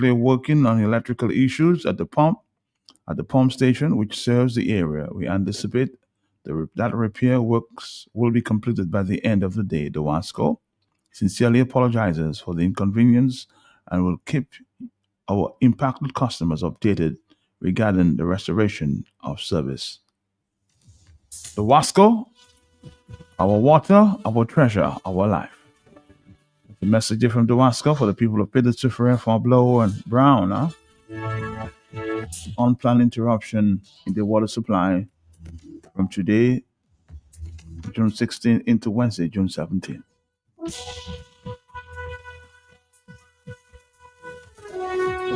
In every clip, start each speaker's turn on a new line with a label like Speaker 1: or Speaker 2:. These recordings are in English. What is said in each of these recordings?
Speaker 1: working on electrical issues at the pump station which serves the area. We anticipate that repair works will be completed by the end of the day. The Wasco sincerely apologizes for the inconvenience and will keep our impacted customers updated regarding the restoration of service. The Wasco, our water, our treasure, our life. The message from the Wasco for the people of Petersburg, Blow and Brown. Unplanned interruption in the water supply from today, June 16th, into Wednesday, June 17th.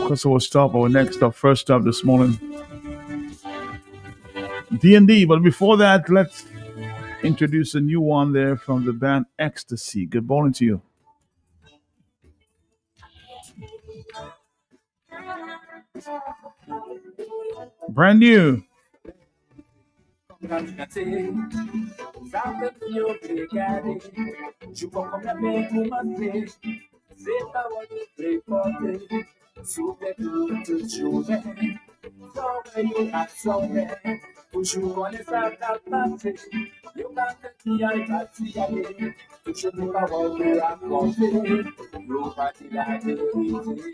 Speaker 1: Okay, so we'll stop our next stop, first stop this morning, D&D. But before that, let's introduce a new one there from the band Ecstasy. Good morning to you. Brand new.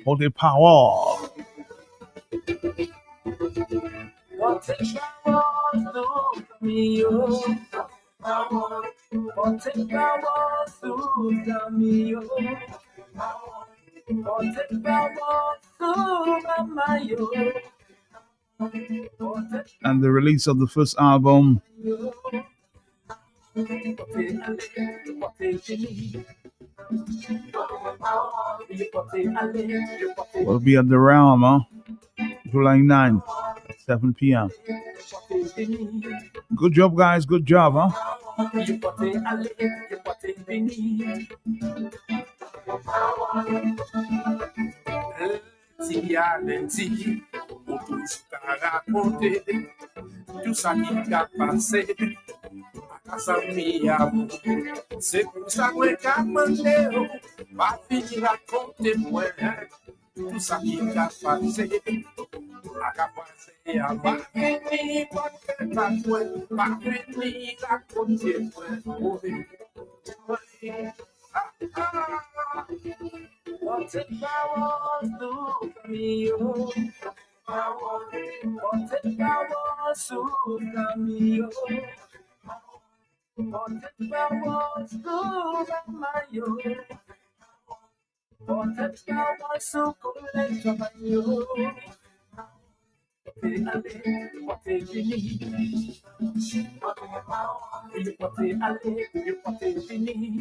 Speaker 1: Holy power. And the release of the first album will be at the Realm, July 9th at 7 p.m. Good job, guys. Good job, huh?
Speaker 2: Tout ça qui a passé, ça c'est pour ça que j'ai va finir raconter moi. Tout ça qui a passé, va finir raconter moi. What if I was to me, oh, what if I was to me, oh, what if I was to my, oh, what if I was to collect my, oh, what if you need, what if you need.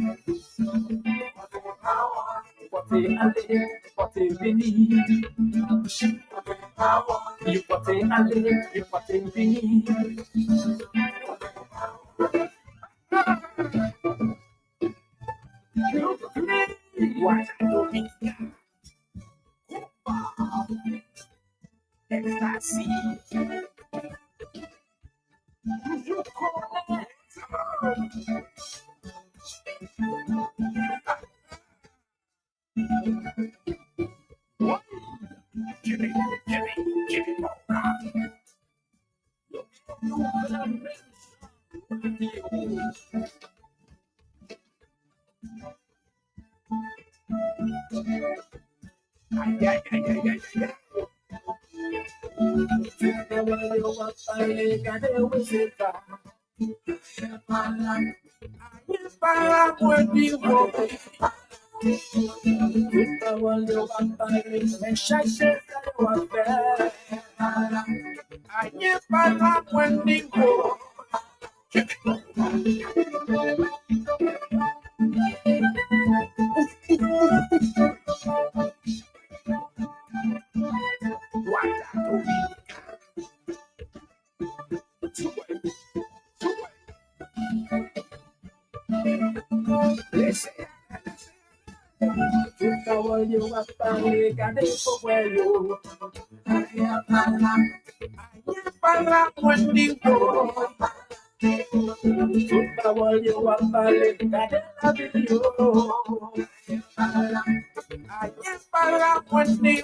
Speaker 2: Ayer para Wendy,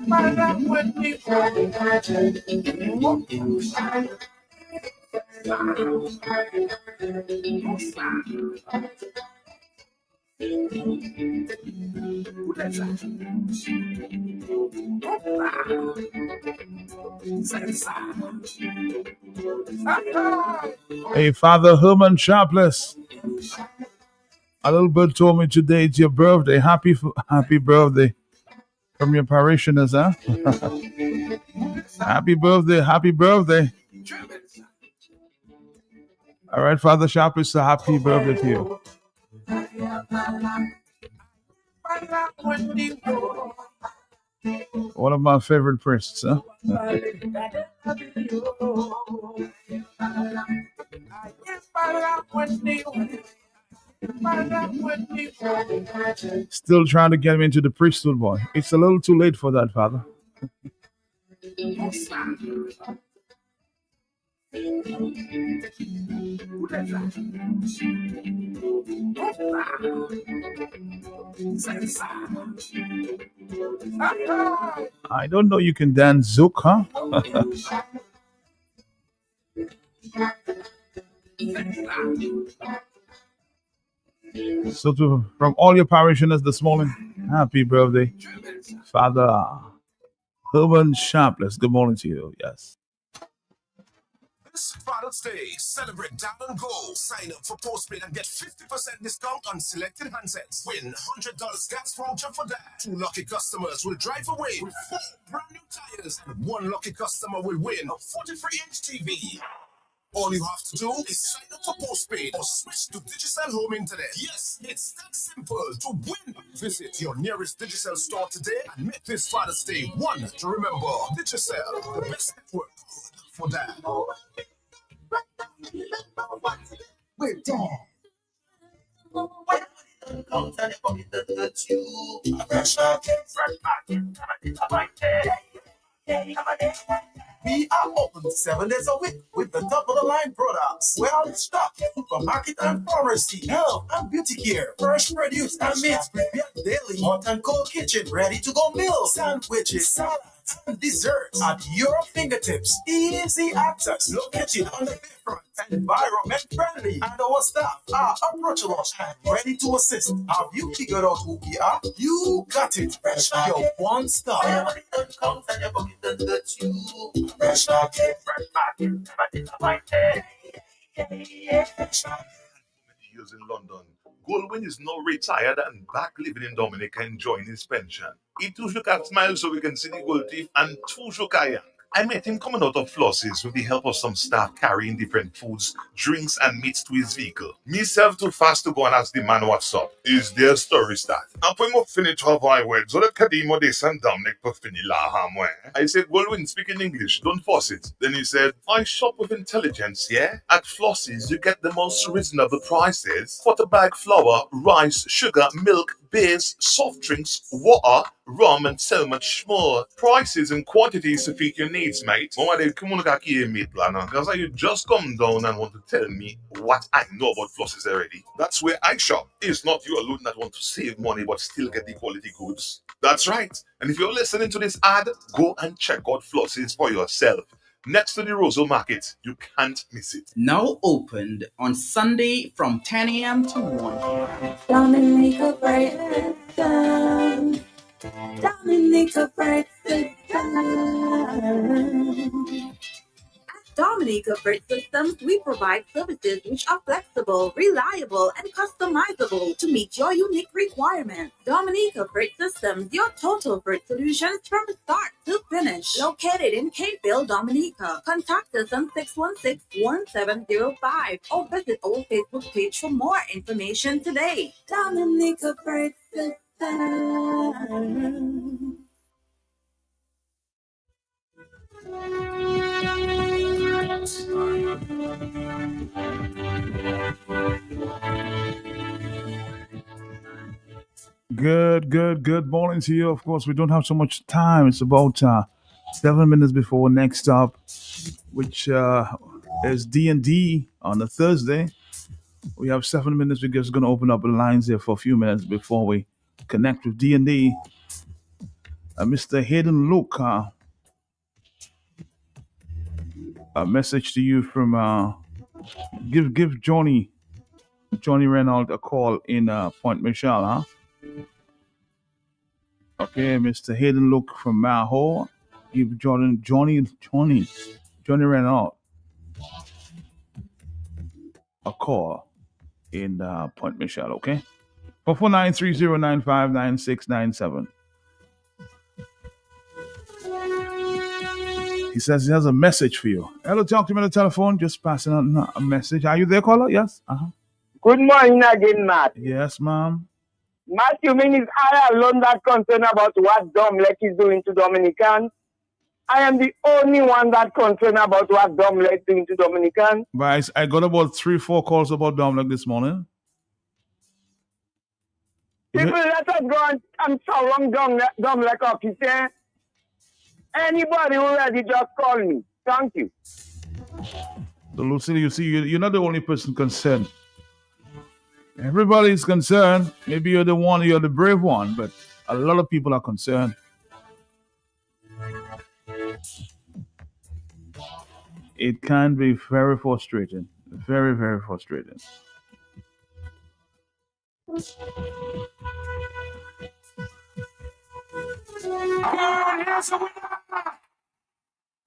Speaker 2: para Wendy.
Speaker 1: Hey, Father Herman Sharpless. A little bird told me today it's your birthday. Happy birthday from your parishioners, huh? Happy birthday, happy birthday. All right, Father Sharpless, a happy birthday to you. One of my favorite priests, huh? Still trying to get him into the priesthood, boy. It's a little too late for that, Father. I don't know you can dance zouk, huh? So from all your parishioners this morning, happy birthday, Father Herman Sharpless. Good morning to you. Yes.
Speaker 2: This Father's Day, celebrate down and go. Sign up for postpaid and get 50% discount on selected handsets. Win $100 gas voucher for that. 2 lucky customers will drive away with 4 brand new tires, and 1 lucky customer will win a 43-inch TV. All you have to do is sign up for postpaid or switch to Digicel Home Internet. Yes, it's that simple to win. Visit your nearest Digicel store today and make this Father's Day one to remember. Digicel, the best network for that. We're dead. We are open 7 days a week with the top of the line products. Well in stock, supermarket and pharmacy, health and beauty care, fresh produce and meats prepared daily, hot and cold kitchen, ready to go meals, sandwiches, salads, and desserts at your fingertips. Easy access, located on the bayfront, environment friendly, and our staff are approachable and ready to assist. Have you figured out who we are? You got it. Fresh your one stop. Fresh market.
Speaker 3: Years in London, Goldwyn is now retired and back living in Dominica enjoying his pension. He toujours got smiles so we can see the gold teeth and toujours young. I met him coming out of Flosses with the help of some staff carrying different foods, drinks, and meats to his vehicle. Myself too fast to go and ask the man what's up. Is their story start? Après moi fini travail ouais, so le kadimo descend Dominic pour finir la hamwe. I said, Goldwyn, speak in English, don't force it. Then he said, I shop with intelligence, yeah? At Flosses, you get the most reasonable prices. Quarter bag flour, rice, sugar, milk, beers, soft drinks, water, rum, and so much more. Prices and quantities to fit your needs, mate. Because you just come down and want to tell me what I know about Flosses already. That's where I shop. It's not you alone that want to save money but still get the quality goods. That's right. And if you're listening to this ad, go and check out Flosses for yourself. Next to the Rosal Market, you can't miss it.
Speaker 4: Now opened on Sunday from 10 a.m. to 1 p.m.
Speaker 5: Dominica Breakfast Time. Dominica Breakfast Time. At Dominica Freight Systems, we provide services which are flexible, reliable, and customizable to meet your unique requirements. Dominica Freight Systems, your total freight solutions from start to finish. Located in Capeville, Dominica. Contact us on 616-1705 or visit our Facebook page for more information today. Dominica Freight Systems.
Speaker 1: Good morning to you. Of course, we don't have so much time. It's about 7 minutes before next stop, which is D&D on a Thursday. We have 7 minutes. We're just going to open up the lines here for a few minutes before we connect with D&D. Mr. Hayden Luke, a message to you from give Johnny Reynolds a call in Point Michelle, huh? Okay, Mr. Hayden Luke from Maho, give Johnny Reynolds a call in Point Michelle, okay? 449-3095-9697. He says he has a message for you. Hello, talk to me on the telephone. Just passing on a message. Are you there, caller? Yes.
Speaker 6: Good morning again, Matt.
Speaker 1: Yes, ma'am.
Speaker 6: Matt, you mean is I alone that concerned about what Domlek is doing to Dominican? I am the only one that concerned about what Domlek is doing to Dominican.
Speaker 1: But I got about 3-4 calls about Domlek this morning.
Speaker 6: People let us go and surround Domlek office. Anybody who ready, just call me. Thank you.
Speaker 1: So, Lucille, you see, you're not the only person concerned. Everybody's concerned. Maybe you're the brave one, but a lot of people are concerned. It can be very frustrating. Very, very frustrating.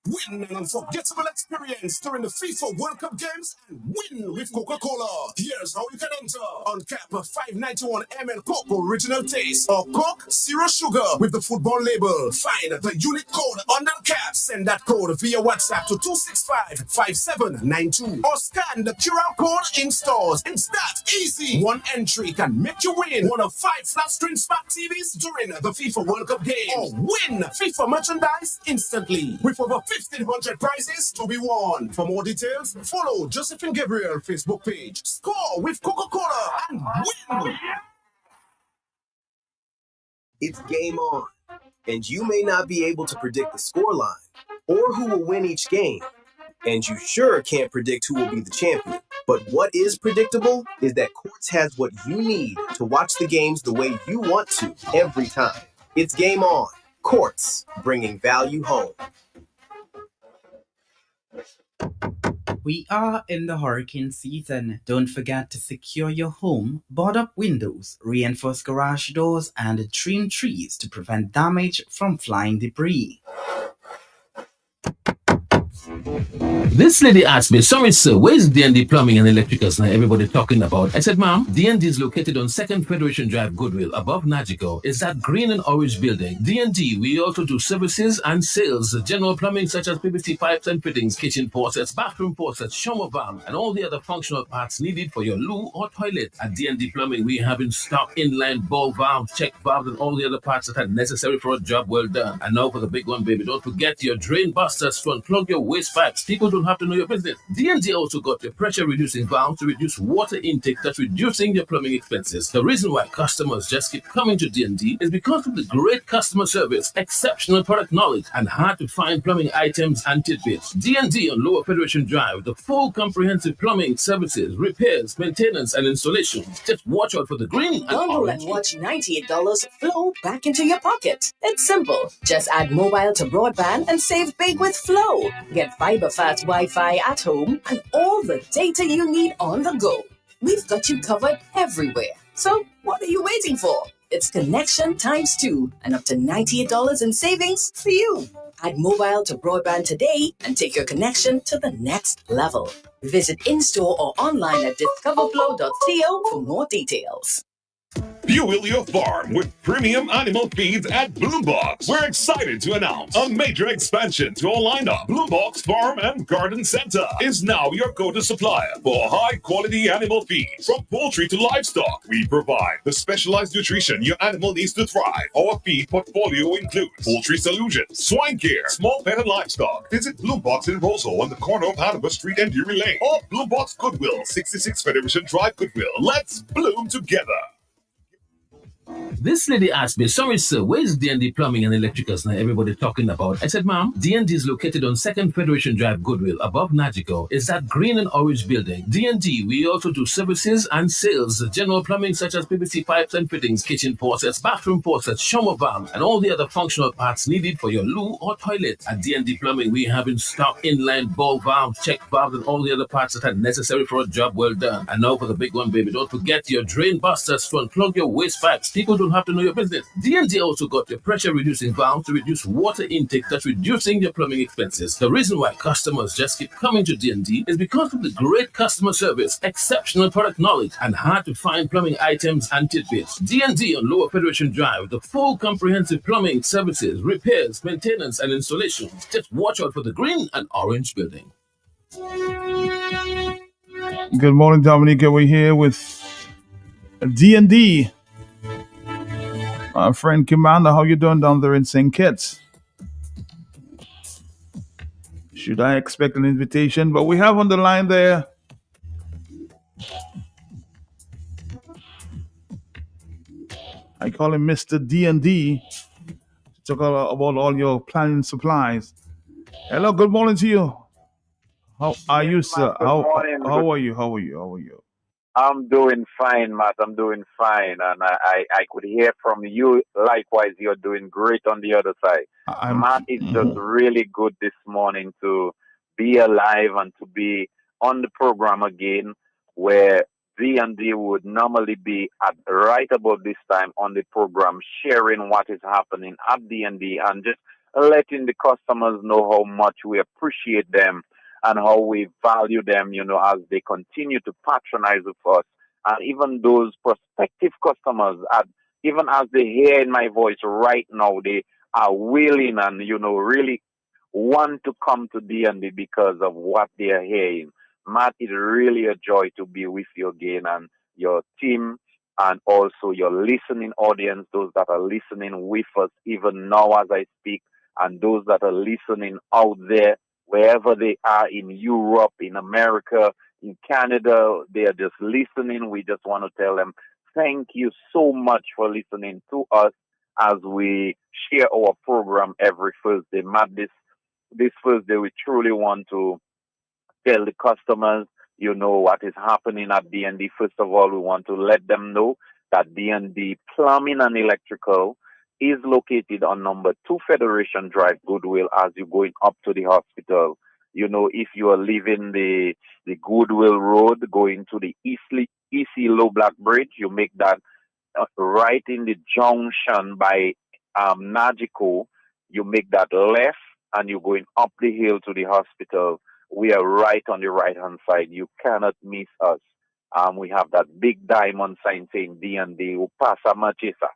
Speaker 2: Win an unforgettable experience during the FIFA World Cup games and win with Coca-Cola. Here's how you can enter. Uncap a 591 ml Coke Original Taste or Coke Zero Sugar with the football label. Find the unique code on that cap. Send that code via WhatsApp to 265-5792 or scan the QR code in stores. It's that easy. One entry can make you win one of 5 flat-screen smart TVs during the FIFA World Cup game or win FIFA merchandise instantly with over 1,500 prizes to be won. For more details, follow Josephine Gabriel Facebook page. Score with Coca-Cola and win!
Speaker 7: It's game on, and you may not be able to predict the scoreline or who will win each game, and you sure can't predict who will be the champion. But what is predictable is that Quartz has what you need to watch the games the way you want to every time. It's game on. Quartz, bringing value home.
Speaker 4: We are in the hurricane season. Don't forget to secure your home, board up windows, reinforce garage doors, and trim trees to prevent damage from flying debris.
Speaker 8: This lady asked me, sorry sir, where's D&D Plumbing and Electricals now everybody talking about? I said, ma'am, D&D is located on 2nd Federation Drive, Goodwill, above Nagico. It's that green and orange building. D&D, we also do services and sales, general plumbing such as PVC pipes and fittings, kitchen faucets, bathroom faucets, shower valve, and all the other functional parts needed for your loo or toilet. At D&D Plumbing, we have in stock inline ball valves, check valves, and all the other parts that are necessary for a job well done. And now for the big one, baby, don't forget your drain busters to unplug your waste pipes. People don't have to know your business. D&D also got your pressure reducing valve to reduce water intake, thus reducing your plumbing expenses. The reason why customers just keep coming to D&D is because of the great customer service, exceptional product knowledge, and hard to find plumbing items and tidbits. D&D on Lower Federation Drive, the full comprehensive plumbing services, repairs, maintenance, and installation. Just watch out for the green and
Speaker 9: Bundle
Speaker 8: orange.
Speaker 9: and watch $98 flow back into your pocket. It's simple. Just add mobile to broadband and save big with Flow. Get fiber fast Wi-Fi at home and all the data you need on the go. We've got you covered everywhere. So what are you waiting for? It's connection times 2 and up to $98 in savings for you. Add mobile to broadband today and take your connection to the next level. Visit in-store or online at discoverflow.co for more details.
Speaker 10: Fuel your farm with premium animal feeds at Bloombox. We're excited to announce a major expansion to our lineup. Bloombox Farm and Garden Center is now your go-to supplier for high-quality animal feeds. From poultry to livestock, we provide the specialized nutrition your animal needs to thrive. Our feed portfolio includes poultry solutions, swine care, small pet and livestock. Visit Bloombox in Roseau on the corner of Hanover Street and Drury Lane, or Bloombox Goodwill, 66 Federation Drive, Goodwill. Let's bloom together.
Speaker 8: This lady asked me, sorry sir, where's D&D Plumbing and Electricals now everybody talking about? I said, ma'am, D&D is located on 2nd Federation Drive, Goodwill, above Nagico. It's that green and orange building. D&D, we also do services and sales, general plumbing such as PVC pipes and fittings, kitchen faucets, bathroom faucets, shower valves, and all the other functional parts needed for your loo or toilet. At D&D Plumbing, we have in stock inline ball valves, check valves, and all the other parts that are necessary for a job well done. And now for the big one, baby, don't forget your drain busters to unplug your waste pipes. People don't have to know your business. D&D also got your pressure reducing valve to reduce water intake, thus reducing your plumbing expenses. The reason why customers just keep coming to D&D is because of the great customer service, exceptional product knowledge, and hard to find plumbing items and tidbits. D&D on Lower Federation Drive, the full comprehensive plumbing services, repairs, maintenance, and installations. Just watch out for the green and orange building.
Speaker 1: Good morning, Dominica. We're here with D&D. Friend Commander, how you doing down there in St. Kitts? Should I expect an invitation? But we have on the line there I call him Mr. D&D. Talk about all your planning supplies. Hello, good morning to you. How are you, sir? How are you?
Speaker 11: I'm doing fine, Matt. I'm doing fine. And I could hear from you. Likewise, you're doing great on the other side. Matt, it's just really good this morning to be alive and to be on the program again, where D&D would normally be at right about this time on the program, sharing what is happening at D&D and just letting the customers know how much we appreciate them and how we value them, as they continue to patronize with us. And even those prospective customers, even as they hear in my voice right now, they are willing and, really want to come to D&D because of what they are hearing. Matt, it's really a joy to be with you again and your team and also your listening audience, those that are listening with us even now as I speak, and those that are listening out there, wherever they are in Europe, in America, in Canada, they are just listening. We just want to tell them, thank you so much for listening to us as we share our program every Thursday. Matt, this Thursday, we truly want to tell the customers, what is happening at D&D. First of all, we want to let them know that D&D Plumbing and Electrical is located on number 2 Federation Drive, Goodwill, as you're going up to the hospital. If you are leaving the Goodwill Road, going to the EC Low Black Bridge, you make that right in the junction by Nagico. You make that left, and you're going up the hill to the hospital. We are right on the right-hand side. You cannot miss us. We have that big diamond sign saying D&D, Upasa Machisa.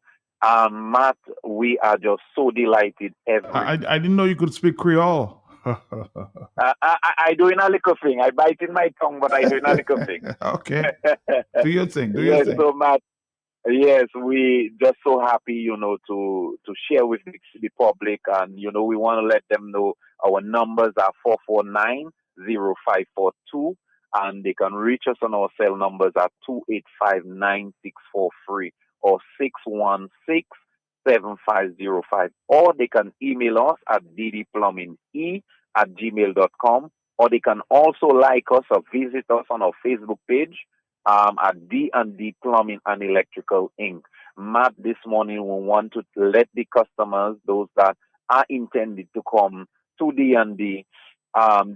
Speaker 11: Matt, we are just so delighted.
Speaker 1: I didn't know you could speak Creole.
Speaker 11: I do in a little thing. I bite in my tongue, but I do in a little thing.
Speaker 1: Okay. Do your thing.
Speaker 11: Yes, so Matt, yes, we just so happy, to share with the public, and we want to let them know our numbers are 449-0542, and they can reach us on our cell numbers at 285-9643 or 616-7505, or they can email us at ddplumbinge@gmail.com, or they can also like us or visit us on our Facebook page at D&D Plumbing and Electrical Inc. Matt, this morning we want to let the customers, those that are intended to come to D&D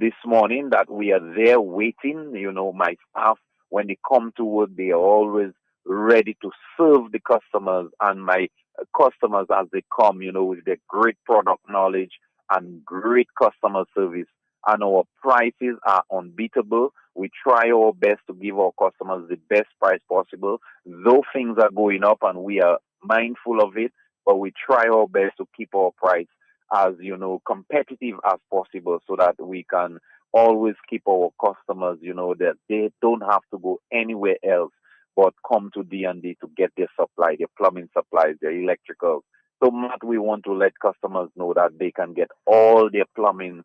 Speaker 11: this morning, that we are there waiting. My staff, when they come to work, they are always ready to serve the customers, and my customers as they come, with their great product knowledge and great customer service. And our prices are unbeatable. We try our best to give our customers the best price possible. Though things are going up and we are mindful of it, but we try our best to keep our price as, competitive as possible, so that we can always keep our customers, that they don't have to go anywhere else but come to D&D to get their supply, their plumbing supplies, their electrical. So, Matt, we want to let customers know that they can get all their plumbing,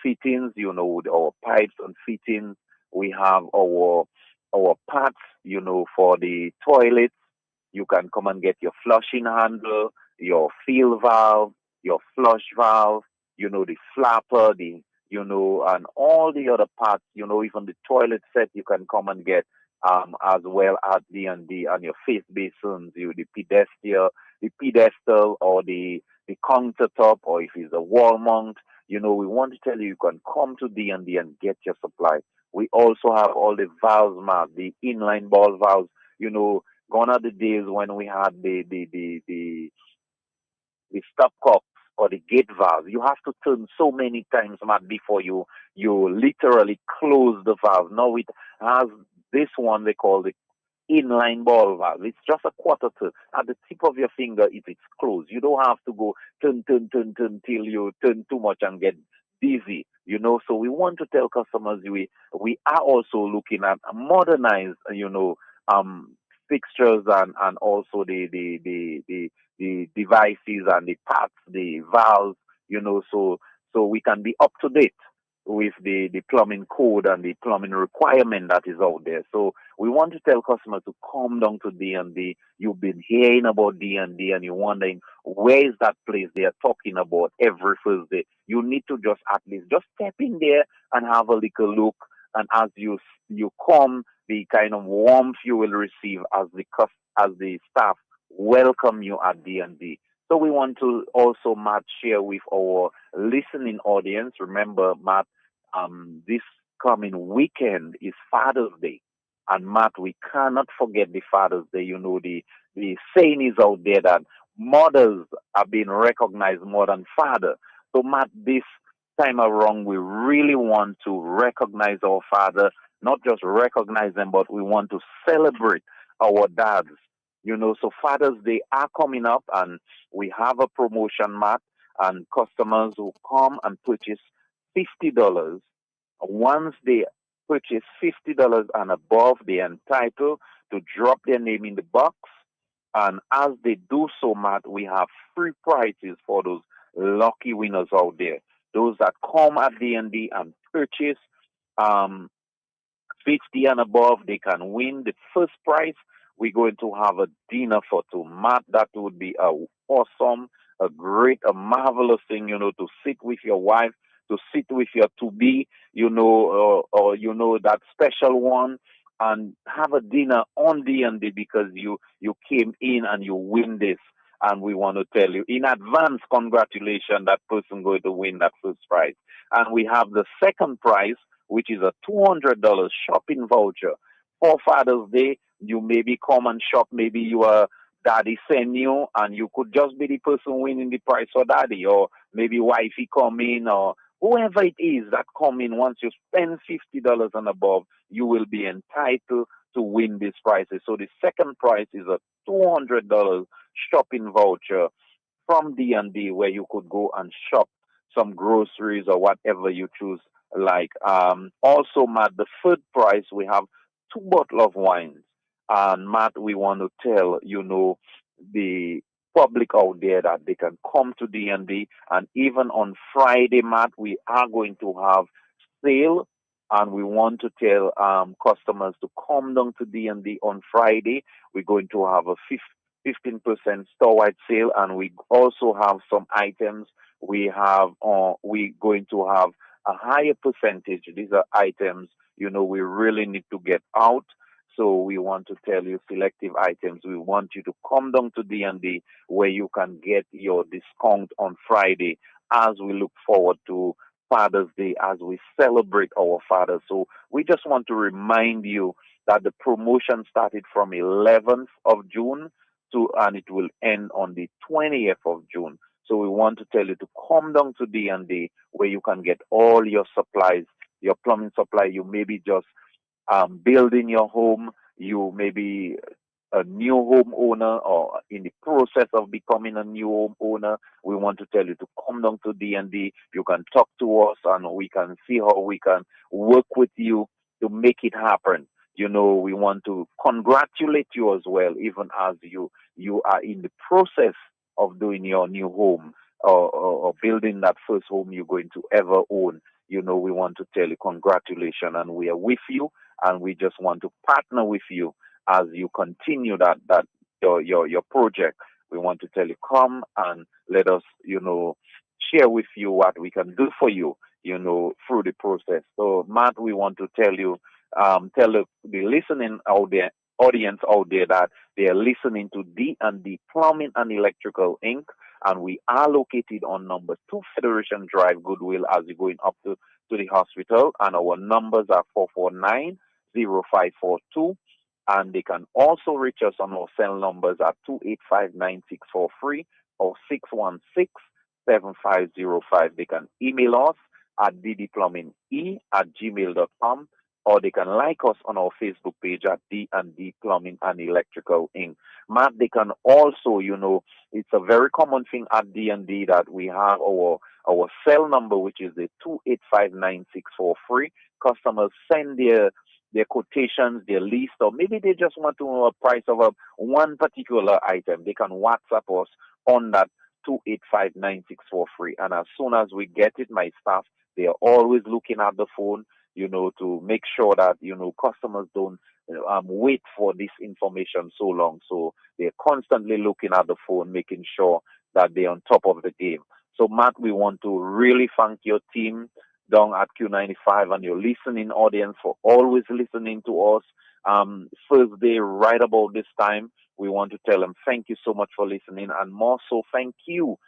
Speaker 11: fittings, with our pipes and fittings. We have our parts, for the toilets, You can come and get your flushing handle, your fill valve, your flush valve, the flapper, and all the other parts, even the toilet set you can come and get as well at D&D, and your face basins, the pedestal or the countertop, or if it's a wall mount, we want to tell you can come to D&D and get your supply. We also have all the valves, Matt, the inline ball valves. Gone are the days when we had the stopcock or the gate valve. You have to turn so many times, Matt, before you literally close the valve. Now it has this one they call the inline ball valve. It's just a quarter turn. At the tip of your finger, it's closed. You don't have to go turn till you turn too much and get dizzy. So we want to tell customers we are also looking at modernized, fixtures and also the devices and the parts, the valves, so we can be up to date with the plumbing code and the plumbing requirement that is out there. So we want to tell customers to come down to D&D. You've been hearing about D&D and you're wondering where is that place they are talking about every Thursday. You need to just at least just step in there and have a little look. And as you come, the kind of warmth you will receive as the staff welcome you at D&D. So we want to also, Matt, share with our listening audience. Remember, Matt, this coming weekend is Father's Day. And Matt, we cannot forget the Father's Day. The saying is out there that mothers are being recognized more than father. So Matt, this time around, we really want to recognize our father, not just recognize them, but we want to celebrate our dads. So Father's Day are coming up, and we have a promotion, Matt, and customers who come and purchase $50. Once they purchase $50 and above, they are entitled to drop their name in the box. And as they do so, Matt, we have free prizes for those lucky winners out there. Those that come at D&D and purchase 50 and above, they can win the first prize. We're going to have a dinner for two. Matt, that would be awesome, a marvelous thing, to sit with your wife, to sit with your to-be, or that special one, and have a dinner on D&D because you came in and you win this. And we want to tell you in advance, congratulations, that person going to win that first prize. And we have the second prize, which is a $200 shopping voucher for Father's Day. You maybe come and shop, maybe your daddy send you, and you could just be the person winning the prize for daddy, or maybe wifey come in, or whoever it is that come in. Once you spend $50 and above, you will be entitled to win these prizes. So the second prize is a $200 shopping voucher from D&D, where you could go and shop some groceries or whatever you choose. Also, Matt, the third prize, we have 2 bottles of wines. And Matt, we want to tell, the public out there that they can come to D&D. And even on Friday, Matt, we are going to have sale. And we want to tell customers to come down to D&D on Friday. We're going to have a 15% store-wide sale. And we also have some items. We're going to have a higher percentage. These are items, we really need to get out. So we want to tell you selective items. We want you to come down to D&D where you can get your discount on Friday as we look forward to Father's Day, as we celebrate our fathers. So we just want to remind you that the promotion started from 11th of June and it will end on the 20th of June. So we want to tell you to come down to D&D where you can get all your supplies, your plumbing supply. You may be just building your home. You may be a new home owner or in the process of becoming a new home owner. We want to tell you to come down to D&D. You can talk to us and we can see how we can work with you to make it happen. We want to congratulate you as well, even as you are in the process of doing your new home or building that first home you're going to ever own. We want to tell you congratulations, and we are with you, and we just want to partner with you as you continue that your project. We want to tell you, come and let us, share with you what we can do for you, through the process. So, Matt, we want to tell you, tell the listening out there, audience out there, that they are listening to D&D Plumbing and Electrical Inc. And we are located on number 2 Federation Drive, Goodwill, as you're going up to the hospital. And our numbers are 449-0542. And they can also reach us on our cell numbers at 285-9643 or 616-7505. They can email us at ddplumbinge@gmail.com, or they can like us on our Facebook page at D&D Plumbing and Electrical Inc. Matt, they can also, it's a very common thing at D&D that we have our cell number, which is the 285-9643. Customers send their quotations, their list, or maybe they just want to know a price of one particular item. They can WhatsApp us on that 285-9643. And as soon as we get it, my staff, they are always looking at the phone, to make sure that, customers don't wait for this information so long. So they're constantly looking at the phone, making sure that they're on top of the game. So, Matt, we want to really thank your team down at Q95 and your listening audience for always listening to us. Thursday, right about this time, we want to tell them thank you so much for listening, and more so, thank you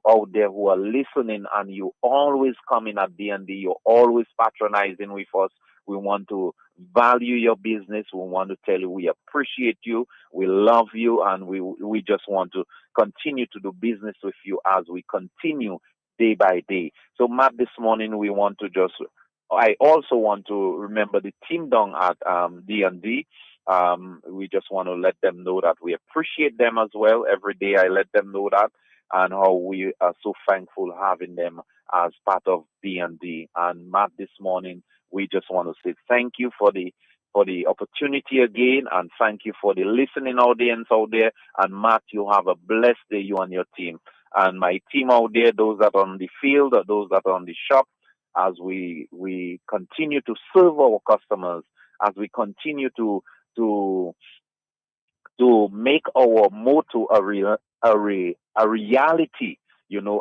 Speaker 11: out there who are listening, and you always coming at D&D. You're always patronizing with us. We want to value your business. We want to tell you we appreciate you, we love you, and we just want to continue to do business with you as we continue day by day. So, Matt, this morning I also want to remember the team down at D&D. We just want to let them know that we appreciate them as well. Every day I let them know that, and how we are so thankful having them as part of D&D. And Matt, this morning, we just want to say thank you for the opportunity again, and thank you for the listening audience out there. And Matt, you have a blessed day, you and your team. And my team out there, those that are on the field, or those that are on the shop, as we continue to serve our customers, as we continue to make our motto a reality,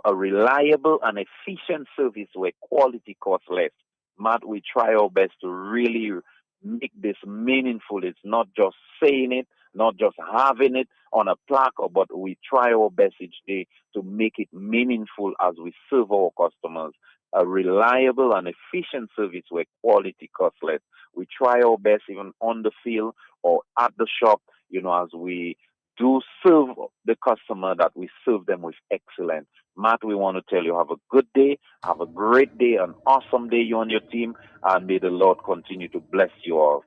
Speaker 11: a reliable and efficient service where quality costs less. Matt, we try our best to really make this meaningful. It's not just saying it, not just having it on a plaque, but we try our best each day to make it meaningful as we serve our customers. A reliable and efficient service where quality costs less. We try our best even on the field or at the shop, as we do serve the customer, that we serve them with excellence. Matt, we want to tell you, have a good day, have a great day, an awesome day, you and your team, and may the Lord continue to bless you all.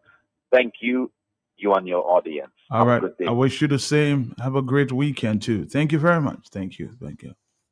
Speaker 11: Thank you, you and your audience.
Speaker 1: All right. I wish you the same. Have a great weekend too. Thank you very much. Thank you.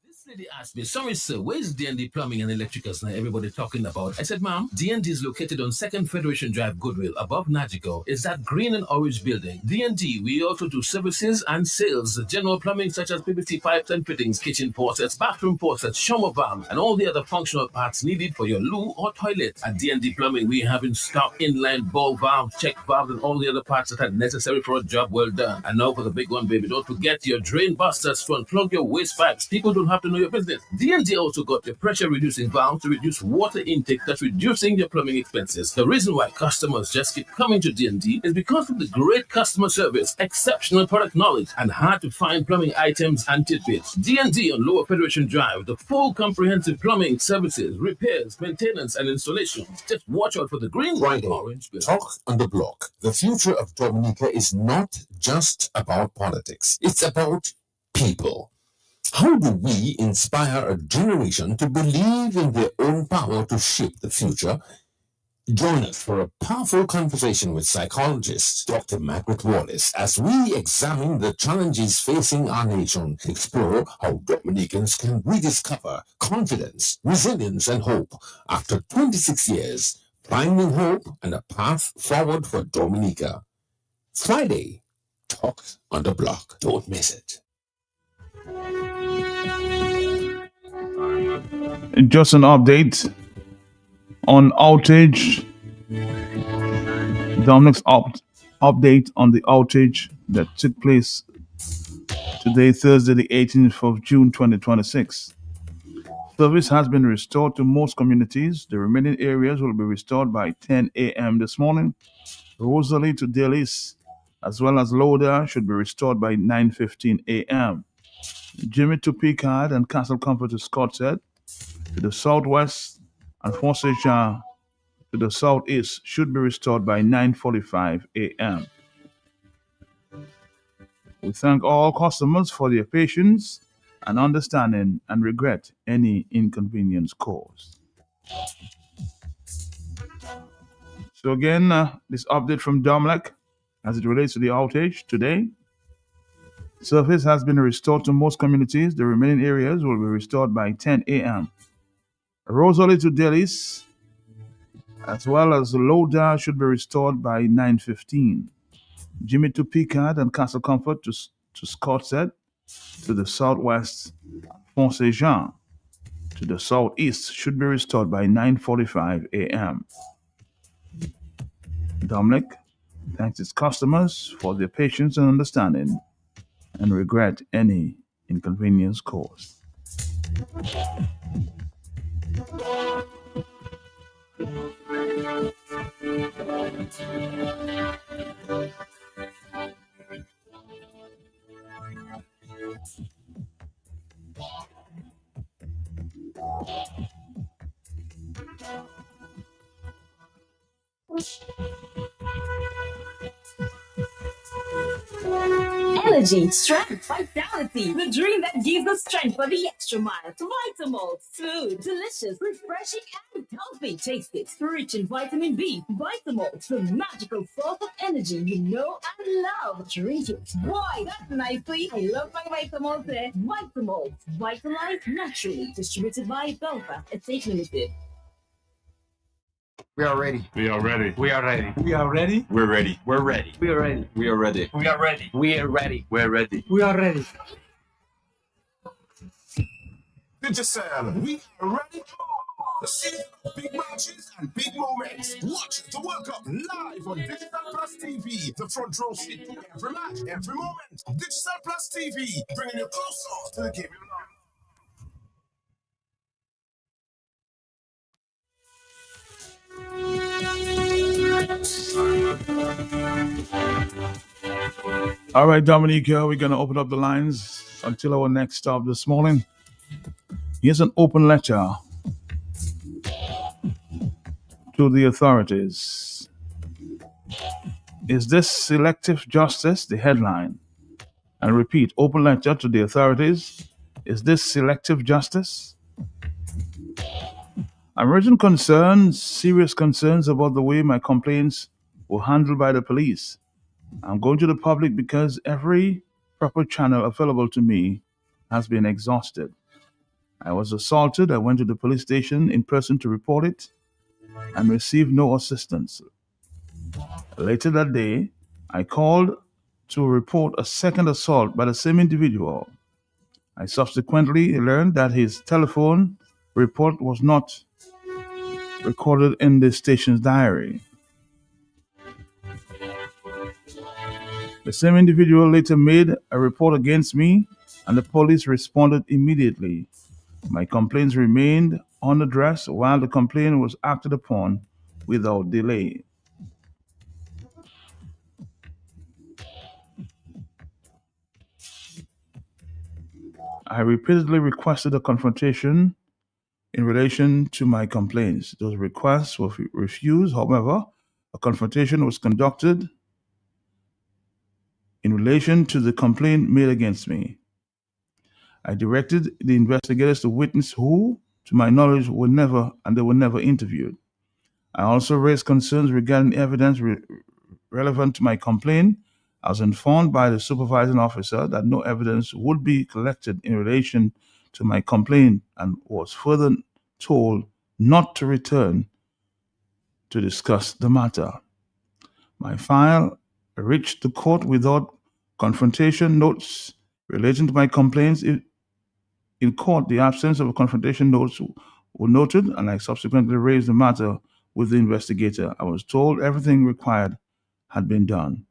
Speaker 8: This lady asked me, sorry sir, where's D&D Plumbing and Electricals now everybody talking about? I said, ma'am, D&D is located on 2nd Federation Drive, Goodwill, above Nagico. It's that green and orange building. D&D, we also do services and sales, general plumbing such as PVC pipes and fittings, kitchen faucets, bathroom faucets, shower valves, and all the other functional parts needed for your loo or toilet. At D&D Plumbing, we have in stock inline ball valves, check valves, and all the other parts that are necessary for a job well done. And now for the big one, baby, don't forget your drain busters to unplug your waste pipes. People don't have to know your business. D&D also got the pressure reducing valve to reduce water intake, thus reducing your plumbing expenses. The reason why customers just keep coming to D&D is because of the great customer service, exceptional product knowledge, and hard to find plumbing items and tidbits. D&D on Lower Federation Drive, the full comprehensive plumbing services, repairs, maintenance, and installation. Just watch out for the green
Speaker 12: Friday,
Speaker 8: and orange building.
Speaker 12: Talk on the Block. The future of Dominica is not just about politics. It's about people. How do we inspire a generation to believe in their own power to shape the future? Join us for a powerful conversation with psychologist Dr. Margaret Wallace as we examine the challenges facing our nation, explore how Dominicans can rediscover confidence, resilience, and hope after 26 years, finding hope and a path forward for Dominica. Friday, Talk on the Block. Don't miss it.
Speaker 1: Just an update on outage. Dominic's update on the outage that took place today, Thursday, the 18th of June, 2026. Service has been restored to most communities. The remaining areas will be restored by 10 a.m. this morning. Rosalie to Delis, as well as Loda, should be restored by 9:15 a.m. Jimmy to Picard and Castle Comfort to Scotshead, to the southwest, and Fort St. Jean to the southeast should be restored by 9:45 a.m. We thank all customers for their patience and understanding and regret any inconvenience caused. So again, this update from Domlec as it relates to the outage today. Service has been restored to most communities. The remaining areas will be restored by 10 a.m. Rosalie to Delis, as well as Loda, should be restored by 9:15. Jimmy to Picard and Castle Comfort to Scotshead, to the southwest, Fort St. Jean to the southeast should be restored by 9:45 a.m. Domlec thanks its customers for their patience and understanding and regret any inconvenience caused.
Speaker 13: Energy, strength, vitality. The dream that gives us strength for the extra mile. Vitamalt. Food. Delicious, refreshing, and healthy. Taste it. Rich in vitamin B. Vitamalt. The magical source of energy you know and love. Drink it. Boy, that's nicely. I love my Vitamalt there. Vitamalt. Vitalize naturally. Distributed by Belfa. Estate Limited.
Speaker 14: We are ready.
Speaker 15: We are ready.
Speaker 14: We are ready.
Speaker 15: We are ready.
Speaker 14: We're ready.
Speaker 15: We're ready.
Speaker 14: We are ready.
Speaker 15: We are ready.
Speaker 14: We are ready.
Speaker 15: We are ready.
Speaker 14: We're ready.
Speaker 15: We are ready.
Speaker 10: Digicel, we are ready to see big matches and big moments. Watch the World Cup live on Digital Plus TV. The front row seat to every match, every moment. Digital Plus TV, bringing you closer to the game.
Speaker 1: All right, Dominica, we're going to open up the lines until our next stop this morning. Here's an open letter to the authorities. Is this selective justice? The headline. And repeat, open letter to the authorities. Is this selective justice? I'm raising concerns, serious concerns about the way my complaints were handled by the police. I'm going to the public because every proper channel available to me has been exhausted. I was assaulted. I went to the police station in person to report it and received no assistance. Later that day, I called to report a second assault by the same individual. I subsequently learned that his telephone report was not recorded in the station's diary. The same individual later made a report against me, and the police responded immediately. My complaints remained unaddressed while the complaint was acted upon without delay. I repeatedly requested a confrontation in relation to my complaints. Those requests were refused. However, a confrontation was conducted in relation to the complaint made against me. I directed the investigators to witness who, to my knowledge, were never interviewed. I also raised concerns regarding evidence relevant to my complaint. I was informed by the supervising officer that no evidence would be collected in relation to my complaint and was further told not to return to discuss the matter. My file reached the court without confrontation notes relating to my complaints. In court, the absence of confrontation notes were noted, and I subsequently raised the matter with the investigator. I was told everything required had been done.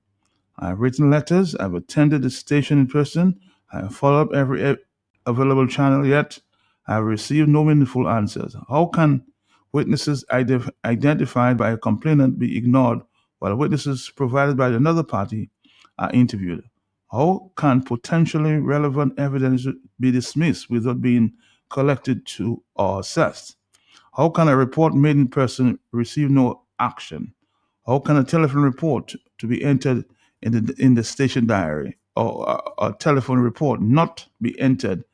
Speaker 1: I have written letters. I've attended the station in person. I have followed up every available channel, yet I have received no meaningful answers. How can witnesses identified by a complainant be ignored while witnesses provided by another party are interviewed? How can potentially relevant evidence be dismissed without being collected to or assessed? How can a report made in person receive no action? How can a telephone report to be entered in the station diary or a telephone report not be entered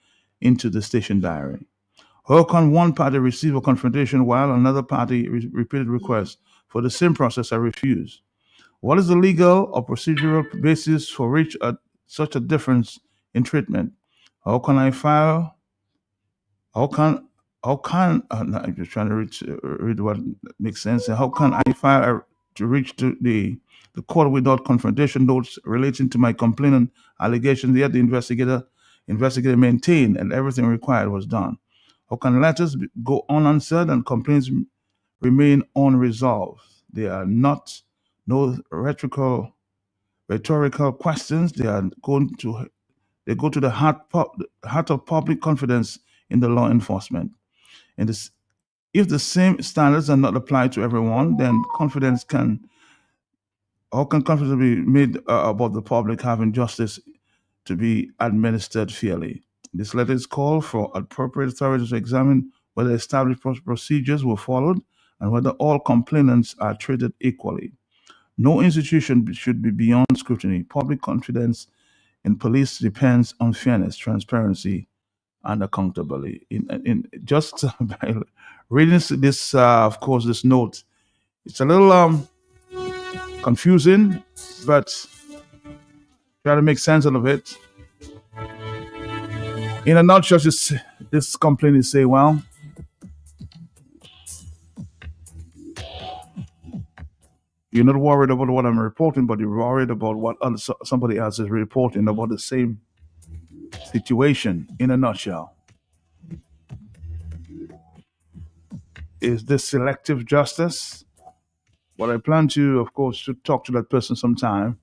Speaker 1: into the station diary? How can one party receive a confrontation while another party repeated requests for the same process are refused? What is the legal or procedural basis for such a difference in treatment? How can I file? How can no, I'm just trying to read what makes sense. How can I file to reach to the court without confrontation notes relating to my complainant allegations? Yet the investigator maintained and everything required was done. How can letters go unanswered and complaints remain unresolved? They are not no rhetorical questions. They go to the heart of public confidence in the law enforcement. And if the same standards are not applied to everyone, then confidence can be made about the public having justice to be administered fairly. This letter is called for appropriate authorities to examine whether established procedures were followed and whether all complainants are treated equally. No institution should be beyond scrutiny. Public confidence in police depends on fairness, transparency, and accountability. Just by reading this, of course, this note, it's a little confusing, but try to make sense of it. In a nutshell, this complaint is saying, well, you're not worried about what I'm reporting, but you're worried about what somebody else is reporting about the same situation. In a nutshell, is this selective justice? Well, I plan to, of course, to talk to that person sometime,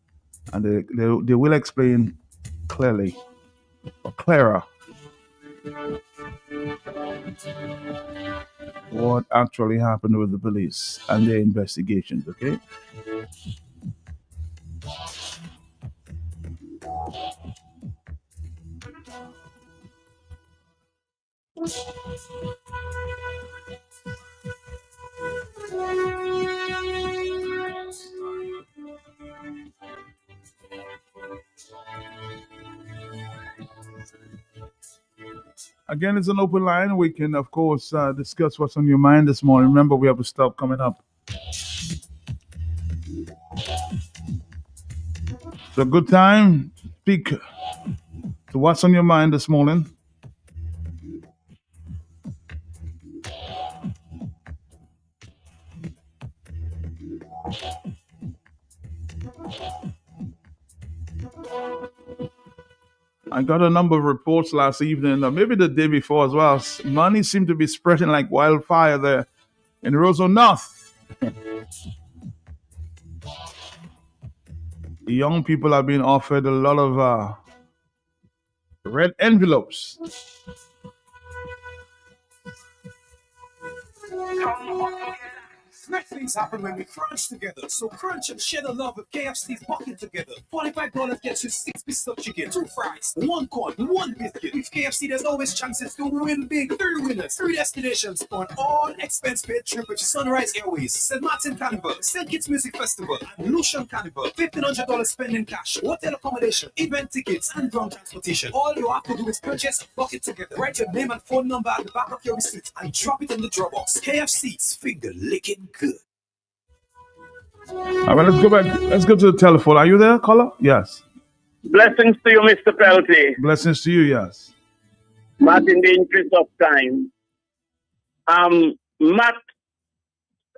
Speaker 1: and they will explain clearly or clearer what actually happened with the police and their investigations, okay? Again, it's an open line. We can, of course, discuss what's on your mind this morning. Remember, we have a stop coming up. It's a good time to speak to what's on your mind this morning. I got a number of reports last evening, maybe the day before as well. Money seemed to be spreading like wildfire there in Roseau North. The young people are being offered a lot of red envelopes.
Speaker 14: Great things happen when we crunch together. So crunch and share the love with KFC's bucket together. $45 gets you 6 pieces of chicken, 2 fries, 1 corn, 1 biscuit. With KFC, there's always chances to win big. 3 winners, 3 destinations for an all-expense-paid trip with Sunrise Airways, St. Martin Carnival, St. Kitts Music Festival, and Lucian Carnival. $1,500 spending cash, hotel accommodation, event tickets, and ground transportation. All you have to do is purchase a bucket together. Write your name and phone number at the back of your receipt and drop it in the draw box. KFC's finger licking good.
Speaker 1: All right, let's go back. Let's go to the telephone. Are you there, caller? Yes.
Speaker 6: Blessings to you, Mr. Pelty.
Speaker 1: Blessings to you, yes.
Speaker 6: Matt, in the interest of time. Matt,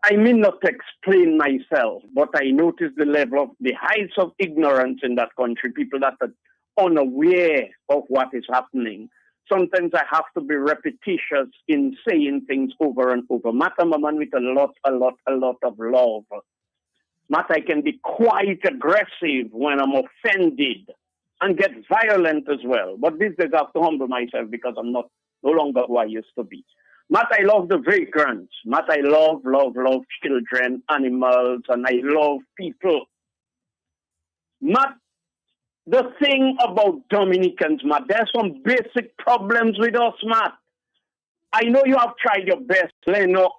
Speaker 6: I may not explain myself, but I notice the level of the heights of ignorance in that country, people that are unaware of what is happening. Sometimes I have to be repetitious in saying things over and over. Matt, I'm a man with a lot of love. Matt, I can be quite aggressive when I'm offended and get violent as well. But these days I have to humble myself because I'm no longer who I used to be. Matt, I love the vagrants. Matt, I love children, animals, and I love people. Matt, the thing about Dominicans, Matt, there's some basic problems with us, Matt. I know you have tried your best, Lennox,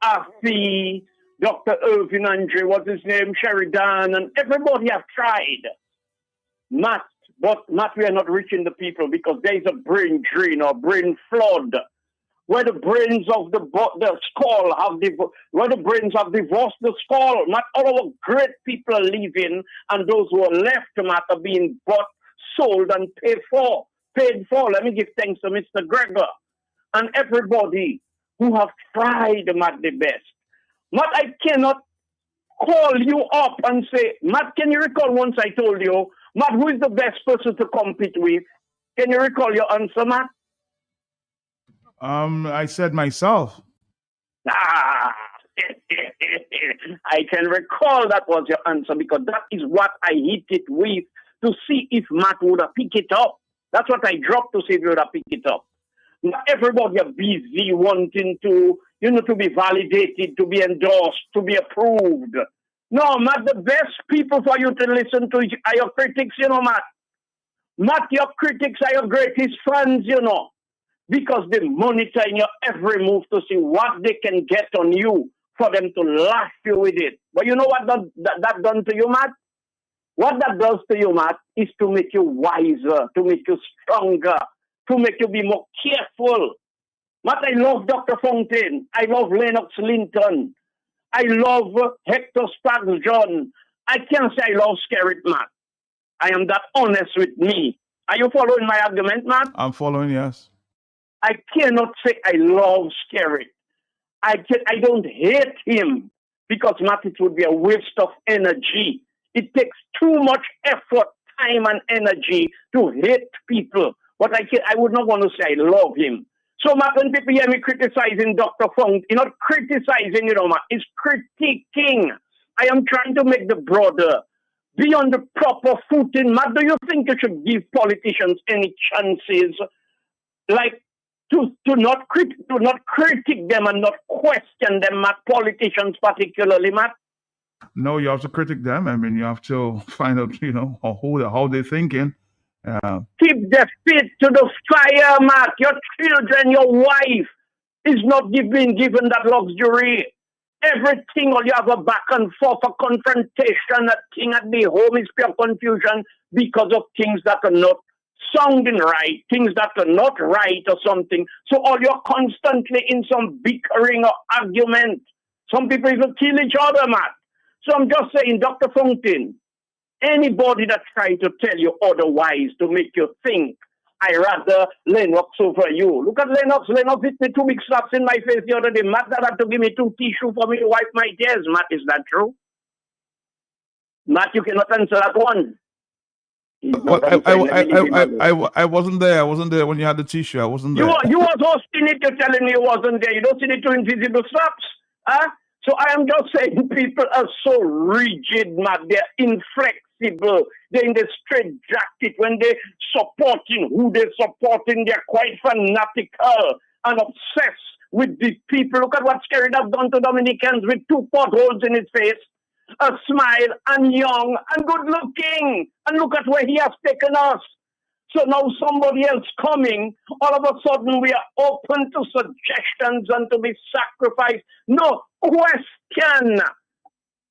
Speaker 6: Afi, Dr. Irvin Andre, what's his name, Sheridan, and everybody have tried. Matt, but Matt, we are not reaching the people because there is a brain drain or brain flood where the brains of the skull have where the brains have divorced the skull. Matt, all our great people are leaving, and those who are left, Matt, are being bought, sold, and paid for. Let me give thanks to Mr. Gregor and everybody who have tried, Matt, the best. Matt, I cannot call you up and say, Matt, can you recall once I told you, Matt, who is the best person to compete with? Can you recall your answer, Matt?
Speaker 1: I said myself.
Speaker 6: I can recall that was your answer because that is what I hit it with to see if Matt would have picked it up. That's what I dropped to see if he would have picked it up. Now, everybody are busy wanting to, to be validated, to be endorsed, to be approved. No, Matt, the best people for you to listen to are your critics, Matt. Matt, your critics are your greatest fans, because they monitor in your every move to see what they can get on you for them to laugh you with it. But you know what that done to you, Matt? What that does to you, Matt, is to make you wiser, to make you stronger, to make you be more careful. Matt, I love Dr. Fontaine. I love Lennox Linton. I love Hector Spags John. I can't say I love Skerrit, Matt. I am that honest with me. Are you following my argument, Matt?
Speaker 1: I'm following, yes.
Speaker 6: I cannot say I love Skerrit. I don't hate him because, Matt, it would be a waste of energy. It takes too much effort, time, and energy to hate people. But I would not want to say I love him. So, Matt, when people hear me criticizing Dr. Funk, not criticizing, Matt, it's critiquing. I am trying to make the brother be on the proper footing. Matt, do you think you should give politicians any chances, like to not critique them and not question them, Matt, politicians particularly, Matt?
Speaker 1: No, you have to critique them. I mean, you have to find out, how they're thinking.
Speaker 6: Keep their feet to the fire, Matt. Your children, your wife is not being given that luxury. Everything, or you have a back and forth, a confrontation, a thing at the home is pure confusion because of things that are not sounding right, things that are not right or something. So all you're constantly in some bickering or argument. Some people even kill each other, Matt. So I'm just saying, Dr. Fontaine, anybody that tries to tell you otherwise to make you think, I rather Lennox over you. Look at Lennox. Lennox hit me 2 big slaps in my face the other day. Matt that had to give me 2 tissues for me to wipe my tears. Matt, is that true? Matt, you cannot answer that one.
Speaker 1: Well, I wasn't there. I wasn't there when you had the tissue. I wasn't there.
Speaker 6: You was hosting it. You're telling me you wasn't there. You don't see the 2 invisible slaps. Huh? So I am just saying people are so rigid, Matt. They're inflexible. They're in the straight jacket. When they're supporting who they're supporting, they're quite fanatical and obsessed with the people. Look at what Skerrit have done to Dominicans with 2 potholes in his face, a smile, and young and good looking. And look at where he has taken us. So now somebody else coming, all of a sudden we are open to suggestions and to be sacrificed. No, question,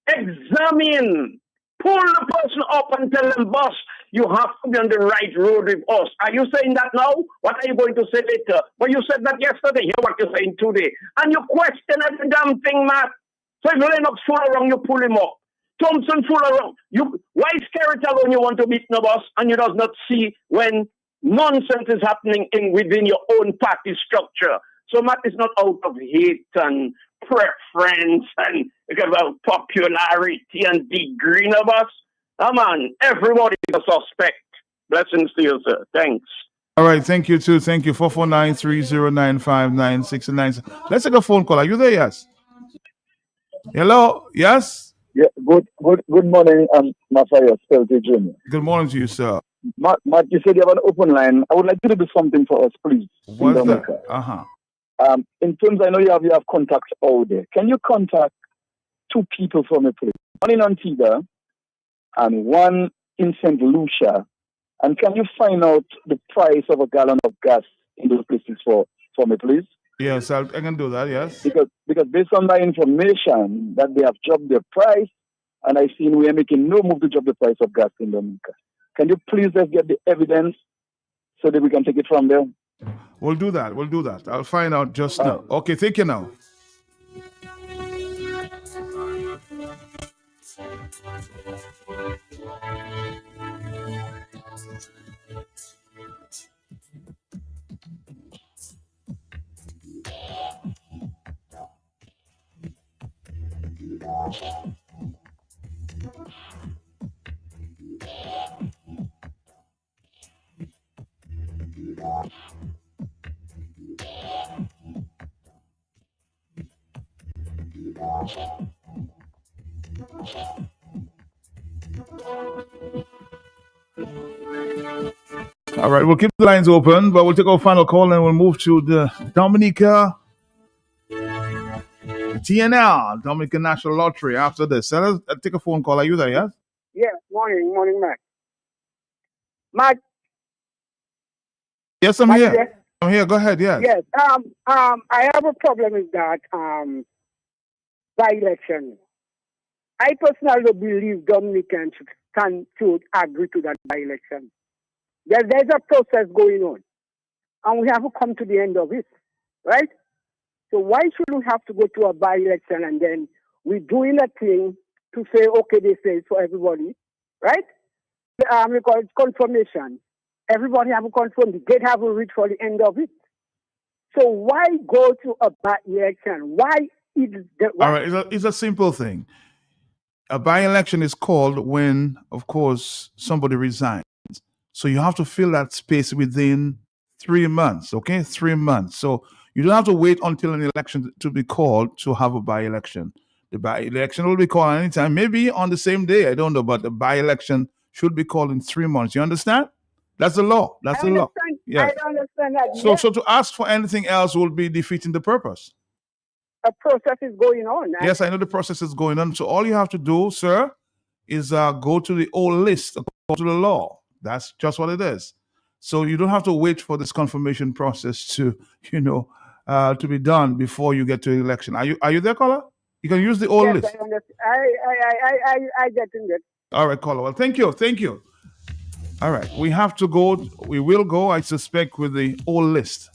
Speaker 6: examine, pull the person up and tell them, boss, you have to be on the right road with us. Are you saying that now? What are you going to say later? Well, you said that yesterday. Hear what you're saying today. And you question every damn thing, Matt. So if Lennox fool around, you pull him up. Thompson fool around. Why Skerrit alone you want to beat no boss and you does not see when nonsense is happening within your own party structure? So Matt is not out of hate and preference and about popularity and degree no boss. Come on, everybody is a suspect. Blessings to you, sir. Thanks.
Speaker 1: All right, thank you too. Thank you. 449-309-5969. Let's take a phone call. Are you there? Yes. Hello? Yes?
Speaker 15: Yeah, good morning, Matthias Pelty Jr.
Speaker 1: Good morning to you, sir.
Speaker 15: Matt, you said you have an open line. I would like you to do something for us, please.
Speaker 1: What's that? Uh-huh.
Speaker 15: In terms, I know you have contacts out there. Can you contact two people from a place? One in Antigua and one in St. Lucia. And can you find out the price of a gallon of gas in those places for me, please?
Speaker 1: Yes, I can do that, yes.
Speaker 15: Because based on my information that they have dropped their price, and I seen we are making no move to drop the price of gas in Dominica. Can you please just get the evidence so that we can take it from there?
Speaker 1: We'll do that. I'll find out just now. Okay, thank you now. All right, we'll keep the lines open, but we'll take our final call and we'll move to the Dominica TNL, Dominica National Lottery after this. I'll take a phone call. Are you there, yes?
Speaker 16: Yes, morning, Mac. Mac.
Speaker 1: Yes, I'm here. Yes? I'm here. Go ahead, yes.
Speaker 16: Yes. I have a problem with that by-election. I personally believe Dominicans should agree to that by-election. There's a process going on, and we have to come to the end of it, right? So why should we have to go to a by-election and then we're doing a thing to say, okay, they say it's for everybody, right? Because it's confirmation. Everybody have to confirm. The gate have to reach for the end of it. So why go to a by-election? Why is the...
Speaker 1: All right, it's a simple thing. A by-election is called when, of course, somebody resigns. So you have to fill that space within 3 months, okay? 3 months. So you don't have to wait until an election to be called to have a by-election. The by-election will be called anytime, maybe on the same day, I don't know, but the by-election should be called in 3 months. You understand? That's the law. That's the law. Yes.
Speaker 16: I understand that.
Speaker 1: So to ask for anything else will be defeating the purpose.
Speaker 16: A process is going on.
Speaker 1: Yes, I know the process is going on. So all you have to do, sir, is go to the old list according to the law. That's just what it is. So you don't have to wait for this confirmation process to be done before you get to the election. Are you there, caller? You can use the old list.
Speaker 16: I understand. I get it.
Speaker 1: All right, caller. Well, thank you. All right, we have to go. We will go, I suspect, with the old list.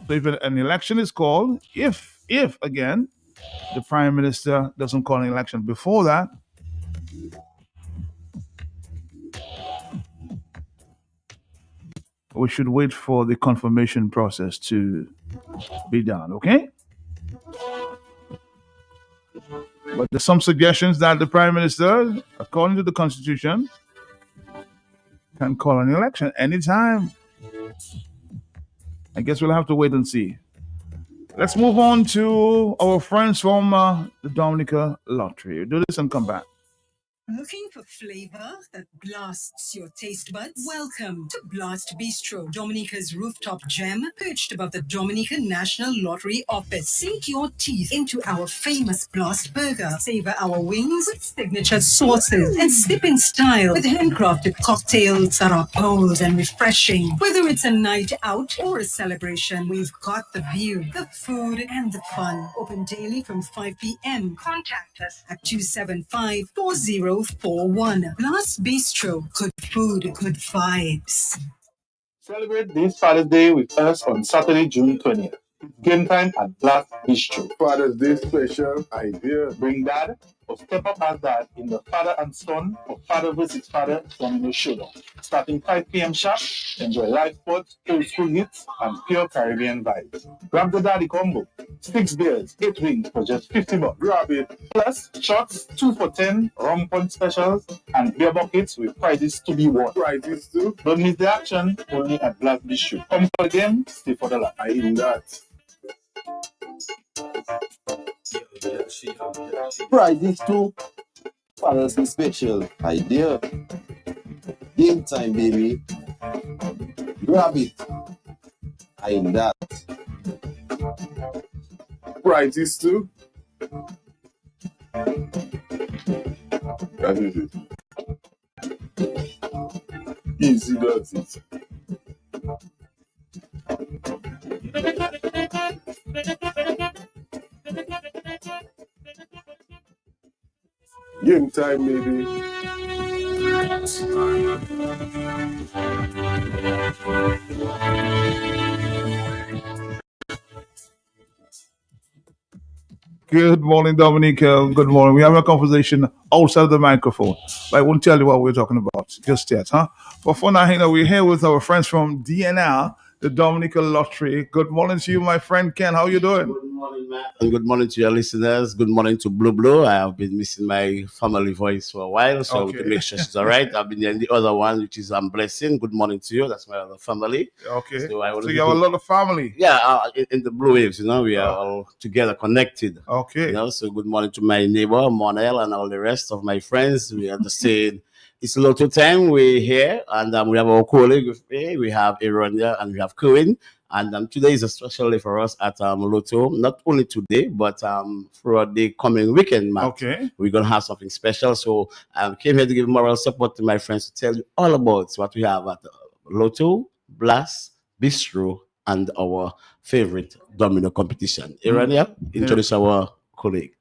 Speaker 1: So if an election is called, if again, the Prime Minister doesn't call an election before that, we should wait for the confirmation process to be done, okay? But there's some suggestions that the Prime Minister, according to the Constitution, can call an election anytime. I guess we'll have to wait and see. Let's move on to our friends from the Dominica Lottery. Do this and come back.
Speaker 17: Looking for flavor that blasts your taste buds? Welcome to Blast Bistro, Dominica's rooftop gem, perched above the Dominica National Lottery office. Sink your teeth into our famous Blast Burger. Savor our wings with signature sauces and sip in style with handcrafted cocktails that are bold and refreshing. Whether it's a night out or a celebration, we've got the view, the food, and the fun. Open daily from 5 p.m. Contact us at 275-4041. Blast Bistro. Good food, good vibes.
Speaker 18: Celebrate this Father's Day with us on Saturday, June 20th. Game time at Blast Bistro.
Speaker 19: Father's Day special idea.
Speaker 18: Bring dad or step up as dad in the Father and Son or Father vs. Father Domino Showdown. Starting 5 p.m. sharp, enjoy live sports, old school hits, and pure Caribbean vibes. Grab the daddy combo. 6 beers, 8 wings for just $50.
Speaker 19: Grab it.
Speaker 18: Plus, shots 2 for $10, rum punch specials, and beer buckets with prizes to be won.
Speaker 19: Prizes too.
Speaker 18: Don't miss the action, only at Blast Bistro. Come for the game, stay for the laugh.
Speaker 19: I in that.
Speaker 20: Prizes too. Father's Day special idea. Game time, baby. Grab it. I'm that.
Speaker 19: Prizes too. That is it. Easy does it. Game time, baby.
Speaker 1: Good morning, Dominica. Good morning. We have a conversation outside of the microphone, but I won't tell you what we're talking about just yet, huh? For fun, we're here with our friends from DNL, the Dominica Lottery. Good morning to you, my friend Ken. How you doing?
Speaker 21: Good morning, Matt. And good morning to your listeners. Good morning to Blue. I have been missing my family voice for a while, so
Speaker 1: Okay.
Speaker 21: to make sure she's all right. I've been in the other one, which is Blessing. Good morning to you. That's my other family.
Speaker 1: Okay.
Speaker 21: So
Speaker 1: So you have a lot of family.
Speaker 21: Yeah, in the Blue Waves, we are all together connected.
Speaker 1: Okay.
Speaker 21: So good morning to my neighbor, Monel, and all the rest of my friends. We are just saying it's Lotto time. We're here, and we have our colleague with me. We have Aaron here, and we have Cohen. And today is a special day for us at Lotto. Not only today, but for the coming weekend, Matt.
Speaker 1: Okay.
Speaker 21: We're going to have something special. So I came here to give moral support to my friends to tell you all about what we have at Lotto, Blast, Bistro, and our favorite domino competition. Aaron, introduce our colleague.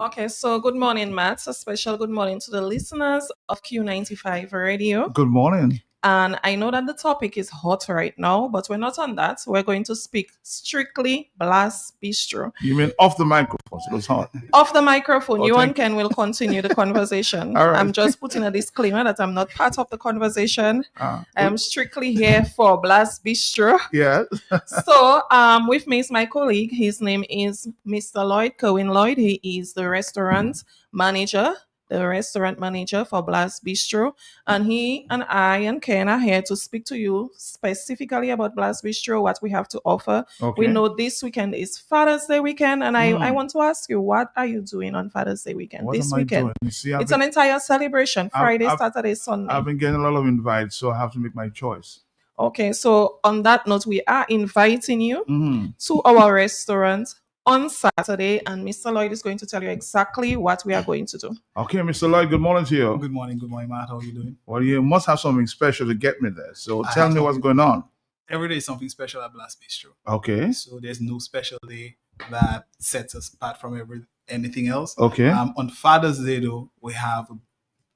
Speaker 22: Okay, so good morning, Matt. A special good morning to the listeners of Q95 Radio.
Speaker 1: Good morning.
Speaker 22: And I know that the topic is hot right now, but we're not on that. We're going to speak strictly Blast Bistro.
Speaker 1: You mean off the microphone? So it's hot.
Speaker 22: Off the microphone,
Speaker 1: Oh,
Speaker 22: you and
Speaker 1: thank
Speaker 22: Ken will continue the conversation.
Speaker 1: All right.
Speaker 22: I'm just putting a disclaimer that I'm not part of the conversation.
Speaker 1: Ah.
Speaker 22: I am strictly here for Blast Bistro.
Speaker 1: Yeah.
Speaker 22: So, with me is my colleague. His name is Mr. Lloyd, Cohen Lloyd. He is the restaurant manager for Blast Bistro. And he and I and Ken are here to speak to you specifically about Blast Bistro, what we have to offer.
Speaker 1: Okay.
Speaker 22: We know this weekend is Father's Day weekend, and I want to ask you, what are you doing on Father's Day weekend?
Speaker 1: What
Speaker 22: this
Speaker 1: am I
Speaker 22: weekend?
Speaker 1: doing? You see,
Speaker 22: It's an entire celebration, Friday, Saturday, Sunday.
Speaker 1: I've been getting a lot of invites, so I have to make my choice.
Speaker 22: Okay, so on that note, we are inviting you
Speaker 1: Mhm.
Speaker 22: to our restaurant on Saturday, and Mr. Lloyd is going to tell you exactly what we are going to do.
Speaker 1: Okay, Mr. Lloyd, good morning to you.
Speaker 23: Good morning, Matt. How are you doing?
Speaker 1: Well, you must have something special to get me there. So
Speaker 23: I
Speaker 1: tell
Speaker 23: have
Speaker 1: me what's going on.
Speaker 23: Every day is something special at Blast Bistro.
Speaker 1: Okay.
Speaker 23: So there's no special day that sets us apart from anything else.
Speaker 1: Okay.
Speaker 23: On Father's Day, though, we have a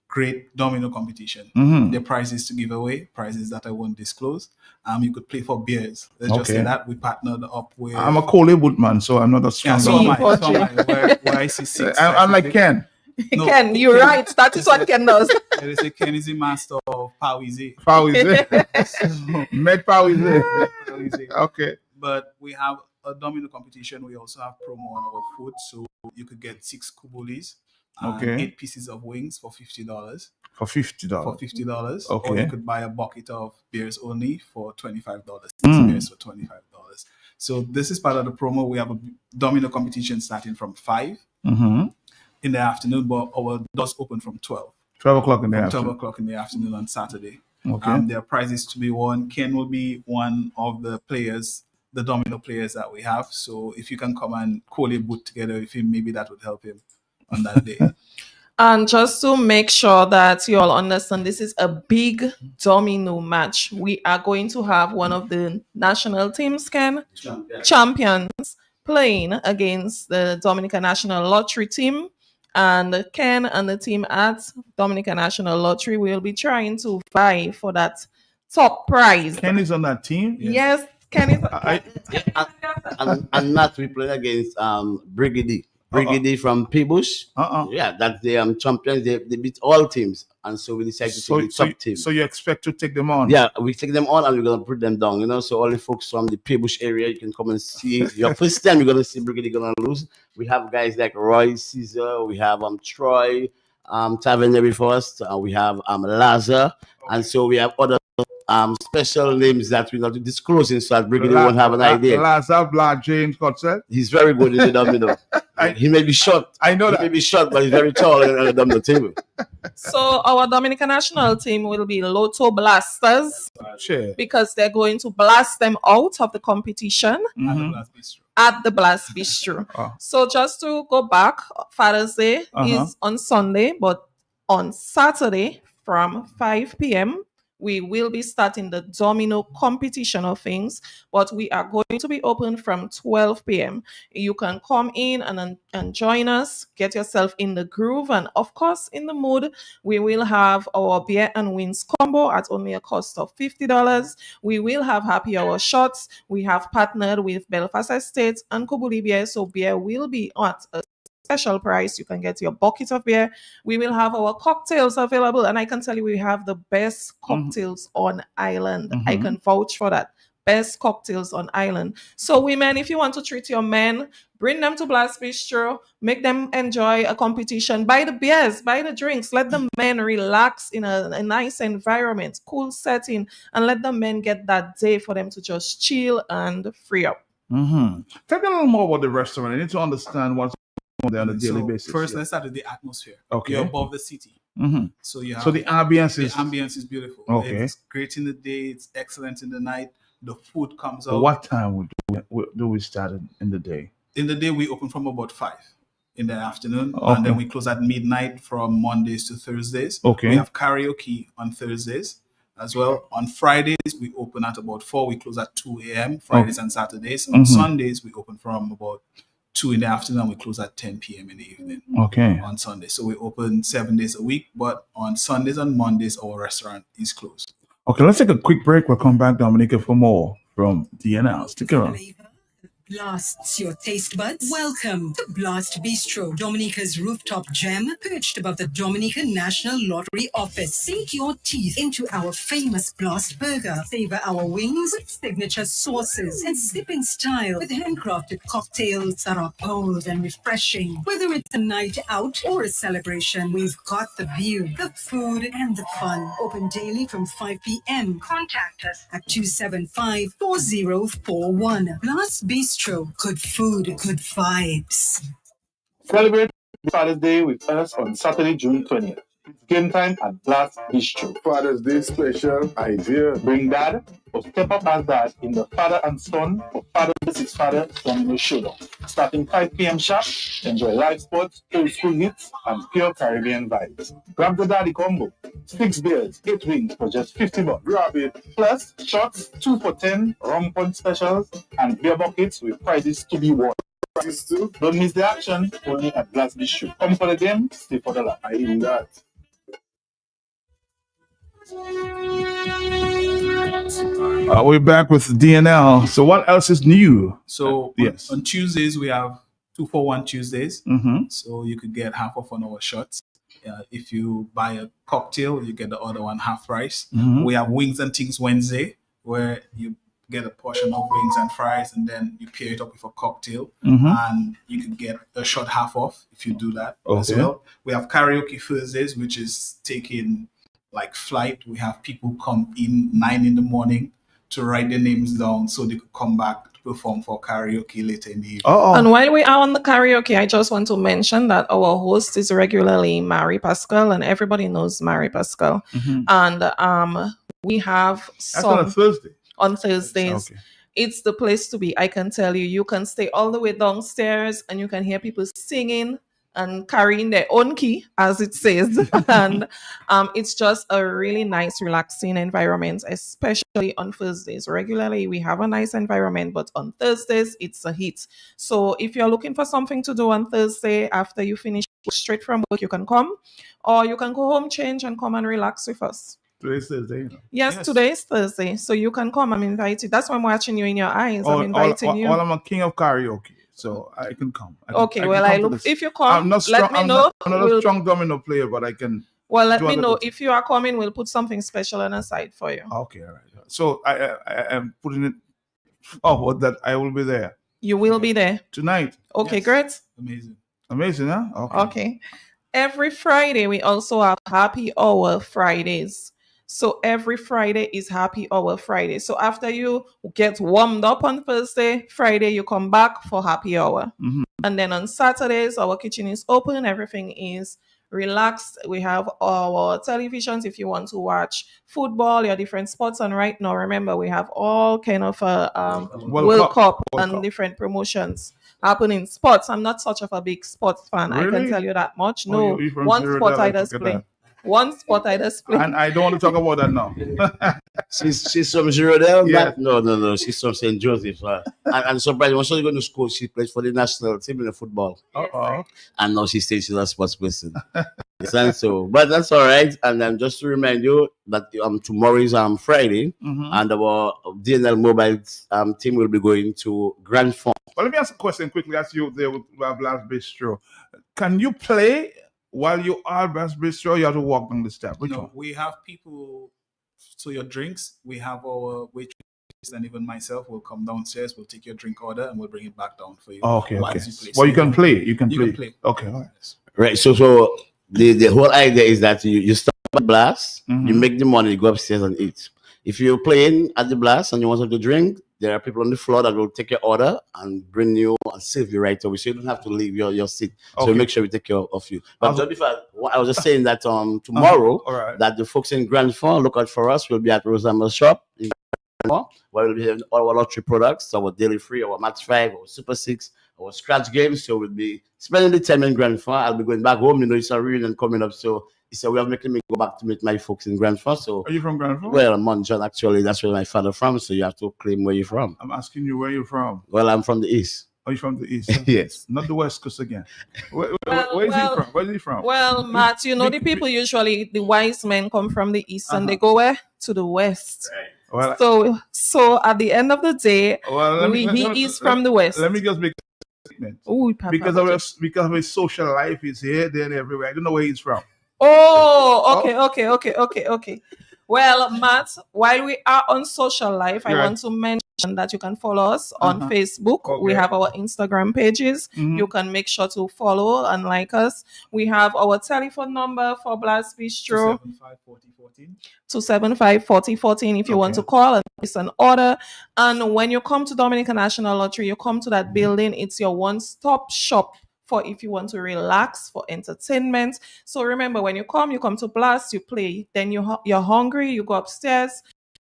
Speaker 23: great domino competition.
Speaker 1: Mhm.
Speaker 23: There are prizes to give away, prizes that I won't disclose. You could play for beers. Let's just say
Speaker 1: Okay.
Speaker 23: that we partnered up with.
Speaker 1: I'm a Coley Woodman, so I'm not a strong
Speaker 23: Yeah, so am I. So am I. Where I see six.
Speaker 1: I'm like Ken.
Speaker 23: No,
Speaker 22: Ken, you're right. That is what Ken does.
Speaker 23: They say Ken is the master of Pawizi.
Speaker 1: Med Pawizi. Okay.
Speaker 23: But we have a domino competition. We also have promo on our food, so you could get 6 kubulis and
Speaker 1: Okay.
Speaker 23: 8 pieces of wings for $50.
Speaker 1: For $50.
Speaker 23: For $50.
Speaker 1: Okay.
Speaker 23: Or you could buy a bucket of beers only for $25.
Speaker 1: Mm.
Speaker 23: Beers for $25. So this is part of the promo. We have a domino competition starting from 5
Speaker 1: Mm-hmm.
Speaker 23: in the afternoon, but our doors open from 12.
Speaker 1: 12 o'clock in the
Speaker 23: From
Speaker 1: afternoon.
Speaker 23: 12 o'clock in the afternoon on Saturday.
Speaker 1: Okay.
Speaker 23: There are prizes to be won. Ken will be one of the players, the domino players that we have. So if you can come and call a boot together with him, maybe that would help him on that day.
Speaker 22: And just to make sure that you all understand, this is a big domino match. We are going to have one of the national teams, Ken, champions, playing against the Dominica National Lottery team. And Ken and the team at Dominica National Lottery will be trying to vie for that top prize.
Speaker 1: Ken is on that team?
Speaker 22: Yes, Ken is.
Speaker 21: And Matt, we played against Brigady. Brigady from Peebush. Yeah, that's the champions. They beat all teams. And so we decided to take the top team.
Speaker 1: So you expect to take them on?
Speaker 21: Yeah, we take them on and we're gonna put them down. So all the folks from the Peebush area, you can come and see. Your first time you're gonna see Brigady gonna lose. We have guys like Roy Caesar, we have Troy, Tavernier before us, we have Lazar, and so we have other special names that we're not disclosing, so that Brigadier won't have an idea.
Speaker 1: Lassa Black James Cotset.
Speaker 21: He's very good in the domino. He may be short.
Speaker 1: I know
Speaker 21: that. He may be short, but he's very tall on the domino table.
Speaker 22: So our Dominican national team will be Lotto Blasters.
Speaker 1: Sure.
Speaker 22: Because they're going to blast them out of the competition. At the Blast Bistro. So just to go back, Father's Day is on Sunday, but on Saturday from 5 p.m., we will be starting the domino competition of things, but we are going to be open from 12 p.m. You can come in and join us, get yourself in the groove, and of course, in the mood. We will have our beer and wings combo at only a cost of $50. We will have happy hour shots. We have partnered with Belfast Estate and Kubuli Beer, so beer will be at a special price. You can get your bucket of beer. We will have our cocktails available, and I can tell you we have the best cocktails on island. I can vouch for that. Best cocktails on island. So women, if you want to treat your men, bring them to Blast Bistro, make them enjoy a competition, buy the beers, buy the drinks, let the men relax in a nice environment, cool setting, and let the men get that day for them to just chill and free up.
Speaker 1: Tell me a little more about the restaurant. I need to understand what's there on a daily basis.
Speaker 23: First, let's start with the atmosphere.
Speaker 1: Okay.
Speaker 23: You're above the city. So you have
Speaker 1: the ambience
Speaker 23: is beautiful.
Speaker 1: Okay.
Speaker 23: It's great in the day, it's excellent in the night. The food comes out.
Speaker 1: What time do we start in the day?
Speaker 23: In the day we open from about 5 in the afternoon, and then we close at midnight from Mondays to Thursdays.
Speaker 1: Okay.
Speaker 23: We have karaoke on Thursdays as well. On Fridays we open at about 4. We close at 2 a.m. Fridays and Saturdays. On Sundays we open from about 2 in the afternoon, we close at 10 p.m. in the evening.
Speaker 1: Okay.
Speaker 23: On Sunday. So we open 7 days a week, but on Sundays and Mondays, our restaurant is closed.
Speaker 1: Okay, let's take a quick break. We'll come back, Dominica, for more from DNL. Stick around.
Speaker 17: Blasts your taste buds. Welcome to Blast Bistro, Dominica's rooftop gem, perched above the Dominican National Lottery office. Sink your teeth into our famous Blast Burger. Savor our wings with signature sauces and sip in style with handcrafted cocktails that are bold and refreshing. Whether it's a night out or a celebration, we've got the view, the food, and the fun. Open daily from 5 p.m. Contact us at 275-4041. Blast Bistro. Good food, good vibes.
Speaker 18: Celebrate Father's Day with us on Saturday, June 20th. It's game time at Blast Bistro.
Speaker 19: Father's Day special idea.
Speaker 18: Bring dad or step up as dad in the father and son or father versus father domino showdown. Starting 5 p.m. sharp, enjoy live sports, old school hits, and pure Caribbean vibes. Grab the daddy combo. 6 beers, 8 wings for just $50.
Speaker 19: Grab it.
Speaker 18: Plus, shots 2 for 10, rum punch specials, and beer buckets with prizes to be won.
Speaker 19: Prizes too?
Speaker 18: Don't miss the action, only at Blast Bistro. Come for the game, stay for the laugh.
Speaker 19: I mean that.
Speaker 1: We're back with DNL. So what else is new?
Speaker 23: So on Tuesdays, we have 2-for-1 Tuesdays. So you could get half off on our shots. If you buy a cocktail, you get the other one half price. We have Wings and Things Wednesday, where you get a portion of wings and fries, and then you pair it up with a cocktail, and you can get a shot half off if you do that as well. We have Karaoke Thursdays, which is taking like flight. We have people come in 9 in the morning to write their names down so they could come back to perform for karaoke later in the evening.
Speaker 22: And while we are on the karaoke, I just want to mention that our host is regularly Mary Pascal, and everybody knows Mary Pascal. And we have
Speaker 1: That's on a Thursday.
Speaker 22: On Thursdays.
Speaker 1: Okay.
Speaker 22: It's the place to be. I can tell you, you can stay all the way downstairs and you can hear people singing and carrying their own key, as it says. And it's just a really nice, relaxing environment, especially on Thursdays. Regularly, we have a nice environment, but on Thursdays, it's a hit. So if you're looking for something to do on Thursday after you finish straight from work, you can come, or you can go home, change, and come and relax with us.
Speaker 1: Today's Thursday.
Speaker 22: Yes, today's Thursday. So you can come. I'm invited. That's why I'm watching you in your eyes. I'm inviting you.
Speaker 1: I'm a king of karaoke, so I can come.
Speaker 22: If you come, let me know.
Speaker 1: I'm not a strong domino player, but I can.
Speaker 22: Well, let me know. If you are coming, we'll put something special on the side for you.
Speaker 1: Okay, all right. So I am putting it forward that I will be there.
Speaker 22: You will be there
Speaker 1: tonight.
Speaker 22: Okay, great.
Speaker 1: Amazing, huh?
Speaker 22: Okay. Every Friday, we also have Happy Hour Fridays. So every Friday is happy hour Friday. So after you get warmed up on Thursday, Friday you come back for happy hour. And then on Saturdays, our kitchen is open. Everything is relaxed. We have our televisions if you want to watch football, your different sports. And right now, remember, we have all kind of World Cup and different promotions happening. Sports. I'm not such of a big sports fan. I can tell you that much. No, one sport I just play. One sport I just play.
Speaker 1: And I don't want to talk about that now.
Speaker 21: She's from Girardel?
Speaker 1: Yeah.
Speaker 21: No. She's from St. Joseph. And surprisingly, when she was going to school, she played for the national team in the football. And now she says she's a sports person. But that's all right. And just to remind you that tomorrow is Friday, and our DNL Mobile team will be going to Grand Fond.
Speaker 1: Well, let me ask a question quickly. As you there with Blast Bistro, can you play while you are at Blast Bistro? You have to walk down the step.
Speaker 23: We have people. So your drinks, we have our waitress, and even myself will come downstairs. We'll take your drink order and we'll bring it back down for you.
Speaker 1: Okay.
Speaker 23: You play.
Speaker 1: Well, you can play. You can
Speaker 23: play.
Speaker 1: Okay, all right.
Speaker 21: Right. So the whole idea is that you start at Blast, you make the money, you go upstairs and eat. If you're playing at the Blast and you want something to drink, there are people on the floor that will take your order and bring you and serve you right away. So you don't have to leave your seat. So make sure we take care of you. But just before, I was just saying that tomorrow, that the folks in Grand Fond, look out for us. We'll be at Rosamond Shop in Grand Fond, where we'll be having all our lottery products, our Daily Free, our Max 5, our Super 6, our Scratch games. So we'll be spending the time in Grand Fond. I'll be going back home. It's a reunion coming up. So it's a way of making me go back to meet my folks in Grand Fond. So,
Speaker 1: are you from Grand Fond?
Speaker 21: Well, Montjon, actually. That's where my father from. So you have to claim where you're from.
Speaker 1: I'm asking you where you're from.
Speaker 21: Well, I'm from the East.
Speaker 1: Are you from the East?
Speaker 21: Yes.
Speaker 1: Not the West Coast again. Where is he from? Where is he from?
Speaker 22: Well, Matt, the people usually, the wise men come from the East and they go where? To the West.
Speaker 1: Right. Well,
Speaker 22: so at the end of the day, he is from the West.
Speaker 1: Let me just make a statement. Because of his social life, he's here, there, and everywhere. I don't know where he's from.
Speaker 22: Okay. Well, Matt, while we are on social life, I want to mention that you can follow us on Facebook. Okay. We have our Instagram pages. You can make sure to follow and like us. We have our telephone number for Blast Bistro. 275-4014 if you want to call and place an order. And when you come to Dominican National Lottery, you come to that building. It's your one-stop shop for if you want to relax, for entertainment. So remember, when you come to Blast, you play. Then you're hungry, you go upstairs,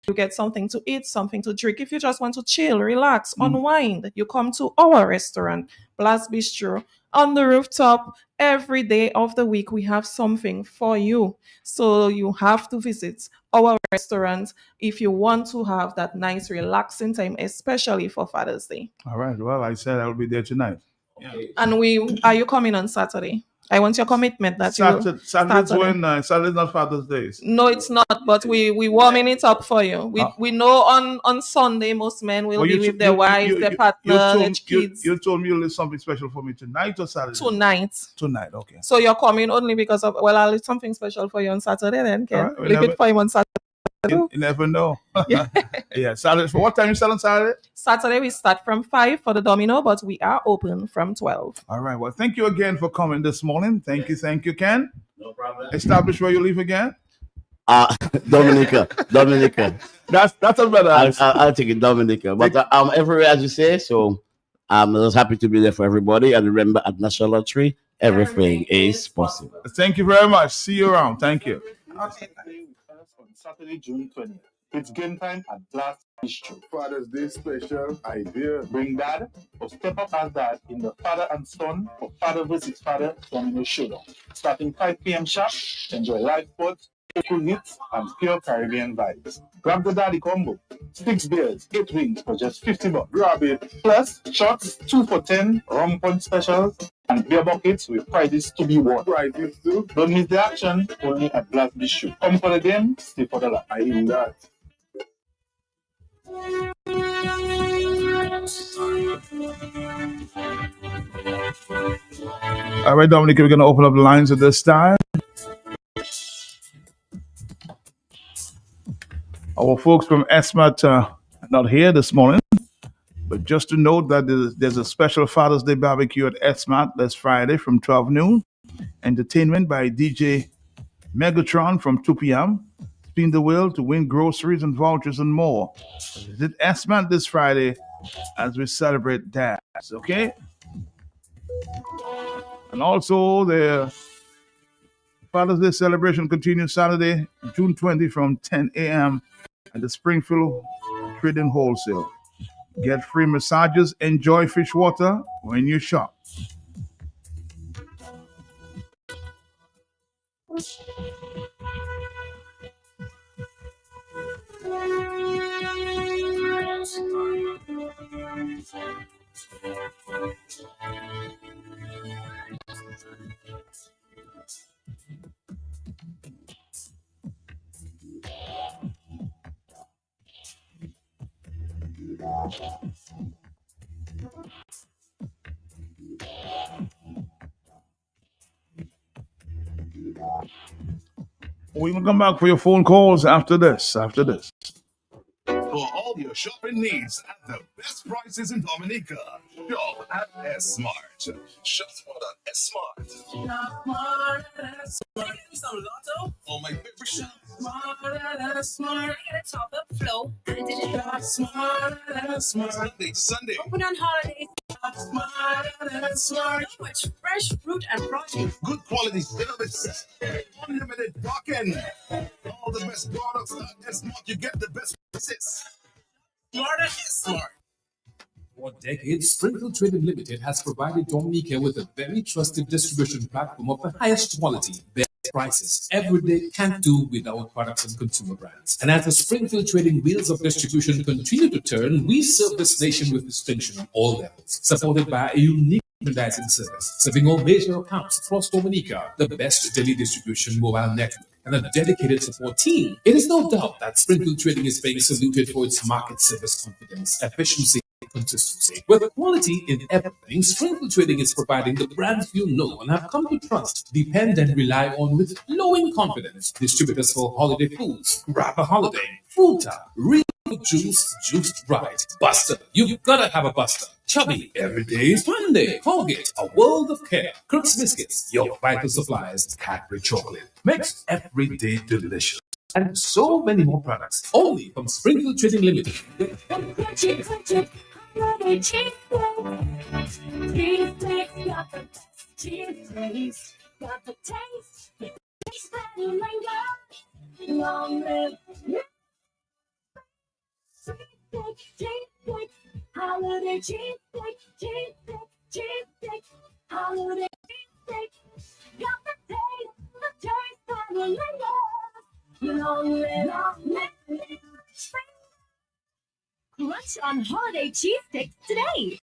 Speaker 22: you get something to eat, something to drink. If you just want to chill, relax, unwind, you come to our restaurant, Blast Bistro, on the rooftop. Every day of the week, we have something for you. So you have to visit our restaurant if you want to have that nice, relaxing time, especially for Father's Day.
Speaker 1: All right. Well, I said I'll be there tonight.
Speaker 23: Yeah.
Speaker 22: And are you coming on Saturday? I want your commitment that
Speaker 1: Saturday's not Father's Day.
Speaker 22: No, it's not. But we warming it up for you. We know on Sunday most men will be with their wives, their partner, their kids.
Speaker 1: You told me you'll leave something special for me tonight or Saturday?
Speaker 22: Tonight,
Speaker 1: okay.
Speaker 22: So you're coming only because of I'll leave something special for you on Saturday then, Ken. Right, leave it for him on Saturday.
Speaker 1: You never know. Yeah. Saturday. For what time you start on Saturday?
Speaker 22: Saturday we start from 5 for the domino, but we are open from 12.
Speaker 1: All right. Well, thank you again for coming this morning. Thank you, Ken.
Speaker 21: No problem.
Speaker 1: Establish where you live again.
Speaker 21: Dominica.
Speaker 1: That's a better answer.
Speaker 21: I'll take it, Dominica. But I'm everywhere as you say. So I'm just happy to be there for everybody. And remember, at National Lottery, everything is possible.
Speaker 1: Thank you very much. See you around. Thank you.
Speaker 18: Okay. On Saturday, June 20th. It's game time at Blast Bistro.
Speaker 19: Father's Day special idea.
Speaker 18: Bring dad or step up as dad in the father and son for Father vs. Father Domino Showdown. Starting 5 p.m. sharp, enjoy live sports, cool hits, and pure Caribbean vibes. Grab the daddy combo. 6 beers, 8 wings for just $50.
Speaker 19: Grab it.
Speaker 18: Plus, shots 2 for $10, rum punch specials, and beer buckets with prizes to be won.
Speaker 19: Prizes too.
Speaker 18: Don't miss the action, only at Blast Bistro. Come for the game, stay for the laugh.
Speaker 19: I hear that.
Speaker 1: All right, Dominic, we're going to open up the lines at this time. Our folks from ESMAT are not here this morning, but just to note that there's a special Father's Day barbecue at ESMAT this Friday from 12 noon. Entertainment by DJ Megatron from 2 p.m. spin the wheel to win groceries and vouchers and more. Visit S-Mart this Friday as we celebrate dads, okay? And also the Father's Day celebration continues Saturday, June 20 from 10 a.m. at the Springfield Trading Wholesale. Get free massages, enjoy fish water when you shop. We will come back for your phone calls after this.
Speaker 10: For all your shopping needs at the best prices in Dominica, shop at S-Mart. Shop smart at S-Mart.
Speaker 2: Shop smart at S-Mart. Give me some Lotto.
Speaker 10: Oh, my favorite.
Speaker 2: Shop smart at S-Mart. Get a top-up flow. And did it shop smart at S-Mart.
Speaker 10: Sunday.
Speaker 2: Open on holidays. Shop smart at S-Mart. So much fresh fruit and produce.
Speaker 10: Good quality service. Unlimited parking. All the best products at S-Mart. You get the best prices.
Speaker 2: Smart at S-Mart.
Speaker 3: For decades, Springfield Trading Limited has provided Dominica with a very trusted distribution platform of the highest quality, best prices. Every day can't do without products and consumer brands. And as the Springfield Trading wheels of distribution continue to turn, we serve this nation with distinction on all levels, supported by a unique merchandising service, serving all major accounts across Dominica, the best daily distribution mobile network, and a dedicated support team. It is no doubt that Springfield Trading is being saluted for its market service confidence, efficiency, and consistency. With quality in everything, Springfield Trading is providing the brands you know and have come to trust, depend, and rely on with flowing confidence. Distributors for holiday foods, Grab a Holiday, Fruta, Real Juice, Juiced Right, Buster. You've gotta have a Buster. Chubby, every day is Monday. Colgate, a world of care. Crooks Biscuits, your vital supplies. Cadbury Chocolate, makes every day delicious. And so many more products, only from Springfield Trading Limited.
Speaker 2: Long live holiday cheesecake, holiday cheesecake. Got the taste that will linger. Long live. Crunch on holiday cheesecake today.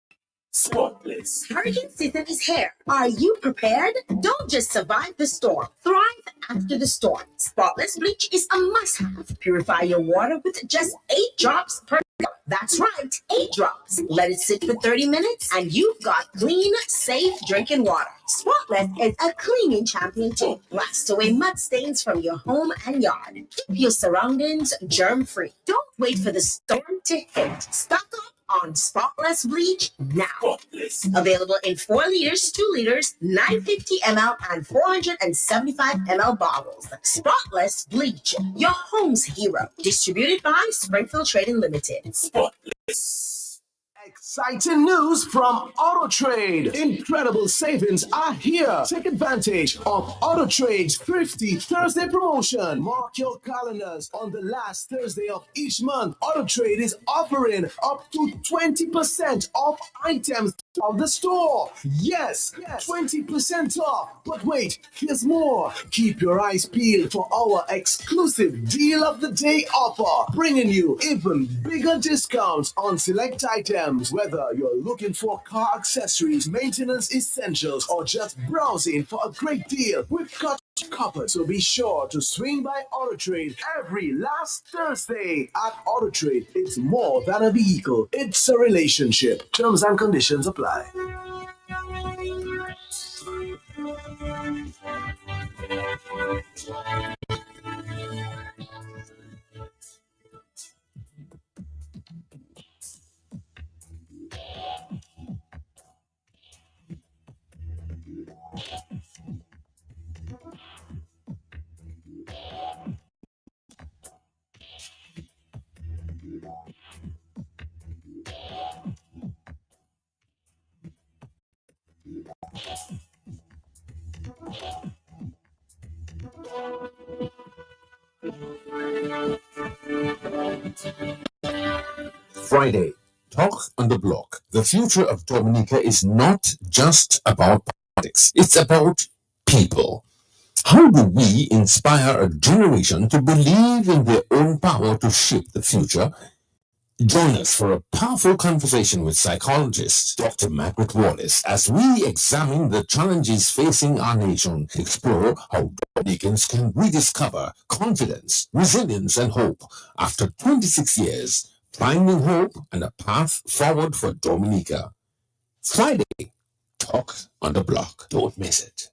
Speaker 5: Spotless. Hurricane season is here. Are you prepared? Don't just survive the storm. Thrive after the storm. Spotless bleach is a must-have. Purify your water with just 8 drops per gallon. That's right, 8 drops. Let it sit for 30 minutes and you've got clean, safe drinking water. Spotless is a cleaning champion too. Blast away mud stains from your home and yard. Keep your surroundings germ-free. Don't wait for the storm to hit. Stock up on Spotless bleach now. Spotless. Available in 4 liters, 2 liters, 950 ml, and 475 ml bottles. Spotless bleach, your home's hero. Distributed by Springfield Trading Limited.
Speaker 14: Spotless. Exciting news from AutoTrade. Incredible savings are here. Take advantage of AutoTrade's Thrifty Thursday promotion. Mark your calendars. On the last Thursday of each month, AutoTrade is offering up to 20% off items of the store. Yes, 20% off. But wait, here's more. Keep your eyes peeled for our exclusive Deal of the Day offer, bringing you even bigger discounts on select items. Whether you're looking for car accessories, maintenance essentials, or just browsing for a great deal, we've got you covered. So be sure to swing by AutoTrade every last Thursday. At AutoTrade, it's more than a vehicle, it's a relationship. Terms and conditions apply.
Speaker 12: Friday, Talk on the Block. The future of Dominica is not just about politics, it's about people. How do we inspire a generation to believe in their own power to shape the future? Join us for a powerful conversation with psychologist Dr. Margaret Wallace as we examine the challenges facing our nation, explore how Dominicans can rediscover confidence, resilience, and hope after 26 years, finding hope and a path forward for Dominica. Friday, Talk on the Block. Don't miss it.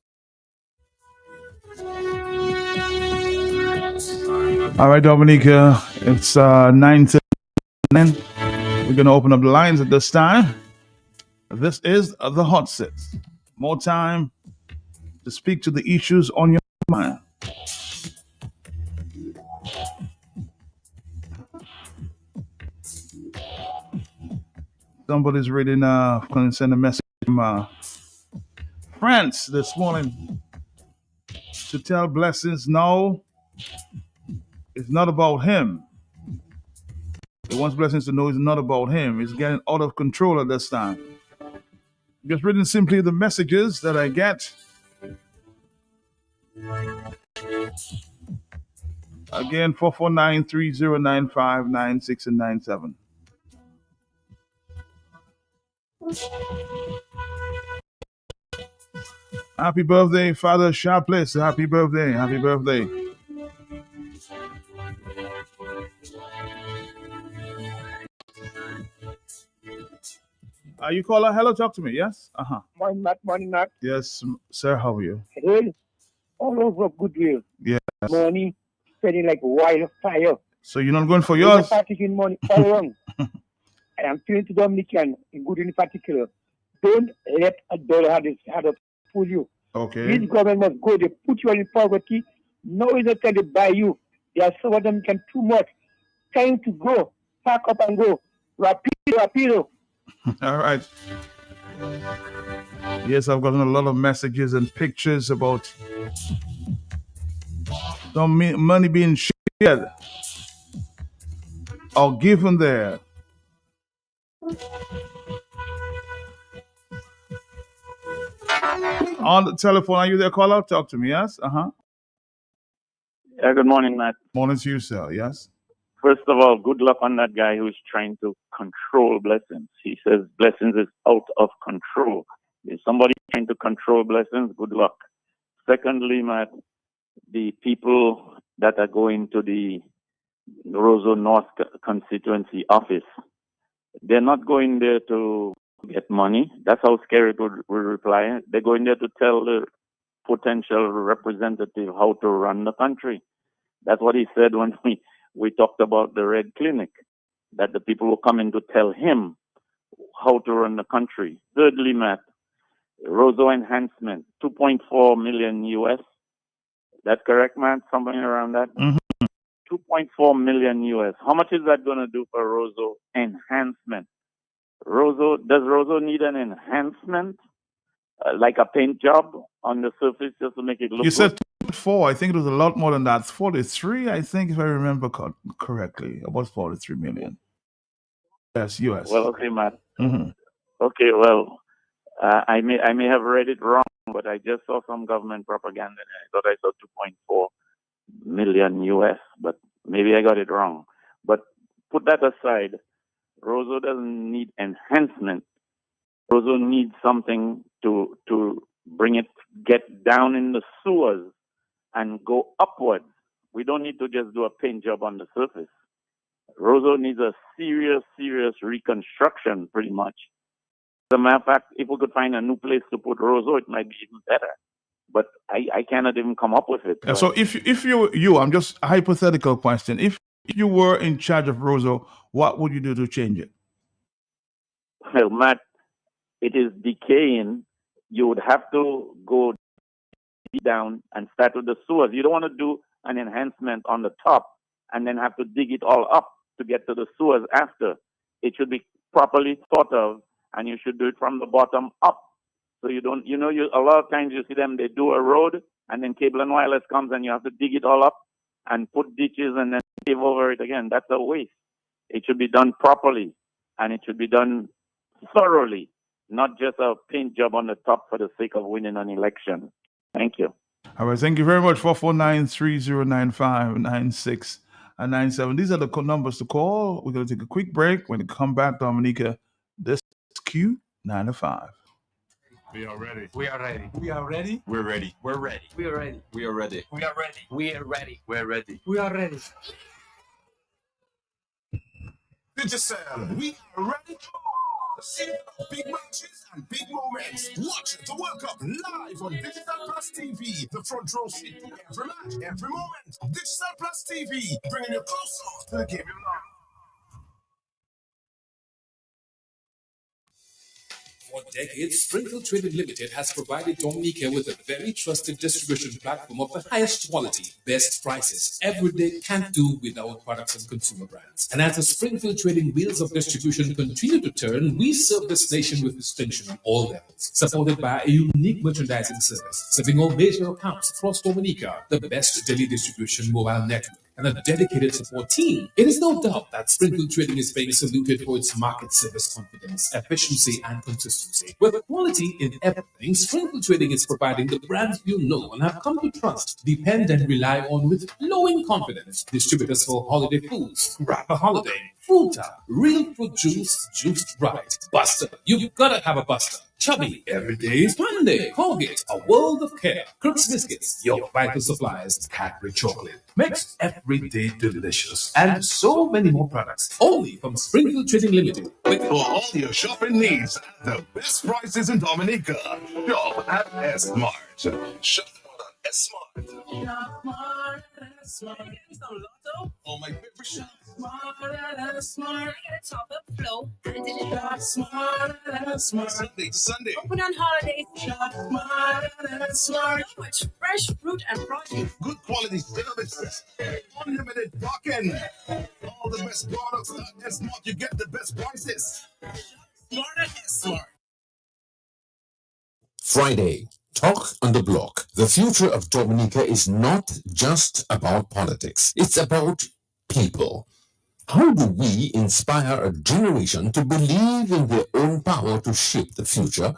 Speaker 1: All right, Dominica, it's 9:10. We're going to open up the lines at this time. This is the Hot Seat. More time to speak to the issues on your mind. Somebody's reading, going to send a message from France this morning to tell Blessings, no, it's not about him. He wants Blessings to know it's not about him. It's getting out of control at this time. Just reading simply the messages that I get. Again, 449-3095-96 and 97. Happy birthday, Father Sharpless. Happy birthday. Happy birthday. You call her. Hello, talk to me. Yes? Uh-huh.
Speaker 4: Morning, Matt.
Speaker 1: Yes, sir. How are you?
Speaker 4: Well, all over Goodwill.
Speaker 1: Yes.
Speaker 4: Money spreading like wildfire.
Speaker 1: So you're not going for yours?
Speaker 4: Particular money all around. I am feeling to Dominican, in Goodwill in particular. Don't let a dollar have to fool you.
Speaker 1: Okay.
Speaker 4: This government must go. They put you in poverty. No is not trying to buy you. They are some of them can too much. Time to go. Pack up and go. Rapido.
Speaker 1: All right. Yes, I've gotten a lot of messages and pictures about some money being shared or given there. On the telephone, are you there, caller? Talk to me, yes? Uh-huh.
Speaker 6: Yeah, good morning, Matt.
Speaker 1: Morning to you, sir, yes?
Speaker 6: First of all, good luck on that guy who's trying to control Blessings. He says Blessings is out of control. If somebody trying to control Blessings, good luck. Secondly, Matt, the people that are going to the Roseau North constituency office, they're not going there to get money. That's how Skerritt would reply. They're going there to tell the potential representative how to run the country. That's what he said when we talked about the Red Clinic, that the people will come in to tell him how to run the country. Thirdly, Matt, Roseau enhancement, 2.4 million US. That's correct, Matt? Something around that?
Speaker 1: Mm-hmm.
Speaker 6: 2.4 million US. How much is that going to do for Roseau enhancement? Does Roseau need an enhancement? Like a paint job on the surface just to make it look
Speaker 1: You
Speaker 6: good?
Speaker 1: said 2.4. I think it was a lot more than that. 43, I think, if I remember correctly. About 43 million. Yes, US.
Speaker 6: Well, okay, Matt.
Speaker 1: Mm-hmm.
Speaker 6: Okay, well, I may have read it wrong, but I just saw some government propaganda and I thought I saw 2.4 million US, but maybe I got it wrong. But put that aside, Roseau doesn't need enhancement. Roseau needs something to bring it, get down in the sewers and go upwards. We don't need to just do a paint job on the surface. Roseau needs a serious reconstruction, pretty much. As a matter of fact, if we could find a new place to put Roseau, it might be even better. But I cannot even come up with it.
Speaker 1: So if you, I'm just a hypothetical question. If you were in charge of Roseau, what would you do to change it?
Speaker 6: Well, Matt, it is decaying. You would have to go down and start with the sewers. You don't want to do an enhancement on the top and then have to dig it all up to get to the sewers after. It should be properly thought of, and you should do it from the bottom up.
Speaker 7: So you don't, a lot of times you see them, they do a road and then Cable and Wireless comes and you have to dig it all up and put ditches and then pave over it again. That's a waste. It should be done properly and it should be done thoroughly, not just a paint job on the top for the sake of winning an election. Thank you.
Speaker 1: All right, thank you very much. 449-3095-96 and 97. These are the numbers to call. We're going to take a quick break. When we come back, Dominica, this is Q95.
Speaker 10: We are ready.
Speaker 14: We are ready. We are ready.
Speaker 10: We're ready.
Speaker 14: We're ready. We are ready.
Speaker 10: We are ready.
Speaker 14: We are ready. We are ready.
Speaker 10: We're ready.
Speaker 14: We are ready. Digicel, we are ready. See big matches and big moments. Watch the World Cup live on Digital Plus TV. The front row seat to every match, every moment. Digital Plus TV, bringing you closer to the game you love.
Speaker 3: For decades, Springfield Trading Limited has provided Dominica with a very trusted distribution platform of the highest quality, best prices. Every day can't do without products and consumer brands. And as the Springfield Trading wheels of distribution continue to turn, we serve this nation with distinction on all levels, supported by a unique merchandising service, serving all major accounts across Dominica, the best daily distribution mobile network, and a dedicated support team. It is no doubt that Springfield Trading is being saluted for its market service confidence, efficiency, and consistency. With quality in everything, Springfield Trading is providing the brands you know and have come to trust, depend, and rely on with glowing confidence. Distributors for holiday foods, Rapper Holiday, Fruta, Real Fruit Juice, Juiced Right, Buster. You've gotta have a Buster. Chubby, every day is fun day. Colgate, a world of care. Crooks Biscuits, your vital supplies. Cadbury Chocolate, makes every day delicious. And so many more products, only from Springfield Trading Limited.
Speaker 10: For all your shopping needs at the best prices in Dominica. Shop at S-Mart. Shop at S-Mart.
Speaker 2: Oh, my favorite shop. Smart, get a top up flow. And did it shop smart.
Speaker 10: Sunday.
Speaker 2: Open on holidays. Shop smart. So much fresh fruit and produce.
Speaker 10: Good quality services. Unlimited parking. All the best products at S-Mart. You get the best prices.
Speaker 2: Smart at Smart.
Speaker 12: Friday, Talk on the Block. The future of Dominica is not just about politics. It's about people. How do we inspire a generation to believe in their own power to shape the future?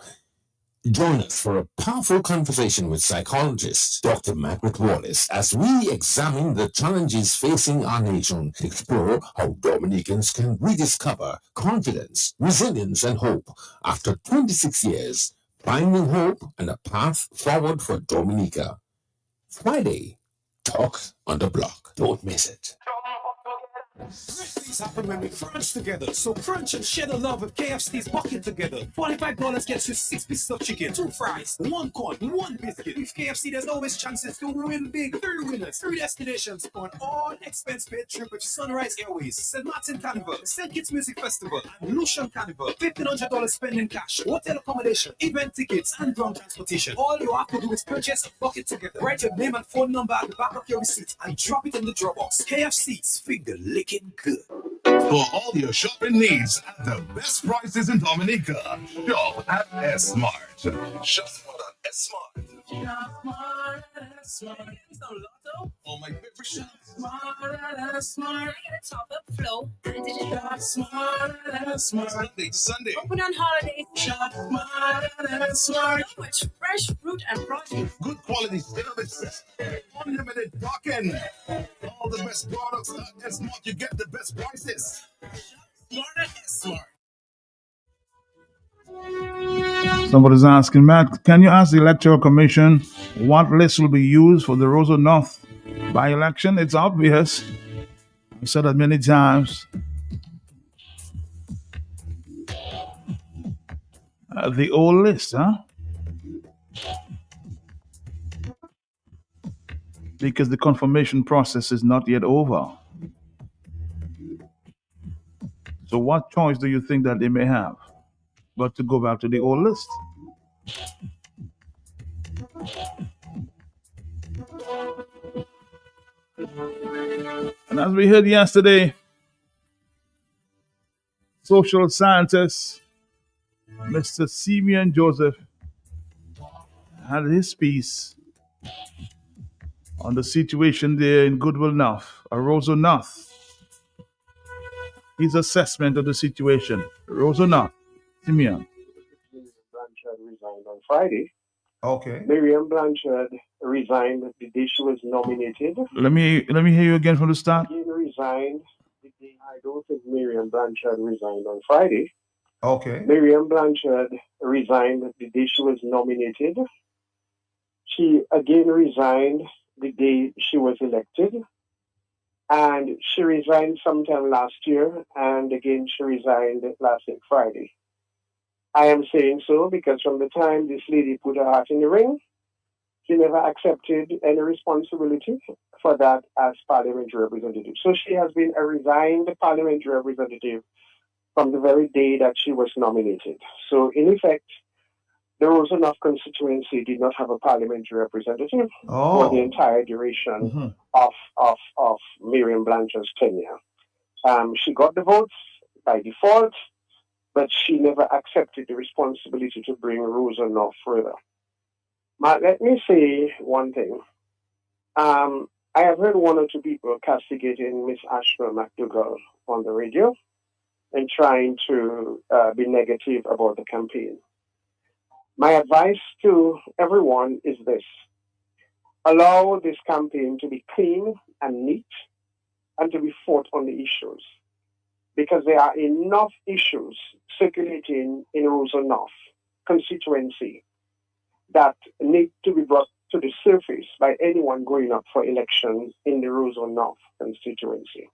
Speaker 12: Join us for a powerful conversation with psychologist Dr. Margaret Wallace as we examine the challenges facing our nation, explore how Dominicans can rediscover confidence, resilience, and hope after 26 years, finding hope and a path forward for Dominica. Friday, Talk on the Block. Don't miss it.
Speaker 14: Things happen when we crunch together. So crunch and share the love of KFC's bucket together. $45 gets you 6 pieces of chicken, 2 fries, 1 corn, 1 biscuit. With KFC, there's always chances to win big. 3 winners, 3 destinations for an all-expense-paid trip with Sunrise Airways, St. Martin Carnival, St. Kitts Music Festival, and Lucian Carnival. $1,500 spending cash, hotel accommodation, event tickets, and ground transportation. All you have to do is purchase a bucket together. Write your name and phone number at the back of your receipt and drop it in the drop box. KFC's finger licking good.
Speaker 10: For all your shopping needs at the best prices in Dominica. Shop at S-Mart. Shop at S-Mart.
Speaker 2: Oh, my favorite shop. Smart, get a top up flow. And did it shop smart.
Speaker 10: Sunday.
Speaker 2: Open on holidays. Shop smart. So much fresh fruit and produce.
Speaker 10: Good quality services. Unlimited parking. All the best products at S-Mart. You get the best prices.
Speaker 2: Smart at Smart.
Speaker 1: Somebody's asking, Matt, can you ask the Electoral Commission what list will be used for the Roseau North by-election? It's obvious. I said that many times. The old list, huh? Because the confirmation process is not yet over. So what choice do you think that they may have but to go back to the old list? And as we heard yesterday, social scientist Mr. Simeon Joseph had his piece on the situation there in Goodwill North, Rosa North. His assessment of the situation. Rosa North, Simeon.
Speaker 8: Blanchard resigned on Friday.
Speaker 1: Okay.
Speaker 8: Miriam Blanchard resigned the day she was nominated.
Speaker 1: Let me hear you again from the start.
Speaker 8: Again resigned the day. I don't think Miriam Blanchard resigned on Friday.
Speaker 1: Okay.
Speaker 8: Miriam Blanchard resigned the day she was nominated. She again resigned the day she was elected. And she resigned sometime last year, and again she resigned last week Friday. I am saying so because from the time this lady put her heart in the ring, she never accepted any responsibility for that as parliamentary representative. So she has been a resigned parliamentary representative from the very day that she was nominated. So in effect, the Rosa North constituency did not have a parliamentary representative for the entire duration of Miriam Blanchard's tenure. She got the votes by default, but she never accepted the responsibility to bring Rosa North further. But let me say one thing. I have heard one or two people castigating Miss Ashburn McDougall on the radio and trying to be negative about the campaign. My advice to everyone is this. Allow this campaign to be clean and neat and to be fought on the issues. Because there are enough issues circulating in Rosa North constituency that need to be brought to the surface by anyone going up for election in the Rosa North constituency.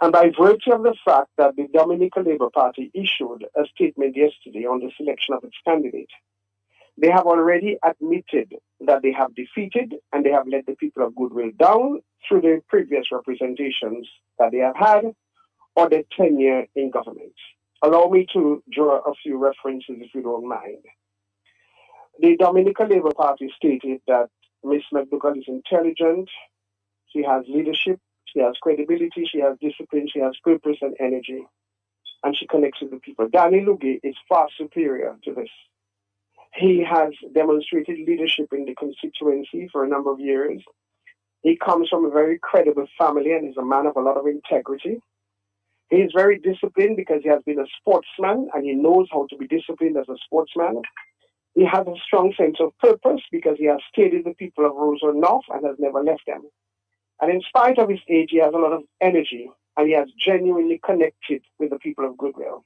Speaker 8: And by virtue of the fact that the Dominica Labour Party issued a statement yesterday on the selection of its candidate, they have already admitted that they have defeated and they have let the people of Goodwill down through the previous representations that they have had or their tenure in government. Allow me to draw a few references if you don't mind. The Dominica Labour Party stated that Ms. McDougall is intelligent, she has leadership, she has credibility, she has discipline, she has purpose and energy, and she connects with the people. Danny Lugie is far superior to this. He has demonstrated leadership in the constituency for a number of years. He comes from a very credible family and is a man of a lot of integrity. He is very disciplined because he has been a sportsman and he knows how to be disciplined as a sportsman. He has a strong sense of purpose because he has stayed with the people of Rosa North and has never left them. And in spite of his age, he has a lot of energy and he has genuinely connected with the people of Goodwill.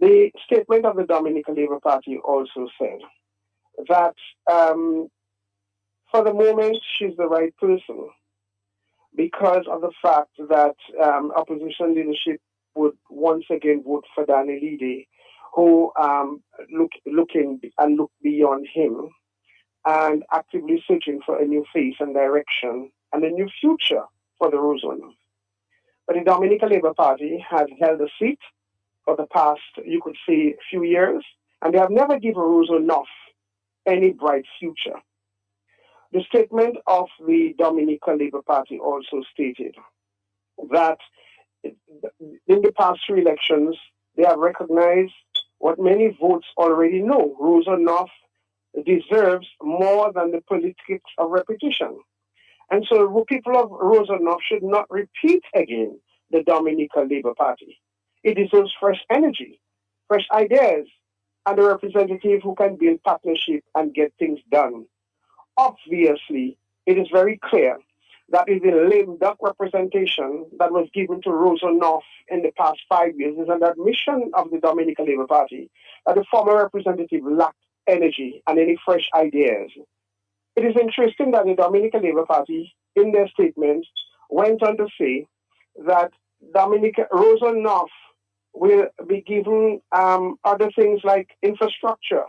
Speaker 8: The statement of the Dominica Labour Party also said that for the moment, she's the right person because of the fact that opposition leadership would once again vote for Danny Leedy, who look beyond him and actively searching for a new face and direction and a new future for the Rosa North. But the Dominica Labour Party has held a seat for the past, you could say, few years, and they have never given Rosa North any bright future. The statement of the Dominica Labour Party also stated that in the past three elections, they have recognized what many votes already know. Rosa North deserves more than the politics of repetition. And so the people of Rosa North should not repeat again the Dominica Labour Party. It deserves fresh energy, fresh ideas, and a representative who can build partnership and get things done. Obviously, it is very clear that is the lame duck representation that was given to Rosa North in the past 5 years is an admission of the Dominica Labour Party that the former representative lacked energy and any fresh ideas. It is interesting that the Dominica Labour Party, in their statement, went on to say that Rosa North will be given other things like infrastructure,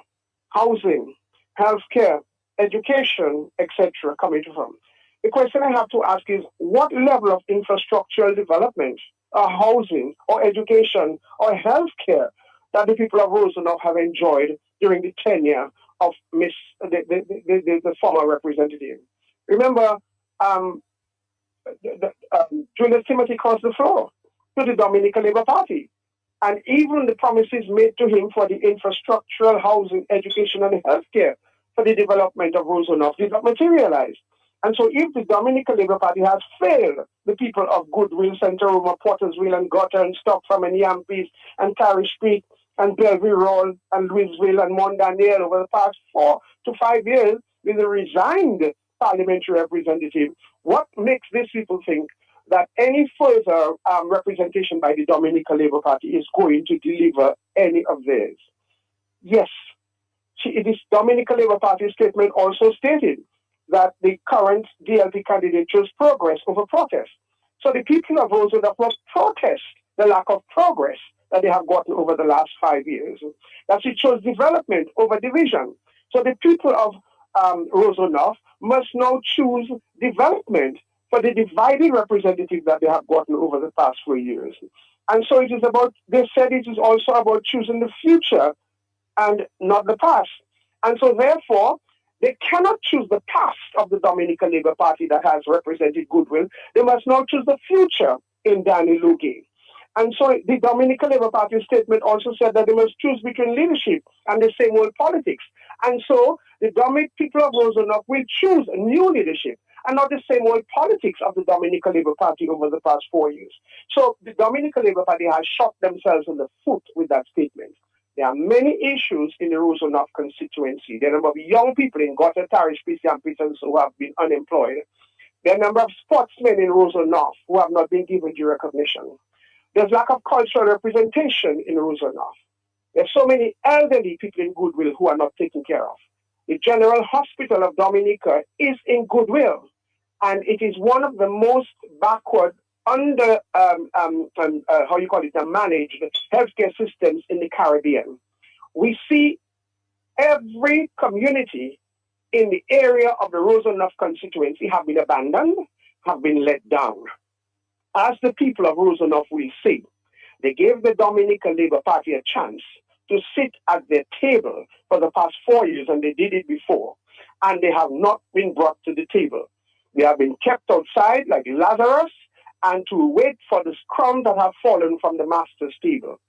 Speaker 8: housing, healthcare, education, etc. coming from. The question I have to ask is, what level of infrastructural development, or housing, or education, or healthcare that the people of Rosa North have enjoyed during the tenure of the former representative? Remember, Julius Timothy crossed the floor to the Dominica Labour Party. And even the promises made to him for the infrastructural, housing, education, and healthcare for the development of Rosenhoff did not materialize. And so if the Dominican Labour Party has failed the people of Goodwill, St. Aroma, Pottersville, and Gutter, and Stockfarm, and Yampis, and Parish Street, and Bellevue Road, and Louisville, and Mont Daniel over the past 4 to 5 years with a resigned parliamentary representative, what makes these people think that any further representation by the Dominican Labour Party is going to deliver any of theirs? Yes, this Dominican Labour Party statement also stated that the current DLP candidate chose progress over protest. So the people of Rosenhoff must protest the lack of progress that they have gotten over the last 5 years. That she chose development over division. So the people of Rosenhoff must now choose development for the divided representative that they have gotten over the past 4 years. And so it is about, they said it is also about choosing the future and not the past. And so therefore, they cannot choose the past of the Dominican Labour Party that has represented Goodwill. They must now choose the future in Danny Luque. And so the Dominican Labour Party statement also said that they must choose between leadership and the same old politics. And so the people of Rosenhoff will choose a new leadership and not the same old politics of the Dominican Labour Party over the past 4 years. So the Dominican Labour Party has shot themselves in the foot with that statement. There are many issues in the Rosenhoff constituency. There are a number of young people in Gutter, Parish, and Pitons who have been unemployed. There are a number of sportsmen in Rosenhoff who have not been given due recognition. There's lack of cultural representation in Rosenhoff. There's so many elderly people in Goodwill who are not taken care of. The General Hospital of Dominica is in Goodwill, and it is one of the most backward, managed healthcare systems in the Caribbean. We see every community in the area of the Rosenhoff constituency have been abandoned, have been let down. As the people of Rosenhoff will see, they gave the Dominican Labour Party a chance to sit at their table for the past 4 years, and they did it before, and they have not been brought to the table. They have been kept outside like Lazarus and to wait for the crumbs that have fallen from the master's table.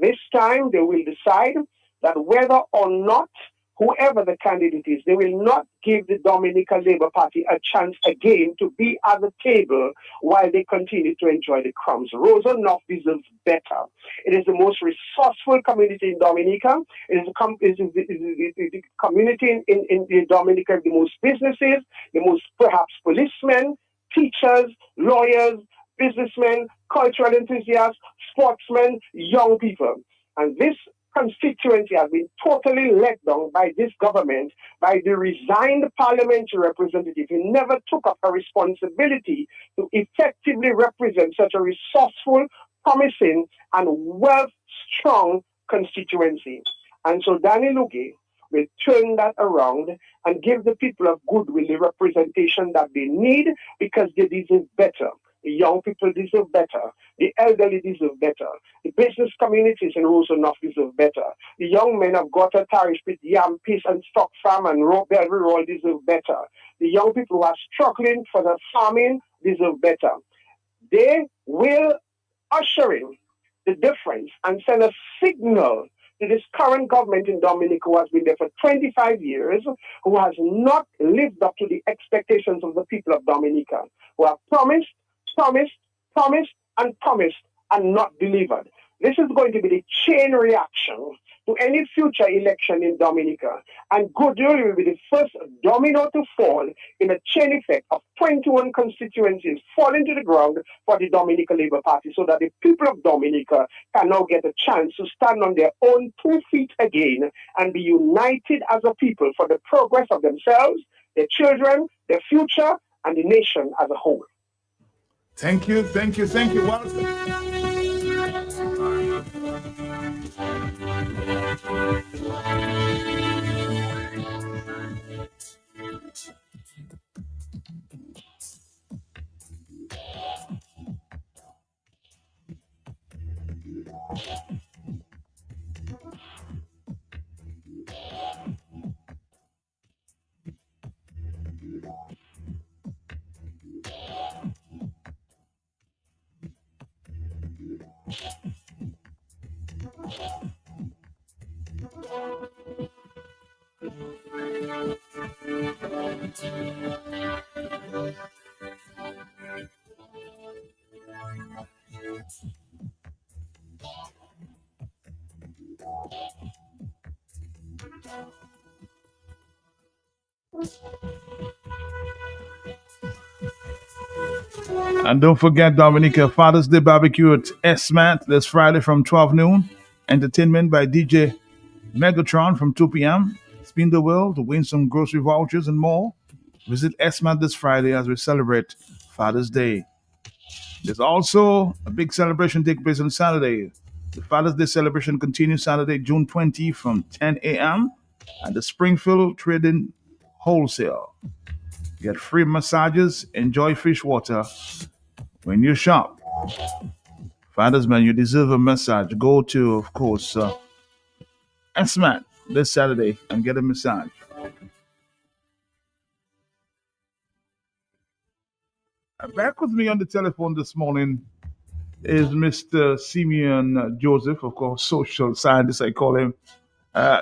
Speaker 8: This time they will decide that whether or not, whoever the candidate is, they will not give the Dominican Labour Party a chance again to be at the table while they continue to enjoy the crumbs. Rosenhoff deserves better. It is the most resourceful community in Dominica. It is the community in Dominica with the most businesses, the most perhaps policemen, teachers, lawyers, businessmen, cultural enthusiasts, sportsmen, young people. And this constituency has been totally let down by this government, by the resigned parliamentary representative who never took up a responsibility to effectively represent such a resourceful, promising, and wealth-strong constituency. And so Danny Luque will turn that around and give the people of Goodwill the representation that they need because they deserve better. The young people deserve better. The elderly deserve better. The business communities in Rosenhoff deserve better. The young men of Gutter, Parish, Yampis, and Stockfarm and Bellevue Road deserve better. The young people who are struggling for the farming deserve better. They will usher in the difference and send a signal to this current government in Dominica who has been there for 25 years, who has not lived up to the expectations of the people of Dominica, who have promised, and not delivered. This is going to be the chain reaction to any future election in Dominica. And Goodwill will be the first domino to fall in a chain effect of 21 constituencies falling to the ground for the Dominican Labour Party so that the people of Dominica can now get a chance to stand on their own 2 feet again and be united as a people for the progress of themselves, their children, their future, and the nation as a whole.
Speaker 1: Thank you. Welcome. And don't forget, Dominica, Father's Day barbecue at SMAT this Friday from 12 noon. Entertainment by DJ Megatron from 2 p.m. Spin the wheel to win some grocery vouchers and more. Visit SMAT this Friday as we celebrate Father's Day. There's also a big celebration taking place on Saturday. The Father's Day celebration continues Saturday, June 20 from 10 a.m. at the Springfield Trading Wholesale. Get free massages, enjoy fish water when you shop. Father's Man, you deserve a massage. Go to, of course, SMAT this Saturday and get a massage. Back with me on the telephone this morning is Mr. Simeon Joseph, of course, social scientist, I call him.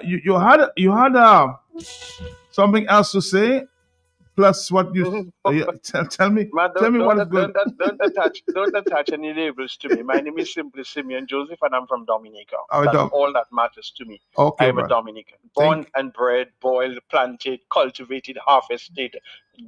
Speaker 1: You had something else to say, plus what you tell me.
Speaker 9: Man,
Speaker 1: Tell me what is good.
Speaker 9: Don't attach any labels to me. My name is simply Simeon Joseph, and I'm from Dominica.
Speaker 1: Oh,
Speaker 9: That's
Speaker 1: Dom-
Speaker 9: all that matters to me.
Speaker 1: Okay,
Speaker 9: I am a
Speaker 1: man.
Speaker 9: Dominican, born and bred, boiled, planted, cultivated, harvested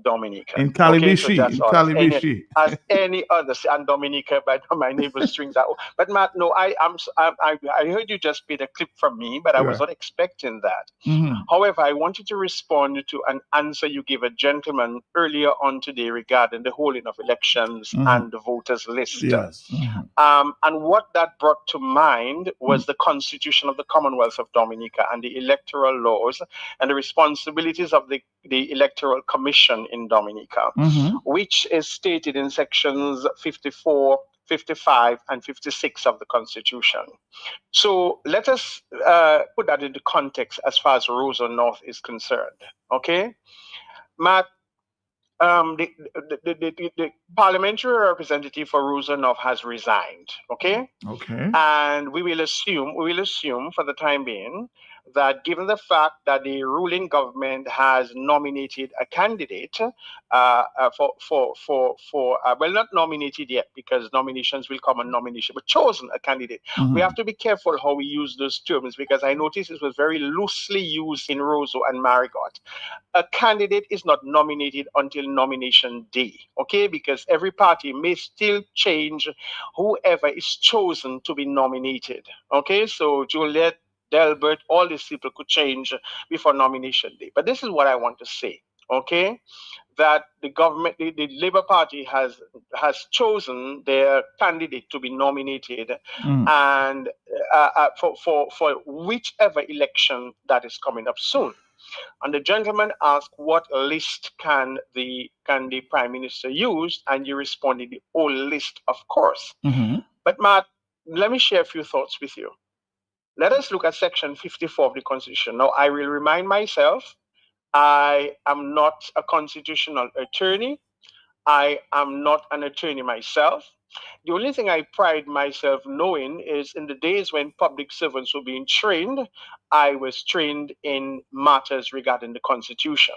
Speaker 9: Dominican.
Speaker 1: In Calibishi,
Speaker 9: that's
Speaker 1: in
Speaker 9: all.
Speaker 1: Calibishi.
Speaker 9: As any other, and Dominica, by my neighbor's strings. But Matt, no, I heard you just played a clip from me, but I was
Speaker 1: Yeah.
Speaker 9: not expecting that.
Speaker 1: Mhm.
Speaker 9: However, I wanted to respond to an answer you gave a gentleman earlier on today regarding the holding of elections
Speaker 1: Mhm.
Speaker 9: and the voters list.
Speaker 1: Yes. Mhm.
Speaker 9: And what that brought to mind was the Constitution of the Commonwealth of Dominica and the electoral laws and the responsibilities of the Electoral Commission in Dominica,
Speaker 1: Mhm.
Speaker 9: which is stated in sections 54, 55, and 56 of the Constitution. So let us put that into context as far as Rosa North is concerned. Okay, Matt, the parliamentary representative for Rosa North has resigned. Okay,
Speaker 1: Okay.
Speaker 9: and we will assume for the time being that given the fact that the ruling government has nominated a candidate well, not nominated yet because nominations will come on nomination, but chosen a candidate.
Speaker 1: Mhm.
Speaker 9: We have to be careful how we use those terms because I noticed it was very loosely used in Roseau and Marigot. A candidate is not nominated until nomination day, okay? Because every party may still change whoever is chosen to be nominated, okay? So Juliet, Delbert, all these people could change before nomination day. But this is what I want to say, okay? That the government, the Labour Party has chosen their candidate to be nominated,
Speaker 1: Mm.
Speaker 9: and for whichever election that is coming up soon. And the gentleman asked, "What list can the Prime Minister use?" And you responded, "The whole list, of course."
Speaker 1: Mhm.
Speaker 9: But Matt, let me share a few thoughts with you. Let us look at Section 54 of the Constitution. Now, I will remind myself, I am not a constitutional attorney. I am not an attorney myself. The only thing I pride myself knowing is in the days when public servants were being trained, I was trained in matters regarding the Constitution.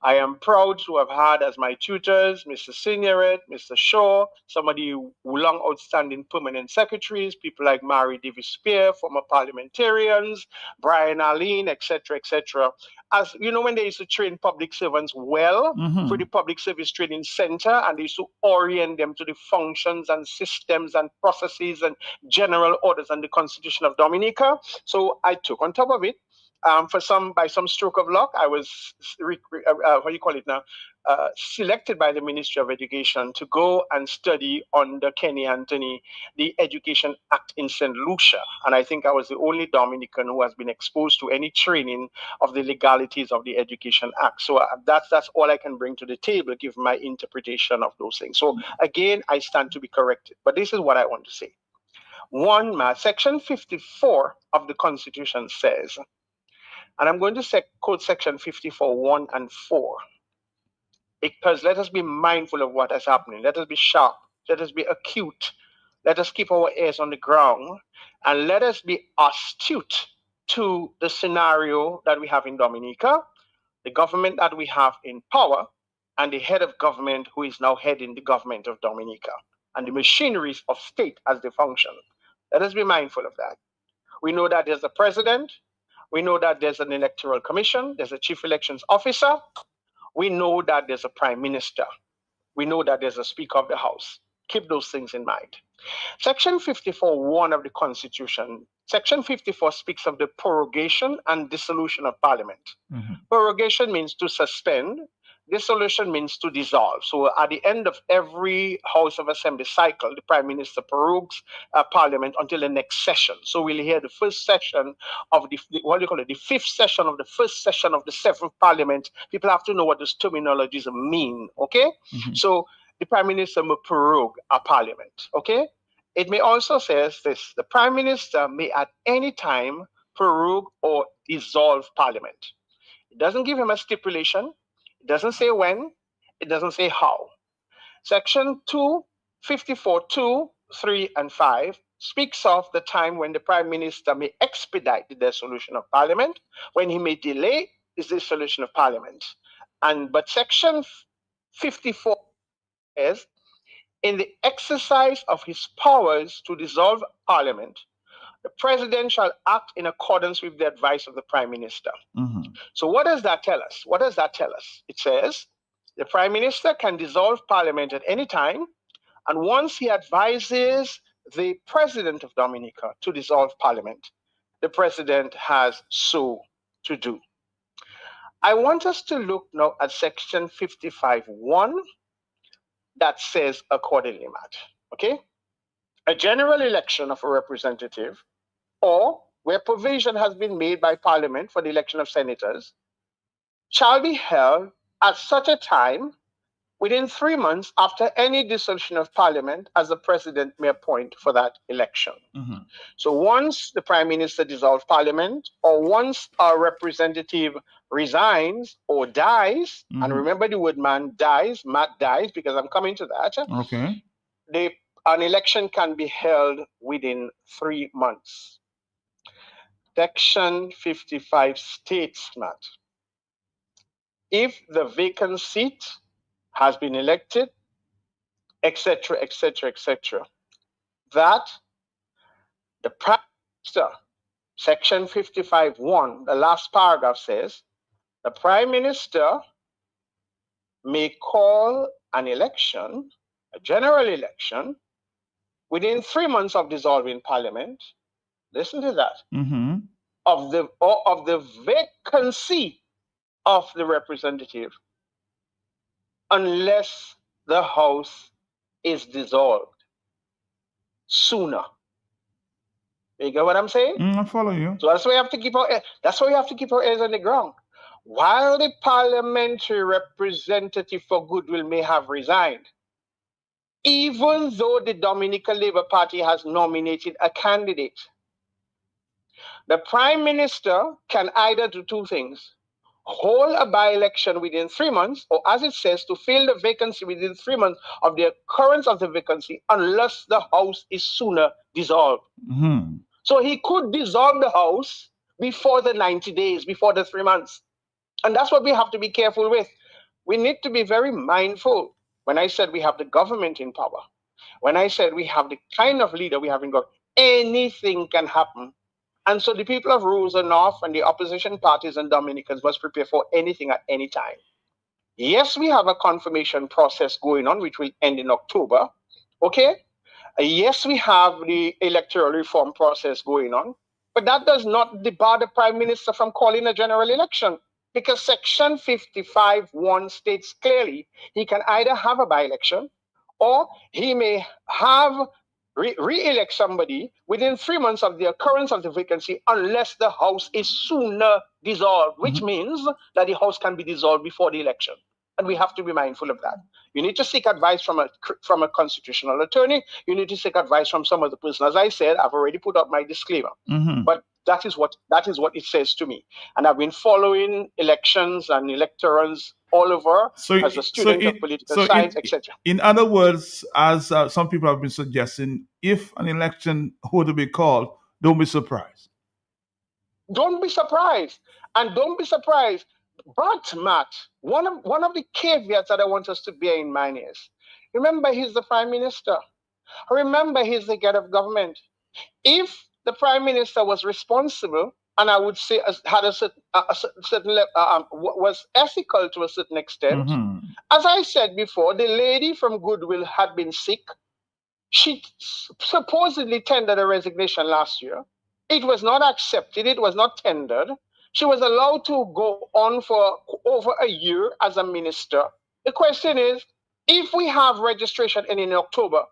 Speaker 9: I am proud to have had as my tutors Mr. Signoret, Mr. Shaw, somebody who long outstanding permanent secretaries, people like Mary Davis Spear, former parliamentarians, Brian Arlene, etc., etc. As you know, when they used to train public servants well for the Public Service Training Center, and they used to orient them to the functions and systems and processes and general orders and the Constitution of Dominica. So I took on top of it. By some stroke of luck, I was selected by the Ministry of Education to go and study under Kenny Anthony the Education Act in St. Lucia, and I think I was the only Dominican who has been exposed to any training of the legalities of the Education Act. So that's all I can bring to the table, given my interpretation of those things. So again, I stand to be corrected, but this is what I want to say. Section 54 of the Constitution says, and I'm going to quote Section 54, 1 and 4, because let us be mindful of what is happening. Let us be sharp. Let us be acute. Let us keep our ears on the ground, and let us be astute to the scenario that we have in Dominica, the government that we have in power, and the head of government who is now heading the government of Dominica, and the machineries of state as they function. Let us be mindful of that. We know that there's a president. We know that there's an electoral commission. There's a chief elections officer. We know that there's a prime minister. We know that there's a speaker of the house. Keep those things in mind. Section 54(1) of the Constitution, Section 54 speaks of the prorogation and dissolution of Parliament. Prorogation means to suspend. Dissolution means to dissolve. So at the end of every House of Assembly cycle, the Prime Minister prorogues Parliament until the next session. So we'll hear the first session of the fifth session of the first session of the seventh Parliament. People have to know what those terminologies mean, okay? So the Prime Minister may prorogue a Parliament, okay? It may also say this: the Prime Minister may at any time prorogue or dissolve Parliament. It doesn't give him a stipulation. It doesn't say when. It doesn't say how. Section 254(2), 3, and 5 speaks of the time when the Prime Minister may expedite the dissolution of Parliament, when he may delay the dissolution of Parliament. But Section 54 says, in the exercise of his powers to dissolve Parliament, the President shall act in accordance with the advice of the Prime Minister. So what does that tell us? What does that tell us? It says the Prime Minister can dissolve Parliament at any time, and once he advises the President of Dominica to dissolve Parliament, the President has so to do. I want us to look now at Section 55(1) that says accordingly, Matt. Okay? A general election of a representative, or where provision has been made by Parliament for the election of senators, shall be held at such a time within 3 months after any dissolution of Parliament as the President may appoint for that election. So once the Prime Minister dissolves Parliament, or once our representative resigns or dies, and remember the word man dies, Matt dies, because I'm coming to that,
Speaker 1: Okay.
Speaker 9: an election can be held within 3 months. Section 55 states, Matt, if the vacant seat has been elected, etc., etc., etc., that the Prime Minister, Section 55(1), the last paragraph says, the Prime Minister may call an election, a general election, within 3 months of dissolving Parliament. Listen to that. Of the vacancy of the representative, unless the House is dissolved sooner. You get what I'm saying?
Speaker 1: I follow you.
Speaker 9: So that's why we have to keep our ears on the ground. While the parliamentary representative for Goodwill may have resigned, even though the Dominican Labour Party has nominated a candidate, the Prime Minister can either do two things: hold a by-election within 3 months, or as it says, to fill the vacancy within 3 months of the occurrence of the vacancy, unless the House is sooner dissolved. So he could dissolve the House before the 90 days, before the 3 months. And that's what we have to be careful with. We need to be very mindful. When I said we have the government in power, when I said we have the kind of leader we have in government, anything can happen. And so the people of Rosa North and the opposition parties and Dominicans must prepare for anything at any time. Yes, we have a confirmation process going on, which will end in October. Okay? Yes, we have the electoral reform process going on, but that does not debar the Prime Minister from calling a general election, because Section 55(1) states clearly he can either have a by-election, or he may have re-elect somebody within 3 months of the occurrence of the vacancy, unless the House is sooner dissolved, which means that the House can be dissolved before the election. And we have to be mindful of that. You need to seek advice from a constitutional attorney. You need to seek advice from some other person. As I said, I've already put out my disclaimer. But that is what it says to me. And I've been following elections and electorals all over as a student of political science, etc.
Speaker 1: In other words, as some people have been suggesting, if an election were to be called, don't be surprised.
Speaker 9: Don't be surprised. And don't be surprised. But Matt, one of the caveats that I want us to bear in mind is, remember, he's the prime minister. Remember, he's the head of government. If the prime minister was responsible, and I would say had a certain was ethical to a certain extent, as I said before, the lady from Goodwill had been sick. She supposedly tendered a resignation last year. It was not accepted. It was not tendered. She was allowed to go on for over a year as a minister. The question is, if we have registration in October,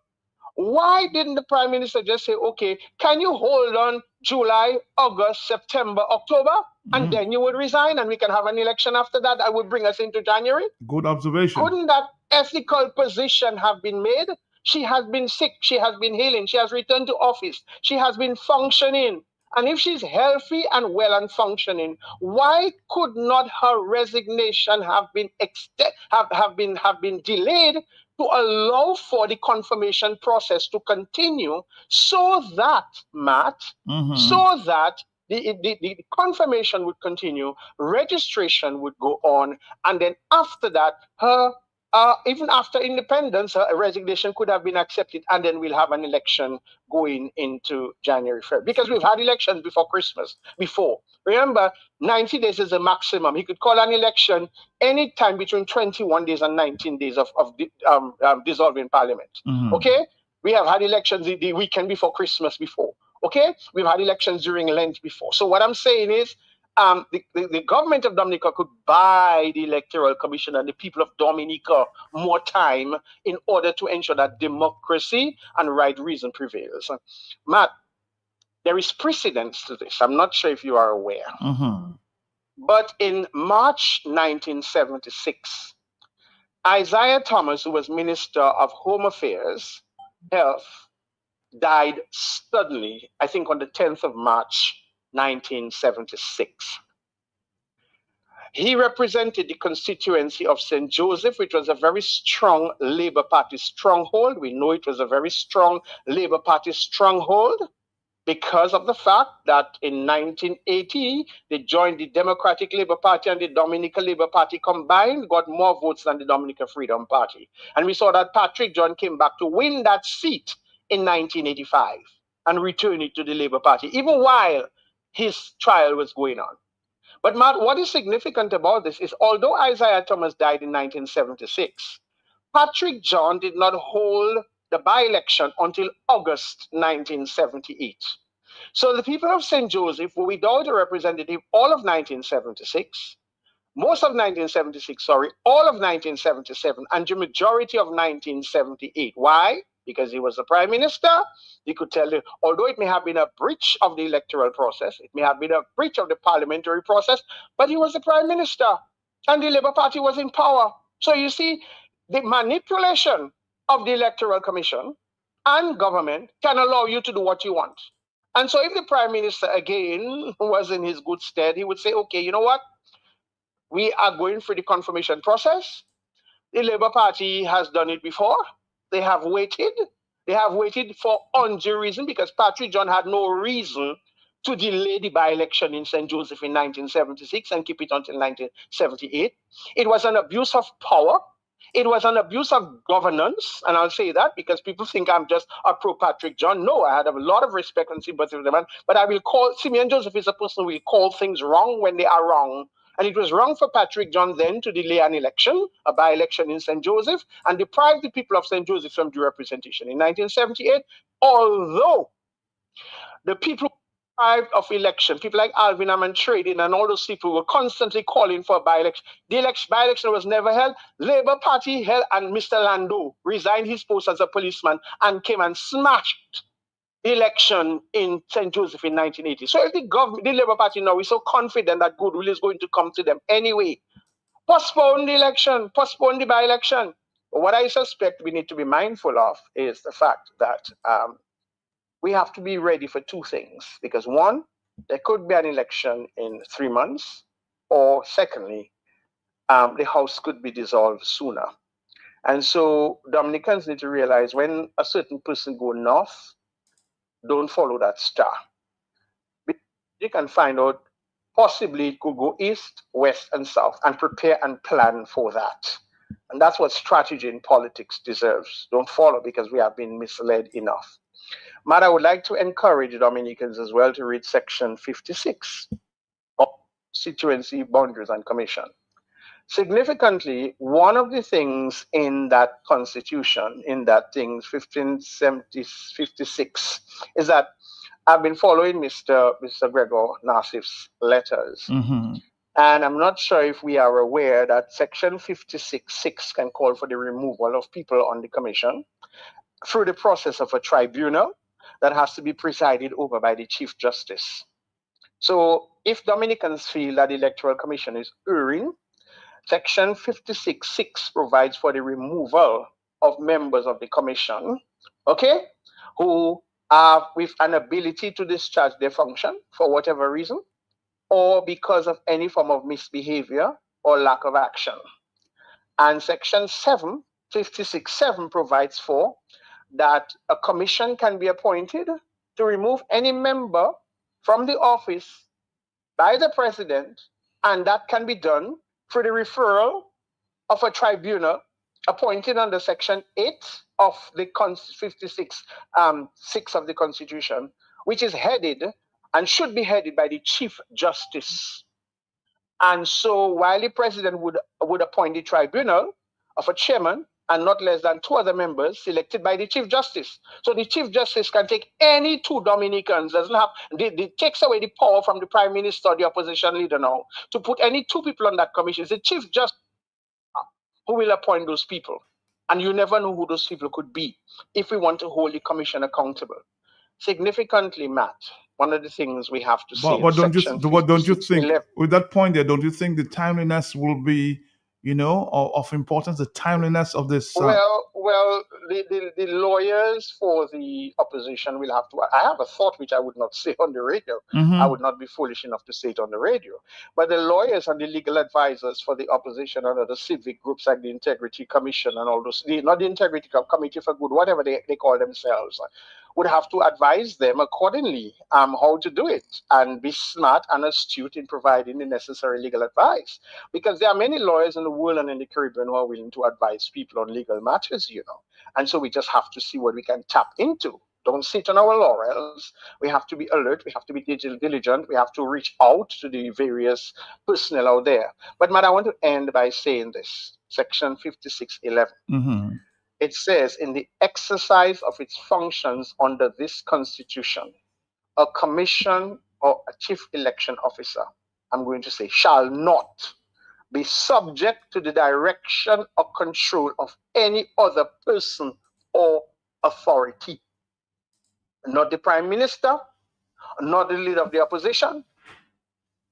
Speaker 9: why didn't the prime minister just say, okay, can you hold on July, August, September, October, and then you would resign and we can have an election after that? That would bring us into January.
Speaker 1: Good observation.
Speaker 9: Couldn't that ethical position have been made? She has been sick. She has been healing. She has returned to office. She has been functioning. And if she's healthy and well and functioning, why could not her resignation have been have been delayed to allow for the confirmation process to continue, so that, Matt, so that the confirmation would continue, registration would go on, and then after that, her even after independence, her resignation could have been accepted, and then we'll have an election going into January, February. Because we've had elections before Christmas, before. Remember, 90 days is the maximum. He could call an election anytime between 21 days and 19 days of dissolving parliament. Okay? We have had elections the weekend before Christmas before. Okay? We've had elections during Lent before. So what I'm saying is, the government of Dominica could buy the Electoral Commission and the people of Dominica more time in order to ensure that democracy and right reason prevails. Matt, there is precedence to this. I'm not sure if you are aware. But in March 1976, Isaiah Thomas, who was Minister of Home Affairs, Health, died suddenly, I think on the 10th of March, 1976. He represented the constituency of St. Joseph, which was a very strong Labour Party stronghold. We know it was a very strong Labour Party stronghold because of the fact that in 1980, they joined the Democratic Labour Party, and the Dominica Labour Party combined got more votes than the Dominica Freedom Party. And we saw that Patrick John came back to win that seat in 1985 and return it to the Labour Party, even while his trial was going on. But Matt, what is significant about this is, although Isaiah Thomas died in 1976, Patrick John did not hold the by-election until August 1978. So the people of St. Joseph were without a representative all of 1976, most of 1976, sorry, all of 1977, and the majority of 1978. Why? Because he was the prime minister. He could tell you, although it may have been a breach of the electoral process, it may have been a breach of the parliamentary process, but he was the prime minister, and the Labour Party was in power. So you see, the manipulation of the Electoral Commission and government can allow you to do what you want. And so if the prime minister, again, was in his good stead, he would say, okay, you know what? We are going through the confirmation process. The Labour Party has done it before. They have waited. They have waited for undue reason, because Patrick John had no reason to delay the by-election in St. Joseph in 1976 and keep it until 1978. It was an abuse of power. It was an abuse of governance, and I'll say that because people think I'm just a pro-Patrick John. No, I had a lot of respect and sympathy for the man, but I will call, Simeon Joseph is a person who will call things wrong when they are wrong. And it was wrong for Patrick John then to delay an election, a by-election in St. Joseph, and deprive the people of St. Joseph from due representation. In 1978, although the people deprived of election, people like Alvin Amantrade and all those people were constantly calling for a by-election. The by-election was never held. Labour Party held, and Mr. Lando resigned his post as a policeman and came and smashed the election in St. Joseph in 1980. So if the Labour Party now is so confident that goodwill is going to come to them anyway, postpone the election, postpone the by-election. But what I suspect we need to be mindful of is the fact that we have to be ready for two things. Because one, there could be an election in 3 months, or secondly, the House could be dissolved sooner. And so Dominicans need to realize when a certain person go north, don't follow that star. You can find out possibly it could go east, west, and south, and prepare and plan for that. And that's what strategy in politics deserves. Don't follow because we have been misled enough. Matt, I would like to encourage Dominicans as well to read section 56 of Constituency Boundaries and Commission. Significantly, one of the things in that constitution, in that thing 1556, is that I've been following Mr. Gregor Nassif's letters.
Speaker 1: Mm-hmm.
Speaker 9: And I'm not sure if we are aware that section 56.6 can call for the removal of people on the commission through the process of a tribunal that has to be presided over by the Chief Justice. So if Dominicans feel that the Electoral Commission is erring, section 56.6 provides for the removal of members of the commission, okay, who are with an ability to discharge their function for whatever reason, or because of any form of misbehavior or lack of action. And section 56.7 provides for that a commission can be appointed to remove any member from the office by the president, and that can be done through the referral of a tribunal appointed under section 8 of the 56 6 of the Constitution, which is headed and should be headed by the Chief Justice. And so while the president would appoint the tribunal of a chairman and not less than 2 other members selected by the Chief Justice. So the Chief Justice can take any 2 Dominicans, takes away the power from the Prime Minister or the opposition leader now to put any 2 people on that commission. It's the Chief Justice who will appoint those people. And you never know who those people could be if we want to hold the commission accountable. Significantly, Matt, one of the things we have to say.
Speaker 1: But don't you think,
Speaker 9: 11,
Speaker 1: with that point there, don't you think the timeliness will be, of importance, the timeliness of this?
Speaker 9: Well, the lawyers for the opposition will have to. I have a thought which I would not say on the radio.
Speaker 1: Mhm.
Speaker 9: I would not be foolish enough to say it on the radio. But the lawyers and the legal advisors for the opposition and other civic groups like the Integrity Commission and all those, not the Integrity Committee for Good, whatever they call themselves, would have to advise them accordingly how to do it and be smart and astute in providing the necessary legal advice. Because there are many lawyers in the world and in the Caribbean who are willing to advise people on legal matters, And so we just have to see what we can tap into. Don't sit on our laurels. We have to be alert. We have to be diligent. We have to reach out to the various personnel out there. But, Matt, I want to end by saying this. Section 56.11.
Speaker 1: Mm-hmm.
Speaker 9: It says, in the exercise of its functions under this Constitution, a commission or a chief election officer, I'm going to say, shall not be subject to the direction or control of any other person or authority. Not the Prime Minister, not the leader of the opposition,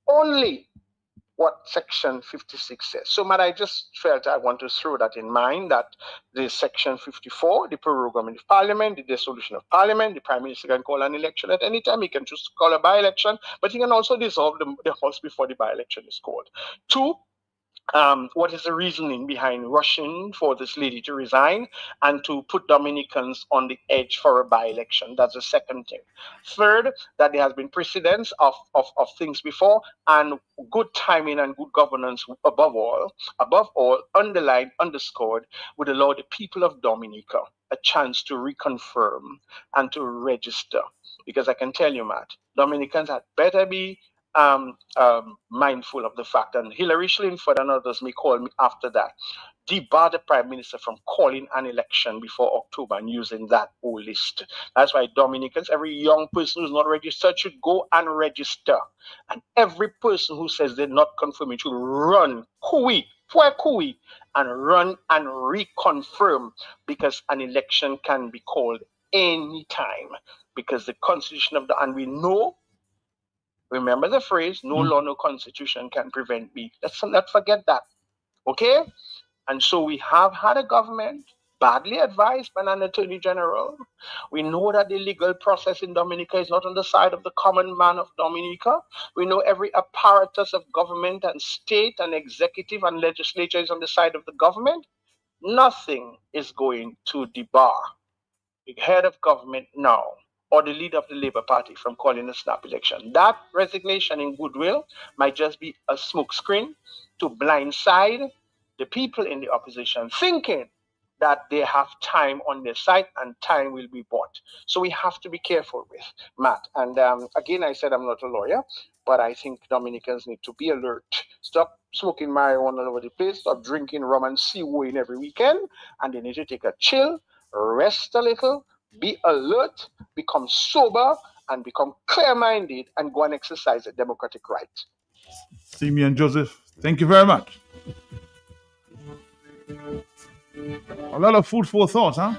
Speaker 9: only what section 56 says. So, Matt, I just felt I want to throw that in mind, that the section 54, the prorogation of Parliament, the dissolution of Parliament, the Prime Minister can call an election at any time. He can choose to call a by-election, but he can also dissolve the House before the by-election is called. 2, what is the reasoning behind rushing for this lady to resign and to put Dominicans on the edge for a by-election? That's the second thing. Third, that there has been precedence of things before, and good timing and good governance above all, underlined, underscored, would allow the people of Dominica a chance to reconfirm and to register. Because I can tell you, Matt, Dominicans had better be mindful of the fact, and Hillary Schlinford and others may call me after that, debar the Prime Minister from calling an election before October and using that whole list. That's why Dominicans, every young person who's not registered should go and register. And every person who says they're not confirming should run, and run and reconfirm, because an election can be called anytime. Because the Constitution of and we know, remember the phrase, no law, no constitution can prevent me. Let's not forget that. Okay? And so we have had a government badly advised by an attorney general. We know that the legal process in Dominica is not on the side of the common man of Dominica. We know every apparatus of government and state and executive and legislature is on the side of the government. Nothing is going to debar the head of government now or the leader of the Labour Party from calling a snap election. That resignation in goodwill might just be a smokescreen to blindside the people in the opposition, thinking that they have time on their side and time will be bought. So we have to be careful with Matt. And again, I said I'm not a lawyer, but I think Dominicans need to be alert. Stop smoking marijuana all over the place. Stop drinking rum and seaweed every weekend. And they need to take a chill, rest a little, be alert, become sober, and become clear-minded and go and exercise a democratic right.
Speaker 1: Simeon Joseph, thank you very much. A lot of food for thought, huh?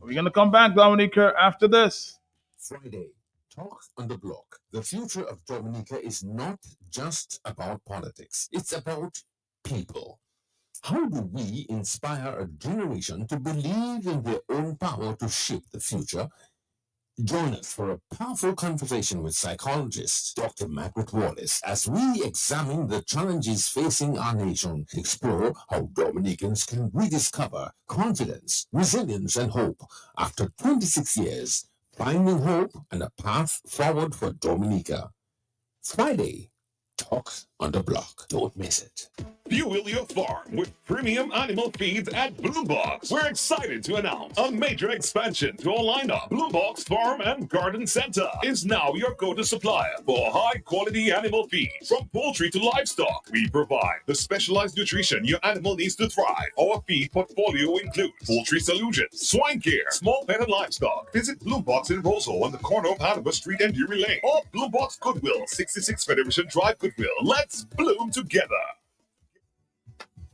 Speaker 1: We're going to come back, Dominica, after this.
Speaker 12: Friday, Talk on the Block. The future of Dominica is not just about politics. It's about people. How do we inspire a generation to believe in their own power to shape the future? Join us for a powerful conversation with psychologist Dr. Margaret Wallace as we examine the challenges facing our nation, explore how Dominicans can rediscover confidence, resilience, and hope after 26 years, finding hope and a path forward for Dominica. Friday, Talk on the Block. Don't miss it.
Speaker 10: Fuel your farm with premium animal feeds at Blue Box. We're excited to announce a major expansion to our lineup. Blue Box Farm and Garden Center is now your go-to supplier for high-quality animal feeds. From poultry to livestock, we provide the specialized nutrition your animal needs to thrive. Our feed portfolio includes poultry solutions, swine care, small pet and livestock. Visit Blue Box in Roseau on the corner of Hanover Street and Drury Lane, or Blue Box Goodwill, 66 Federation Drive, Goodwill. Let's bloom together.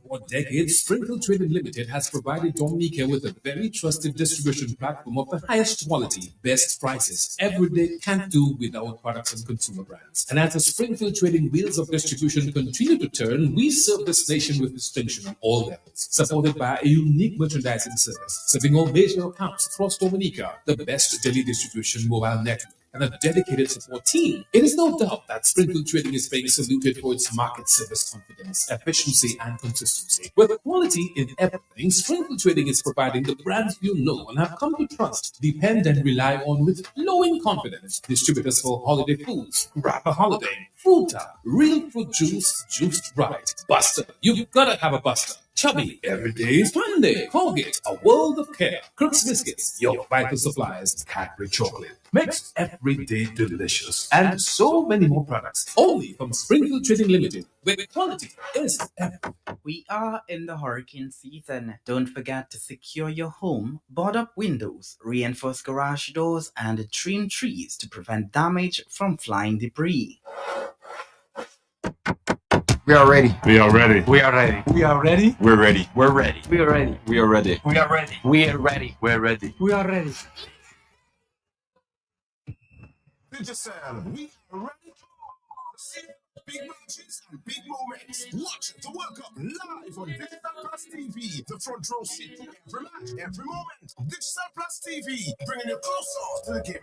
Speaker 3: For decades, Springfield Trading Limited has provided Dominica with a very trusted distribution platform of the highest quality, best prices. Every day can't do without products and consumer brands. And as the Springfield Trading wheels of distribution continue to turn, we serve this nation with distinction on all levels, supported by a unique merchandising service, serving all major accounts across Dominica, the best daily distribution mobile network, and a dedicated support team. It is no doubt that Springfield Trading is being saluted for its market service confidence, efficiency, and consistency. With quality in everything, Springfield Trading is providing the brands you know and have come to trust, depend, and rely on with flowing confidence. Distributors for holiday foods, Rapper Holiday, Fruta, Real Fruit Juice, Juiced Right, Buster. You've gotta have a Buster. Chubby, every day is Monday. Colgate, a world of care. Crooks Biscuits, your vital supplies. Cadbury Chocolate, makes every day delicious. And so many more products, only from Springfield Trading Limited, where quality is everything.
Speaker 11: We are in the hurricane season. Don't forget to secure your home, board up windows, reinforce garage doors, and trim trees to prevent damage from flying debris.
Speaker 13: We are ready.
Speaker 15: We are ready.
Speaker 13: We are ready.
Speaker 23: We are ready.
Speaker 15: We're ready.
Speaker 13: We're ready.
Speaker 15: We are ready.
Speaker 13: We are ready.
Speaker 23: We are ready.
Speaker 13: We are ready.
Speaker 15: We're ready.
Speaker 23: We are ready.
Speaker 14: Digicel, we are ready to see big matches and big moments. Watch the World Cup live on Digital Plus TV. The front row seat to every match, every moment. Digital Plus TV, bringing you closer to the game.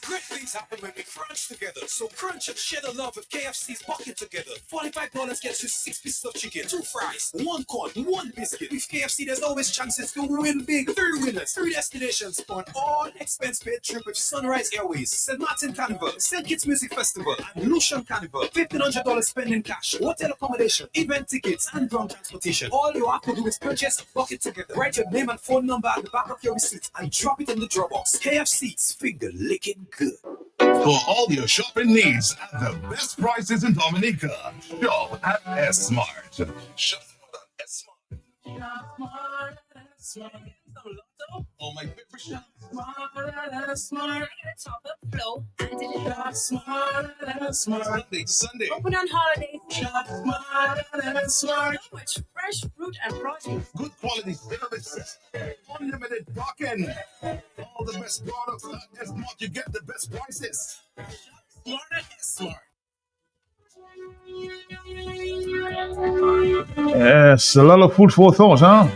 Speaker 14: Great things happen when we crunch together. So crunch and share the love with KFC's bucket together. $45 gets you 6 pieces of chicken, 2 fries, 1 corn, 1 biscuit. With KFC, there's always chances to win big. 3 winners, 3 destinations for an all-expense-paid trip with Sunrise Airways, St. Martin Carnival, St. Kitts Music Festival, and Lucian Carnival. $1,500 spending cash, hotel accommodation, event tickets, and ground transportation. All you have to do is purchase a bucket together. Write your name and phone number at the back of your receipt and drop it in the draw box. KFC's finger licking good.
Speaker 10: For all your shopping needs at the best prices in Dominica, shop at S-Mart. Shop at S-Mart.
Speaker 2: Oh, my favorite shop. Smart. Top up flow. And it is smart.
Speaker 10: Sunday to Sunday.
Speaker 2: Open on holiday. Shop smart. So much fresh fruit and produce.
Speaker 10: Good quality service. Unlimited parking. All the best products at S-Mart. You get the best prices.
Speaker 2: Smart at S-Mart.
Speaker 1: Yes, a lot of food for thought, huh?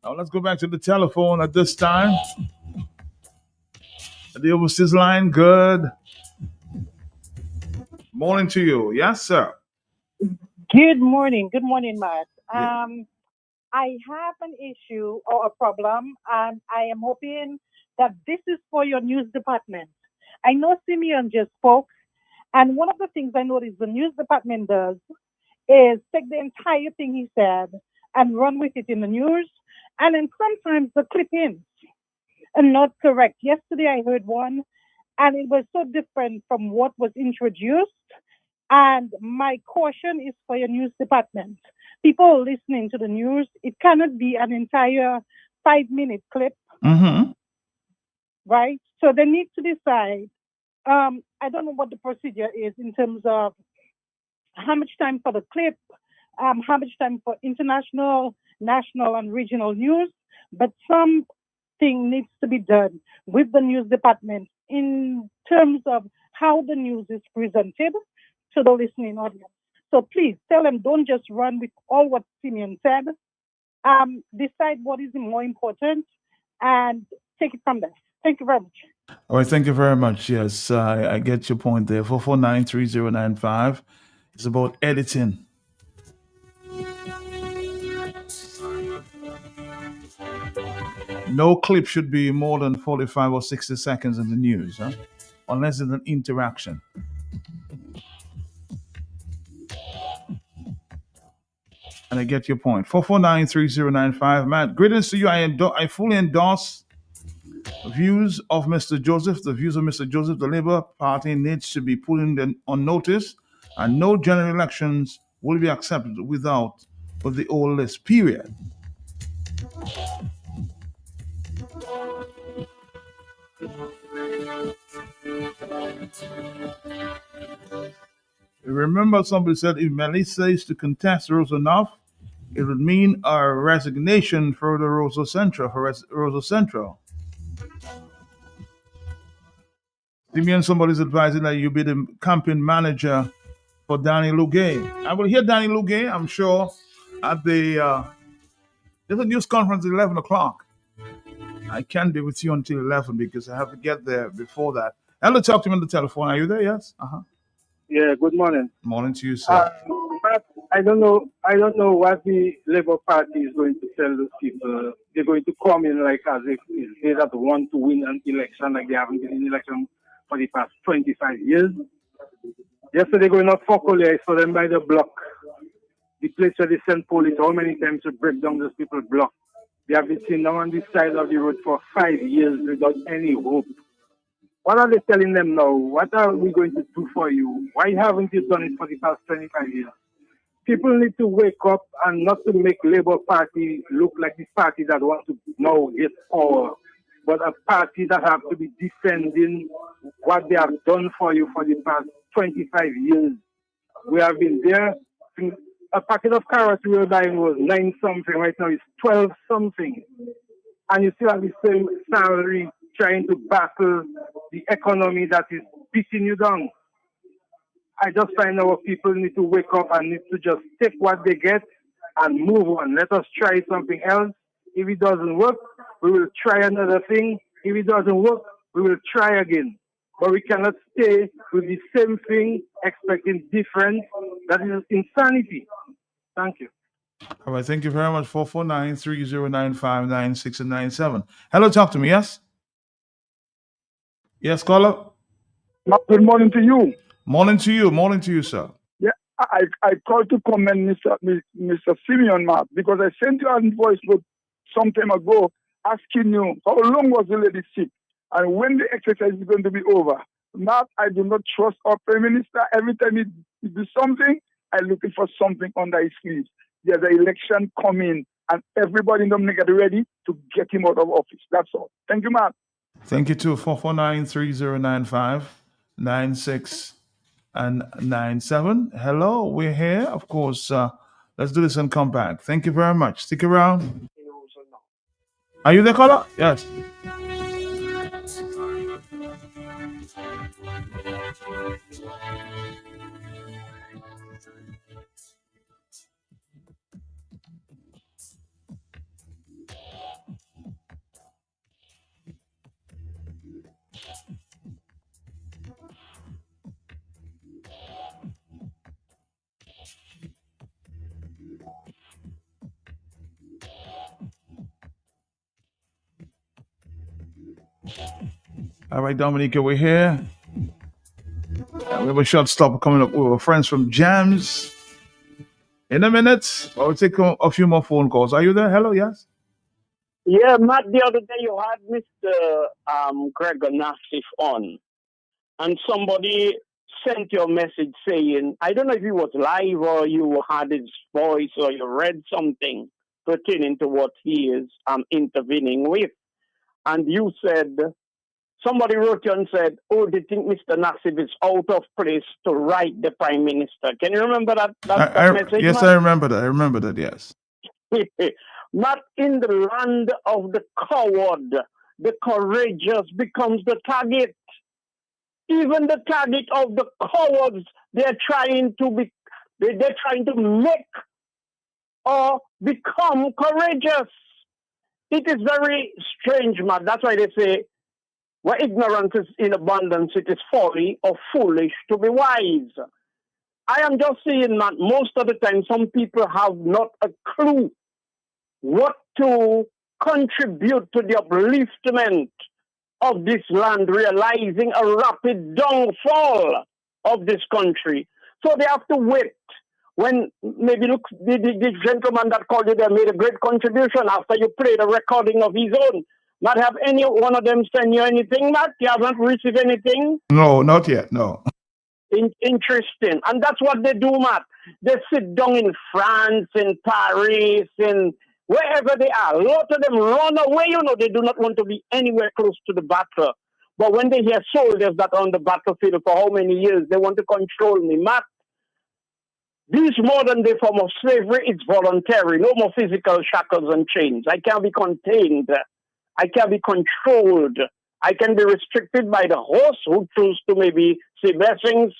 Speaker 1: Now let's go back to the telephone at this time. The overseas line, good morning to you. Yes, sir.
Speaker 15: Good morning. Good morning, Matt.
Speaker 1: Yeah.
Speaker 15: I have an issue or a problem, and I am hoping that this is for your news department. I know Simeon just spoke, and one of the things I noticed the news department does is take the entire thing he said and run with it in the news, and then sometimes the clip-ins are not correct. Yesterday I heard one, and it was so different from what was introduced. And my caution is for your news department. People listening to the news, it cannot be an entire 5-minute clip,
Speaker 1: Mm-hmm.
Speaker 15: right? So they need to decide. I don't know what the procedure is in terms of how much time for the clip, how much time for international, national, and regional news, but something needs to be done with the news department in terms of how the news is presented to the listening audience. So please tell them, don't just run with all what Simeon said. Decide what is more important and take it from there. Thank you very much.
Speaker 1: All right, thank you very much. Yes, I get your point there. 4493095. It's about editing. No clip should be more than 45 or 60 seconds in the news, huh? Unless it's an interaction. And I get your point. 4493095. Matt, greetings to you. I fully endorse views of Mr. Joseph. The views of Mr. Joseph, the Labour Party needs to be put on notice, and no general elections will be accepted with the old list, period. Remember, somebody said if Melissa is to contest Rosa North, it would mean a resignation for the Rosa Central. Rosa Central. Simeon, somebody's advising that you be the campaign manager for Danny Lugay. I will hear Danny Lugay, I'm sure, at the there's a news conference at 11 o'clock. I can't be with you until 11 because I have to get there before that. Hello, talk to me on the telephone. Are you there? Yes? Uh-huh.
Speaker 16: Yeah, good morning.
Speaker 1: Morning to you, sir.
Speaker 16: But I don't know what the Labour Party is going to tell those people. They're going to come in like as if it's they that want to win an election, like they haven't been in election for the past 25 years. Yesterday going out for Collier, I saw them by the block. The place where they send police, how many times to break down those people's block. They have been sitting down on this side of the road for 5 years without any hope. What are they telling them now? What are we going to do for you? Why haven't you done it for the past 25 years? People need to wake up and not to make Labour Party look like the party that wants to now get power, but a party that have to be defending what they have done for you for the past 25 years. We have been there. A packet of carrots we were buying was 9 something. Right now it's 12 something. And you still have the same salary trying to battle the economy that is beating you down. I just find our people need to wake up and need to just take what they get and move on. Let us try something else. If it doesn't work, we will try another thing. If it doesn't work, we will try again. But we cannot stay with the same thing expecting different. That is insanity. Thank you.
Speaker 1: All right, thank you very much. 449309596 and 97. Hello, talk to me, yes? Yes, caller?
Speaker 20: Good morning to you.
Speaker 1: Morning to you, sir.
Speaker 20: Yeah, I called to comment Mr. Simeon, Mark, because I sent you a voice note some time ago asking you how long was the lady sick and when the exercise is going to be over. Mark, I do not trust our Prime Minister. Every time he do something, I'm looking for something under his sleeve. There's an election coming and everybody in Dominica get ready to get him out of office. That's all. Thank you, Mark.
Speaker 1: Thank you, too. 449309596 and 97. Hello, we're here. Of course, let's do this and come back. Thank you very much. Stick around. Are you there, caller? Yes. All right, Dominica, we're here. We have a short stop coming up with our friends from Jams in a minute. I'll take a few more phone calls. Are you there? Hello, yes?
Speaker 6: Yeah, Matt, the other day you had Mr. Gregor Nassif on, and somebody sent you a message saying, I don't know if he was live or you had his voice or you read something pertaining to what he is intervening with. And you said, somebody wrote you and said, oh, they think Mr. Nassif is out of place to write the Prime Minister. Can you remember that message?
Speaker 1: Yes,
Speaker 6: Matt?
Speaker 1: I remember that. I remember that, yes.
Speaker 6: Not in the land of the coward, the courageous becomes the target. Even the target of the cowards, they're trying to make or become courageous. It is very strange, man. That's why they say, where ignorance is in abundance, it is folly or foolish to be wise. I am just saying that most of the time, some people have not a clue what to contribute to the upliftment of this land, realizing a rapid downfall of this country. So they have to wait. When maybe look, the gentleman that called you there made a great contribution after you played a recording of his own. Not have any one of them send you anything, Matt? You haven't received anything?
Speaker 1: No, not yet, no.
Speaker 6: Interesting. And that's what they do, Matt. They sit down in France, in Paris, in wherever they are. A lot of them run away, they do not want to be anywhere close to the battle. But when they hear soldiers that are on the battlefield for how many years, they want to control me. Matt, this modern day form of slavery is voluntary. No more physical shackles and chains. I can't be contained. I can't be controlled. I can be restricted by the host who choose to maybe say blessings,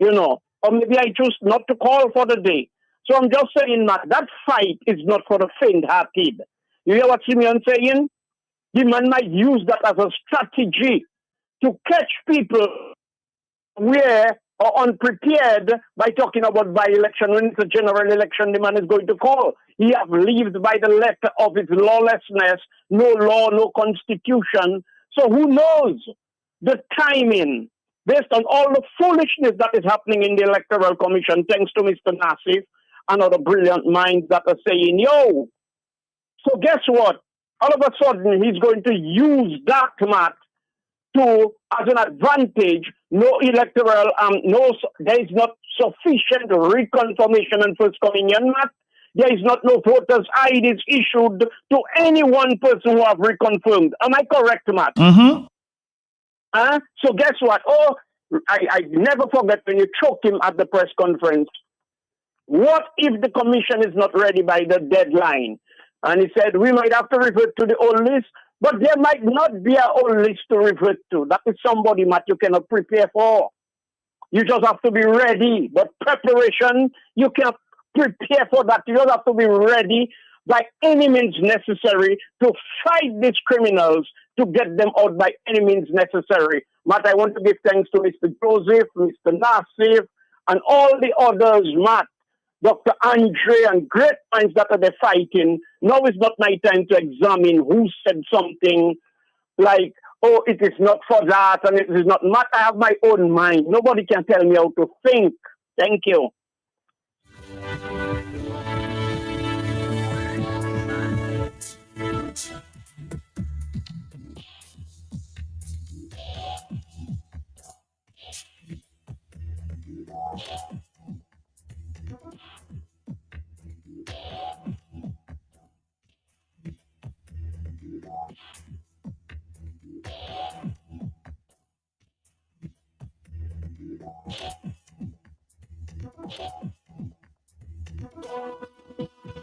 Speaker 6: or maybe I choose not to call for the day. So I'm just saying that fight is not for the faint-hearted. You hear what Simeon saying? The man might use that as a strategy to catch people where or unprepared by talking about by-election. When it's a general election, the man is going to call. He have lived by the letter of his lawlessness, no law, no constitution. So who knows the timing based on all the foolishness that is happening in the Electoral Commission, thanks to Mr. Nassif and other brilliant minds that are saying, yo. So guess what? All of a sudden, he's going to use that, Matt, as an advantage. No electoral, there is not sufficient reconfirmation and first communion, Matt. There is not no voters' IDs issued to any one person who have reconfirmed. Am I correct, Matt?
Speaker 1: Mm-hmm.
Speaker 6: So guess what? Oh, I never forget when you choked him at the press conference. What if the commission is not ready by the deadline? And he said, we might have to revert to the old list, but there might not be an old list to revert to. That is somebody, Matt, you cannot prepare for. You just have to be ready. But preparation, you can't prepare for that. You just have to be ready by any means necessary to fight these criminals, to get them out by any means necessary. Matt, I want to give thanks to Mr. Joseph, Mr. Nassif, and all the others, Matt, Dr. Andre, and great minds that are fighting. Now is not my time to examine who said something like, oh, it is not for that, and it is not. Matt, I have my own mind. Nobody can tell me how to think. Thank you.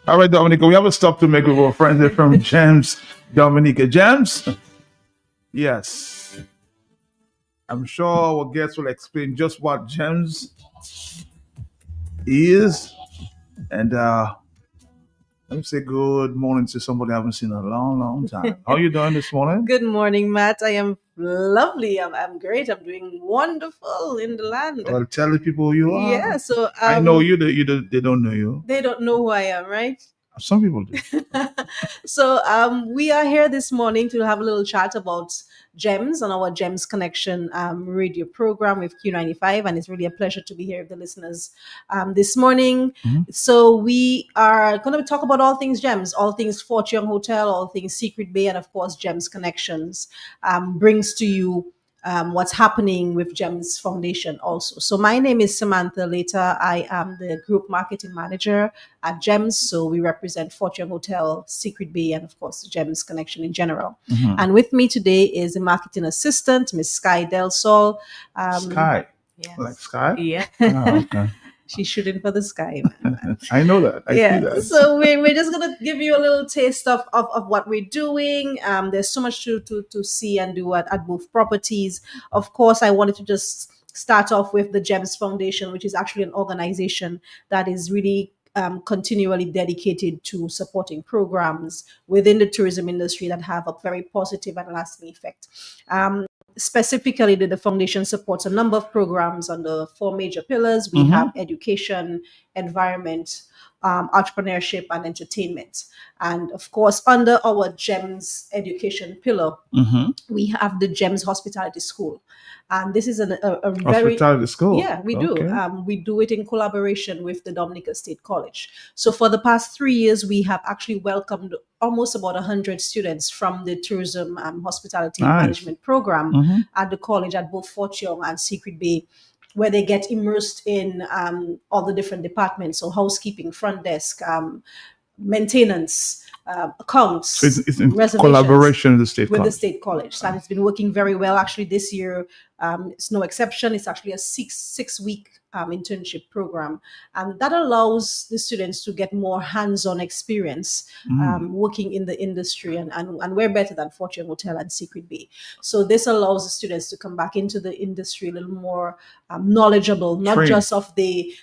Speaker 1: All right, Dominica, we have a stop to make with our friends here from Jams. Dominica, Jams? Yes. I'm sure our guests will explain just what Jams is. And let me say good morning to somebody I haven't seen in a long, long time. How are you doing this morning?
Speaker 17: Good morning, Matt. I am Lovely. I'm great. I'm doing wonderful in the land.
Speaker 1: Well, tell the people who you are.
Speaker 17: Yeah. So
Speaker 1: I know you. They don't know you.
Speaker 17: they don't know who I am, right?
Speaker 1: Some people do.
Speaker 17: So we are here this morning to have a little chat about GEMS on our GEMS Connection radio program with Q95, and it's really a pleasure to be here with the listeners this morning. So we are going to talk about all things GEMS, all things Fort Young Hotel, all things Secret Bay, and of course GEMS Connections brings to you what's happening with GEMS Foundation also. So my name is Samantha Later. I am the Group Marketing Manager at GEMS. So we represent Fort Young Hotel, Secret Bay, and of course the GEMS Connection in general. And with me today is the Marketing Assistant, Miss Sky Del Sol.
Speaker 1: Sky?
Speaker 17: Yes.
Speaker 1: Like Sky?
Speaker 17: Yeah.
Speaker 1: Oh, okay.
Speaker 17: She's shooting for the sky.
Speaker 1: I know that. I see that.
Speaker 17: So we're just gonna give you a little taste of what we're doing. There's so much to see and do at both properties. Of course, I wanted to just start off with the GEMS Foundation, which is actually an organization that is really continually dedicated to supporting programs within the tourism industry that have a very positive and lasting effect. Specifically, the foundation supports a number of programs under 4 major pillars. We have education, environment, entrepreneurship, and entertainment. And of course, under our GEMS education pillar, we have the GEMS Hospitality School. And this is a very...
Speaker 1: Hospitality School?
Speaker 17: Yeah, we do.
Speaker 1: Okay.
Speaker 17: We do it in collaboration with the Dominica State College. So for the past 3 years, we have actually welcomed almost about 100 students from the tourism hospitality
Speaker 1: Nice.
Speaker 17: management program at the college at both Fort Young and Secret Bay, where they get immersed in all the different departments. So housekeeping, front desk, maintenance, accounts,
Speaker 1: So it's in
Speaker 17: reservations
Speaker 1: collaboration with the State
Speaker 17: with the
Speaker 1: College.
Speaker 17: State College. And it's been working very well. Actually, this year, it's no exception. It's actually a six-week internship program. And that allows the students to get more hands-on experience working in the industry. And we're better than Fort Young Hotel and Secret Bay. So this allows the students to come back into the industry a little more knowledgeable, not
Speaker 1: Trained.
Speaker 17: just of the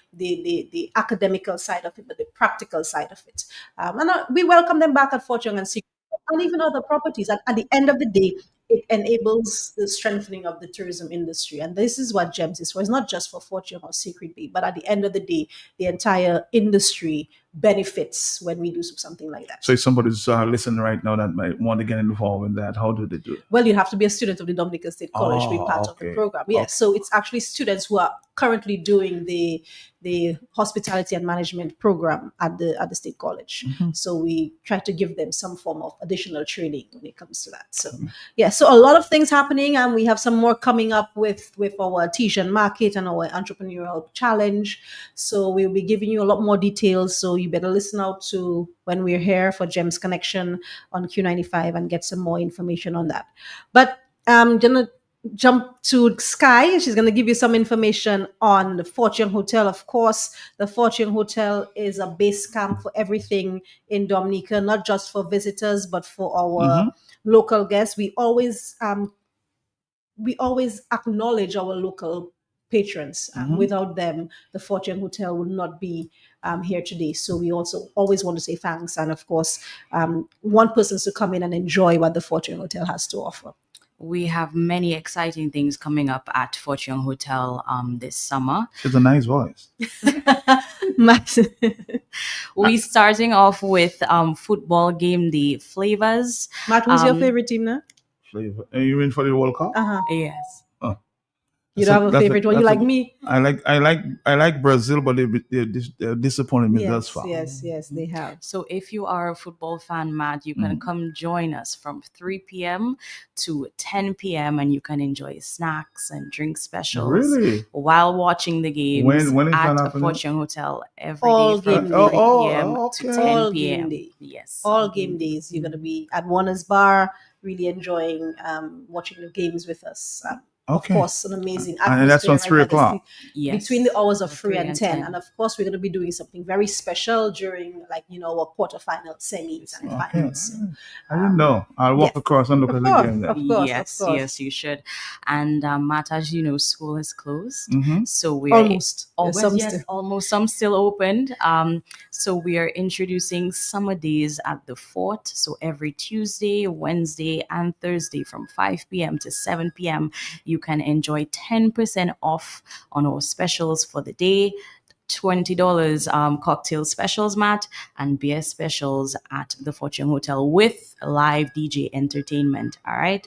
Speaker 17: academical side of it, but the practical side of it. And we welcome them back at Fort Young and Secret Bay, and even other properties. At the end of the day, it enables the strengthening of the tourism industry. And this is what GEMS is for. It's not just for Fort Young or Secret Bay, but at the end of the day, the entire industry benefits when we do something like that.
Speaker 1: So if somebody's listening right now that might want to get involved in that, how do they do it?
Speaker 17: Well, you have to be a student of the Dominica State College to be
Speaker 1: Oh,
Speaker 17: part of the
Speaker 1: okay.
Speaker 17: program. Yes.
Speaker 1: Okay.
Speaker 17: So it's actually students who are currently doing the hospitality and management program at the State College. So we try to give them some form of additional training when it comes to that. So so a lot of things happening, and we have some more coming up with our Artesian Market and our entrepreneurial challenge. So we'll be giving you a lot more details. So you better listen out to when we're here for GEMS Connection on Q95 and get some more information on that. But I'm gonna jump to Sky. She's going to give you some information on the Fort Young Hotel. Of course, the Fort Young Hotel is a base camp for everything in Dominica, not just for visitors, but for our local guests. We always acknowledge our local patrons. Without them, the Fort Young Hotel would not be here today. So we also always want to say thanks. And of course, want persons to come in and enjoy what the Fort Young Hotel has to offer.
Speaker 21: We have many exciting things coming up at Fort Young Hotel this summer.
Speaker 1: She has a nice voice.
Speaker 21: We're starting off with football game day flavors.
Speaker 17: Matt, who's your favorite team now?
Speaker 1: Flavor. Are you in for the World Cup?
Speaker 21: Yes.
Speaker 1: Oh.
Speaker 17: You don't have a favorite one. You like me?
Speaker 1: I like Brazil, but they're disappointed me thus far.
Speaker 17: Yes, they have.
Speaker 21: So if you are a football fan, Matt, you can come join us from 3 p.m. to 10 p.m. and you can enjoy snacks and drink specials while watching the games
Speaker 1: when is that
Speaker 21: at the
Speaker 1: happening?
Speaker 21: Fort Young Hotel every
Speaker 17: All
Speaker 21: day from
Speaker 17: game
Speaker 21: 3
Speaker 17: day.
Speaker 21: p.m. to 10
Speaker 17: All
Speaker 21: p.m.
Speaker 17: game day.
Speaker 21: Yes.
Speaker 17: All game days. You're going to be at Warner's Bar, really enjoying watching the games with us.
Speaker 1: Okay.
Speaker 17: Of course, an amazing
Speaker 1: And that's
Speaker 17: atmosphere
Speaker 1: on 3
Speaker 17: right at the
Speaker 1: o'clock.
Speaker 21: Yes.
Speaker 17: between the hours of 3
Speaker 21: 3
Speaker 17: and
Speaker 21: and
Speaker 17: 10.
Speaker 21: 10.
Speaker 17: And of course, we're going to be doing something very special during, like, our quarterfinal, semis, and
Speaker 1: Okay.
Speaker 17: finals. So,
Speaker 1: I didn't know. I'll walk
Speaker 17: yes.
Speaker 1: across and look
Speaker 17: Of
Speaker 1: at the
Speaker 17: course,
Speaker 1: game then.
Speaker 17: of course,
Speaker 21: Yes,
Speaker 17: of course.
Speaker 21: yes, you should. And Matt, as you know, school is closed,
Speaker 1: Mhm.
Speaker 21: so we are
Speaker 17: Almost. There's
Speaker 21: almost
Speaker 17: some
Speaker 21: yes,
Speaker 17: still.
Speaker 21: almost some still opened. So we are introducing summer days at the fort. So every Tuesday, Wednesday, and Thursday from 5 p.m. to 7 p.m. you can enjoy 10% off on our specials for the day. $20 cocktail specials, Matt, and beer specials at the Fortune Hotel with live DJ entertainment. All right.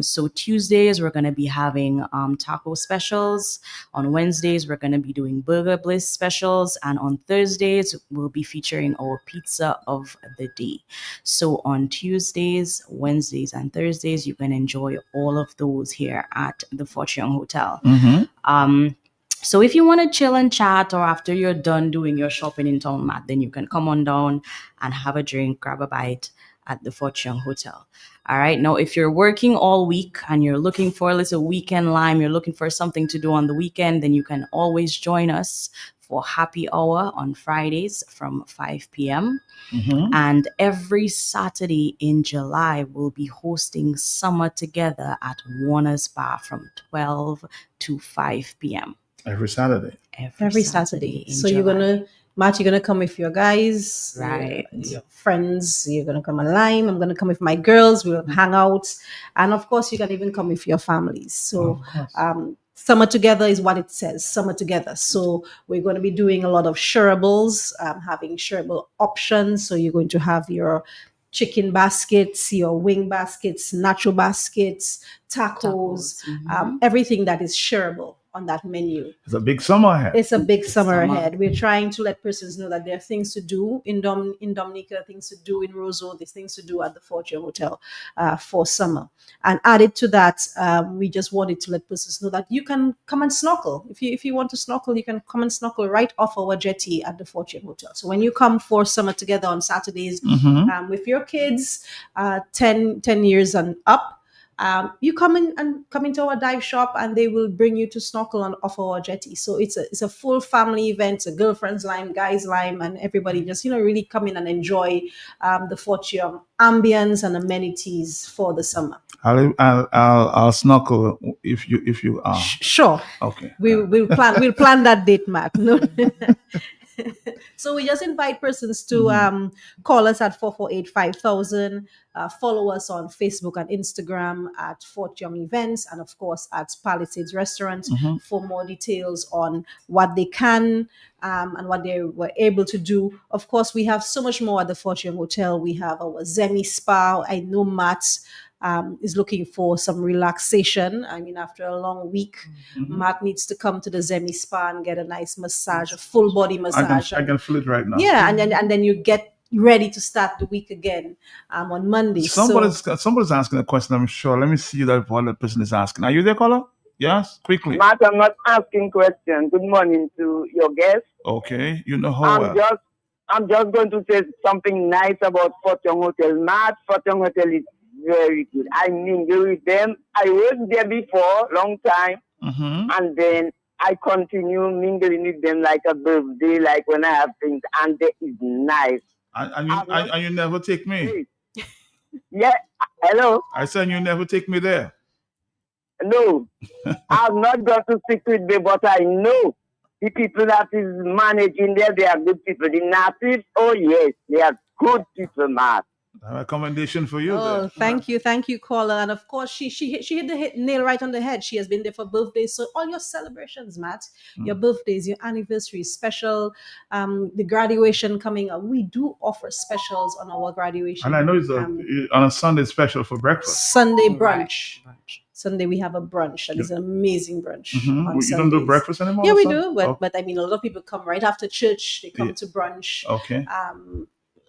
Speaker 21: So Tuesdays we're gonna be having taco specials. On Wednesdays we're gonna be doing Burger Bliss specials, and on Thursdays we'll be featuring our pizza of the day. So on Tuesdays, Wednesdays, and Thursdays you can enjoy all of those here at the Fortune Hotel. So if you want to chill and chat, or after you're done doing your shopping in town, Matt, then you can come on down and have a drink, grab a bite at the Fortune Hotel. All right. Now, if you're working all week and you're looking for a little weekend lime, you're looking for something to do on the weekend, then you can always join us for happy hour on Fridays from 5 p.m. And every Saturday in July, we'll be hosting Summer Together at Warner's Bar from 12 to 5 p.m.
Speaker 1: Every Saturday.
Speaker 17: Every Saturday.
Speaker 21: in
Speaker 17: So you're
Speaker 21: July.
Speaker 17: gonna, Matt, you're gonna come with your guys,
Speaker 21: Right.
Speaker 17: your friends. You're gonna come online. I'm gonna come with my girls. We'll hang out, and of course, you can even come with your families. So, Summer Together is what it says. Summer Together. So we're going to be doing a lot of shareables, having shareable options. So you're going to have your chicken baskets, your wing baskets, nacho baskets, tacos, everything that is shareable on that menu.
Speaker 1: It's a big summer ahead.
Speaker 17: It's a big summer ahead. We're trying to let persons know that there are things to do in Dominica, things to do in Roseau, there's things to do at the Fortune Hotel for summer. And added to that, we just wanted to let persons know that you can come and snorkel. If you want to snorkel, you can come and snorkel right off our jetty at the Fortune Hotel. So when you come for Summer Together on Saturdays with your kids, 10 years and up, you come into our dive shop, and they will bring you to snorkel on off our jetty. So it's a full family event. It's a girlfriend's lime, guys lime, and everybody just really come in and enjoy the Fortune ambience and amenities for the summer.
Speaker 1: I'll snorkel if you are.
Speaker 17: Sure.
Speaker 1: Okay.
Speaker 17: We'll plan that date, Matt. No. So we just invite persons to call us at 448-5000, follow us on Facebook and Instagram at Fort Young Events, and of course at Palisades Restaurant for more details on what they can and what they were able to do. Of course, we have so much more at the Fort Young Hotel. We have our Zemi Spa. I know Matt is looking for some relaxation. I mean, after a long week, Matt needs to come to the Zemi Spa and get a nice massage, a full body massage.
Speaker 1: I can feel it right now.
Speaker 17: Yeah, and then you get ready to start the week again on Monday.
Speaker 1: Somebody's asking a question, I'm sure. Let me see what the person is asking. Are you there, caller? Yes, quickly.
Speaker 18: Matt, I'm not asking questions. Good morning to your guest.
Speaker 1: Okay, you know how well.
Speaker 18: I'm just going to say something nice about Fortune Hotel. Matt, Fortune Hotel is very good. I mingle with them. I was there before, long time, and then I continue mingling with them like a birthday, like when I have things, and it is nice.
Speaker 1: And you never take me.
Speaker 18: Yeah, hello.
Speaker 1: I said you never take me there.
Speaker 18: No, I'm not going to stick with them, but I know the people that is managing there, they are good people. The natives, oh yes, they are good people, Matt.
Speaker 1: A recommendation for you.
Speaker 17: Oh, thank you, caller. And of course, she hit the nail right on the head. She has been there for birthdays. So all your celebrations, Matt, your birthdays, your anniversaries, special, the graduation coming up. We do offer specials on our graduation.
Speaker 1: And I know it's on a Sunday special for breakfast.
Speaker 17: Sunday brunch. Sunday we have a brunch, and it's an amazing brunch.
Speaker 1: You don't do breakfast anymore?
Speaker 17: Yeah, we do. But I mean, a lot of people come right after church. They come to brunch.
Speaker 1: Okay.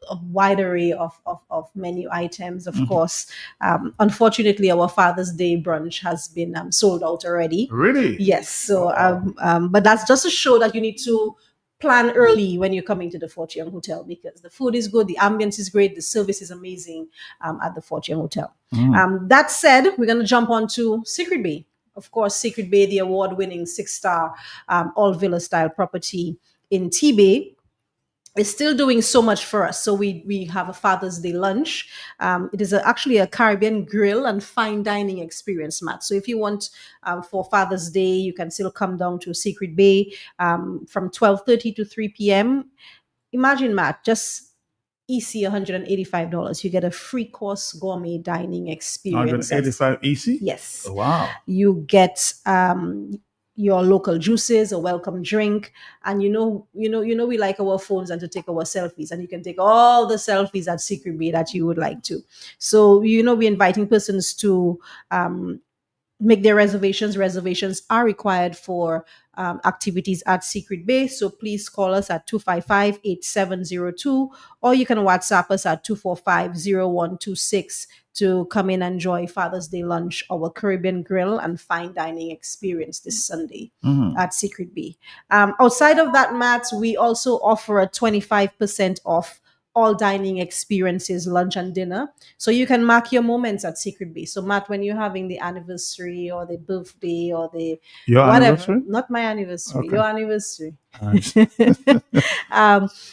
Speaker 17: A wide array of menu items, of course. Unfortunately, our Father's Day brunch has been sold out already.
Speaker 1: Really?
Speaker 17: Yes. So, but that's just to show that you need to plan early when you're coming to the Fort Young Hotel, because the food is good, the ambience is great, the service is amazing at the Fort Young Hotel. That said, we're going to jump on to Secret Bay. of course, Secret Bay, the award-winning 6-star all villa style property in T-Bay, is still doing so much for us. So we have a Father's Day lunch. It is actually a Caribbean grill and fine dining experience, Matt. So if you want for Father's Day, you can still come down to Secret Bay from 12:30 to 3 p.m. Imagine, Matt, just EC $185. You get a free course gourmet dining experience.
Speaker 1: 185 EC?
Speaker 17: Yes.
Speaker 1: Oh, wow.
Speaker 17: You get your local juices, a welcome drink, and we like our phones and to take our selfies, and you can take all the selfies at Secret Bay that you would like to. So we're inviting persons to make their reservations. Reservations are required for activities at Secret Bay. So please call us at 255-8702, or you can WhatsApp us at 245-0126 to come in and enjoy Father's Day lunch, our Caribbean grill and fine dining experience this Sunday at Secret Bay. Outside of that, Matt, we also offer a 25% off all dining experiences, lunch and dinner. So you can mark your moments at Secret Bay. So Matt, when you're having the anniversary or the birthday or the
Speaker 1: Your
Speaker 17: whatever,
Speaker 1: anniversary?
Speaker 17: not my anniversary,
Speaker 1: Okay.
Speaker 17: your anniversary.
Speaker 1: Nice.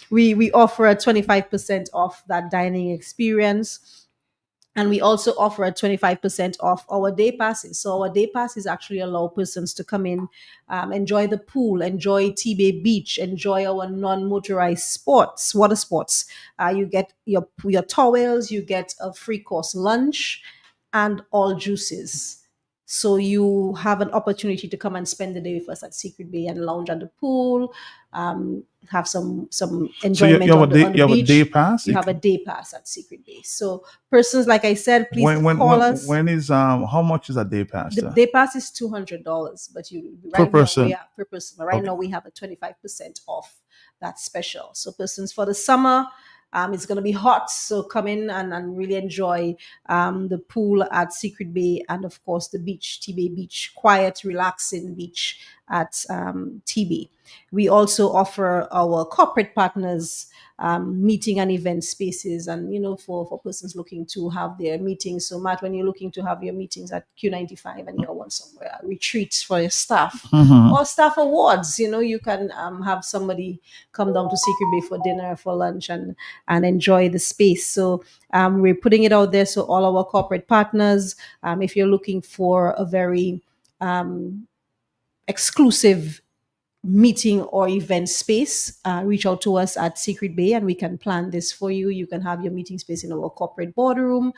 Speaker 17: We offer a 25% off that dining experience. And we also offer a 25% off our day passes. So our day passes actually allow persons to come in, enjoy the pool, enjoy T-Bay Beach, enjoy our non-motorized sports, water sports. You get your towels, you get a free course lunch, and all juices. So you have an opportunity to come and spend the day with us at Secret Bay and lounge at the pool, have some enjoyment
Speaker 1: you have
Speaker 17: on the
Speaker 1: you have a
Speaker 17: beach.
Speaker 1: day pass?
Speaker 17: You have a day pass at Secret Bay. So persons, like I said, please call us.
Speaker 1: When is how much is a day pass?
Speaker 17: The day pass is $200, but
Speaker 1: Per person?
Speaker 17: Per person. But right now we have a 25% off that special. So persons, for the summer, it's going to be hot, so come in and really enjoy the pool at Secret Bay, and of course the beach, T-Bay Beach, quiet, relaxing beach at T-Bay. We also offer our corporate partners meeting and event spaces, and for persons looking to have their meetings. So Matt, when you're looking to have your meetings at Q95 and you want somewhere, retreats for your staff or staff awards, you can have somebody come down to Secret Bay for dinner, for lunch, and enjoy the space. So we're putting it out there. So all our corporate partners, if you're looking for a very exclusive meeting or event space, reach out to us at Secret Bay and we can plan this for you. You can have your meeting space in our corporate boardroom,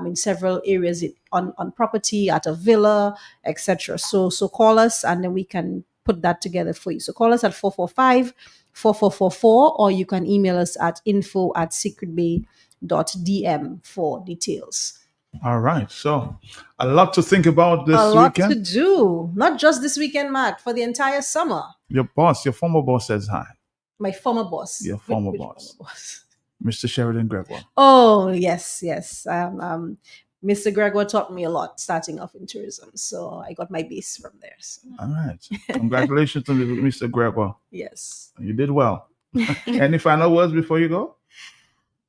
Speaker 17: in several areas on property, at a villa, etc. So call us and then we can put that together for you. So call us at 445-4444, or you can email us at info@secretbay.dm for details.
Speaker 1: All right. So a lot to think about this
Speaker 17: A lot
Speaker 1: weekend.
Speaker 17: to do, not just this weekend, Matt, for the entire summer.
Speaker 1: Your former boss says hi.
Speaker 17: My former boss.
Speaker 1: Your former
Speaker 17: Which
Speaker 1: boss.
Speaker 17: former boss?
Speaker 1: Mr. Sheridan Gregoire.
Speaker 17: Oh, yes. Mr. Gregoire taught me a lot starting off in tourism. So I got my base from there. So.
Speaker 1: All right. Congratulations to Mr. Gregoire.
Speaker 17: Yes.
Speaker 1: You did well. Any final words before you go?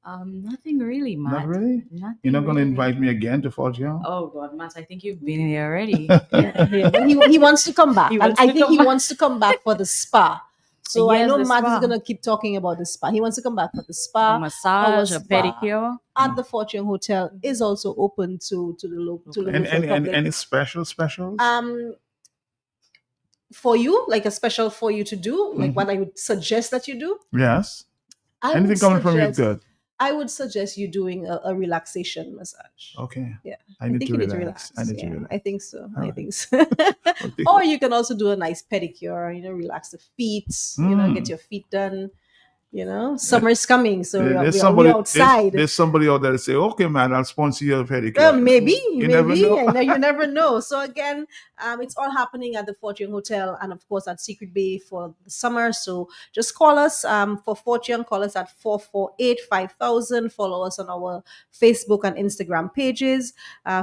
Speaker 21: Nothing really, Matt.
Speaker 1: Not really?
Speaker 21: Nothing
Speaker 1: You're not going to
Speaker 21: really.
Speaker 1: invite me again to Fort Young?
Speaker 21: Oh God, Matt, I think you've been here already.
Speaker 17: He wants to come back.
Speaker 21: He
Speaker 17: And
Speaker 21: wants
Speaker 17: I
Speaker 21: to
Speaker 17: think
Speaker 21: come
Speaker 17: he
Speaker 21: back.
Speaker 17: wants to come back for the spa. So I
Speaker 21: Yes,
Speaker 17: know
Speaker 21: the
Speaker 17: Matt
Speaker 21: spa.
Speaker 17: is going to keep talking about the spa. He wants to come back for the spa.
Speaker 21: A massage,
Speaker 17: Our
Speaker 21: a
Speaker 17: spa
Speaker 21: pedicure.
Speaker 17: at the Fortune Hotel is also open to the local public.
Speaker 1: Any specials?
Speaker 17: For you, like a special for you to do, like what I would suggest that you do.
Speaker 1: Yes.
Speaker 17: I
Speaker 1: Anything
Speaker 17: would
Speaker 1: coming from you
Speaker 17: suggest-
Speaker 1: good?
Speaker 17: I would suggest you doing a relaxation massage.
Speaker 1: Okay.
Speaker 17: Yeah.
Speaker 1: I need
Speaker 17: think
Speaker 1: to
Speaker 17: you need to
Speaker 1: relax. I need to
Speaker 17: Yeah,
Speaker 1: relax.
Speaker 17: I think so.
Speaker 1: All
Speaker 17: I
Speaker 1: right.
Speaker 17: think so. Or you can also do a nice pedicure, relax the feet, get your feet done. Summer is coming, so we're outside.
Speaker 1: There's somebody out there that say, "Okay, man, I'll sponsor your pedicure."
Speaker 17: Maybe.
Speaker 1: never know.
Speaker 17: I know you never know. So again, it's all happening at the Fortune Hotel and of course at Secret Bay for the summer. So just call us for Fortune. Call us at 448-5000. Follow us on our Facebook and Instagram pages.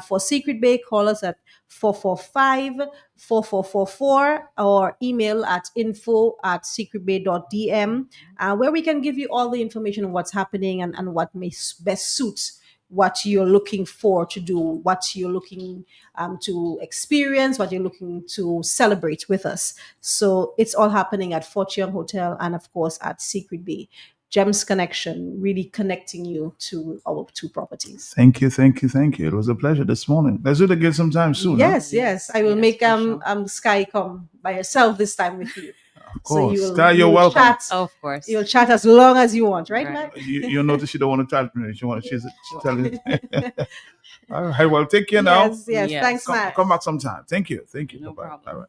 Speaker 17: For Secret Bay, call us at 445-4444 or email at info@secretbay.dm, where we can give you all the information on what's happening and what may best suit what you're looking for to do, what you're looking to experience, what you're looking to celebrate with us. So it's all happening at Fort Young Hotel and, of course, at Secret Bay. Gems Connection, really connecting you to our two properties.
Speaker 1: Thank you. It was a pleasure this morning. Let's do it again sometime soon.
Speaker 17: Yes. I will make Sky come by herself this time with you.
Speaker 1: Of course. Sky, you're welcome.
Speaker 17: Chat,
Speaker 21: of course.
Speaker 17: You'll chat as long as you want, right, man?
Speaker 1: You notice she don't want to chat me. She's telling. All right. Well, take care now.
Speaker 17: Yes. Thanks, Matt.
Speaker 1: Come back sometime. Thank you.
Speaker 21: No
Speaker 1: Bye-bye.
Speaker 21: problem.
Speaker 1: All right.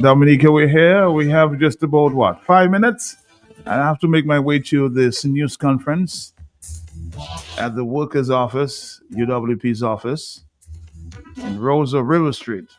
Speaker 1: Dominica, we're here. We have just about 5 minutes. I have to make my way to this news conference at the Workers' Office, UWP's office, in Rosa River Street.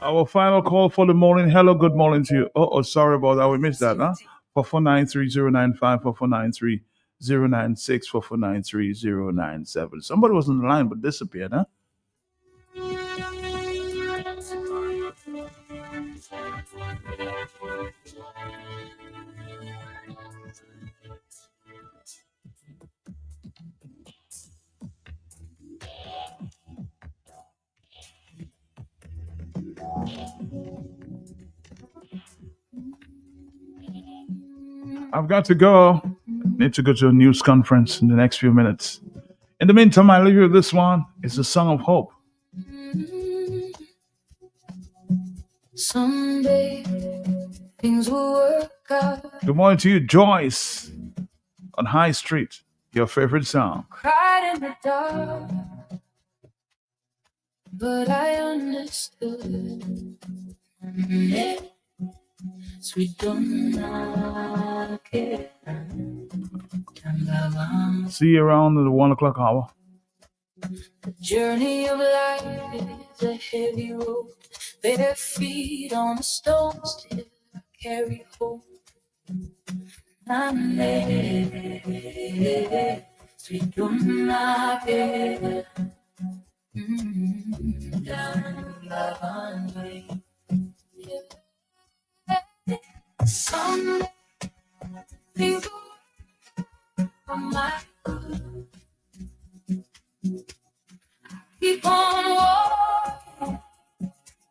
Speaker 1: Our final call for the morning. Hello, good morning to you. Oh, sorry about that. We missed that, huh? 4493-095, 4493-096, 4493-097. Somebody was on the line but disappeared, huh? I've got to go. Need to go to a news conference in the next few minutes. In the meantime, I leave you with this one. It's a song of hope.
Speaker 2: Someday things will work out.
Speaker 1: Good morning to you, Joyce, on High Street. Your favorite song.
Speaker 2: Cried in the dark, but I understood. Sweet Donna,
Speaker 1: See you around the 1 o'clock hour.
Speaker 2: the journey of life is a heavy road. Bare feet on the stones still carry hope. Sweet Donna, down the highway. Someday things will come my good. Keep on walking,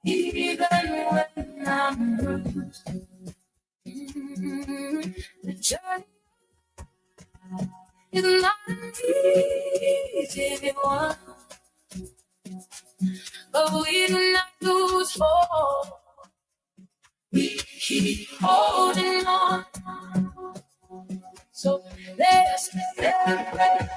Speaker 2: even when I'm bruised. The journey is not an easy one, but we do not lose hope. We keep holding on. So let's celebrate.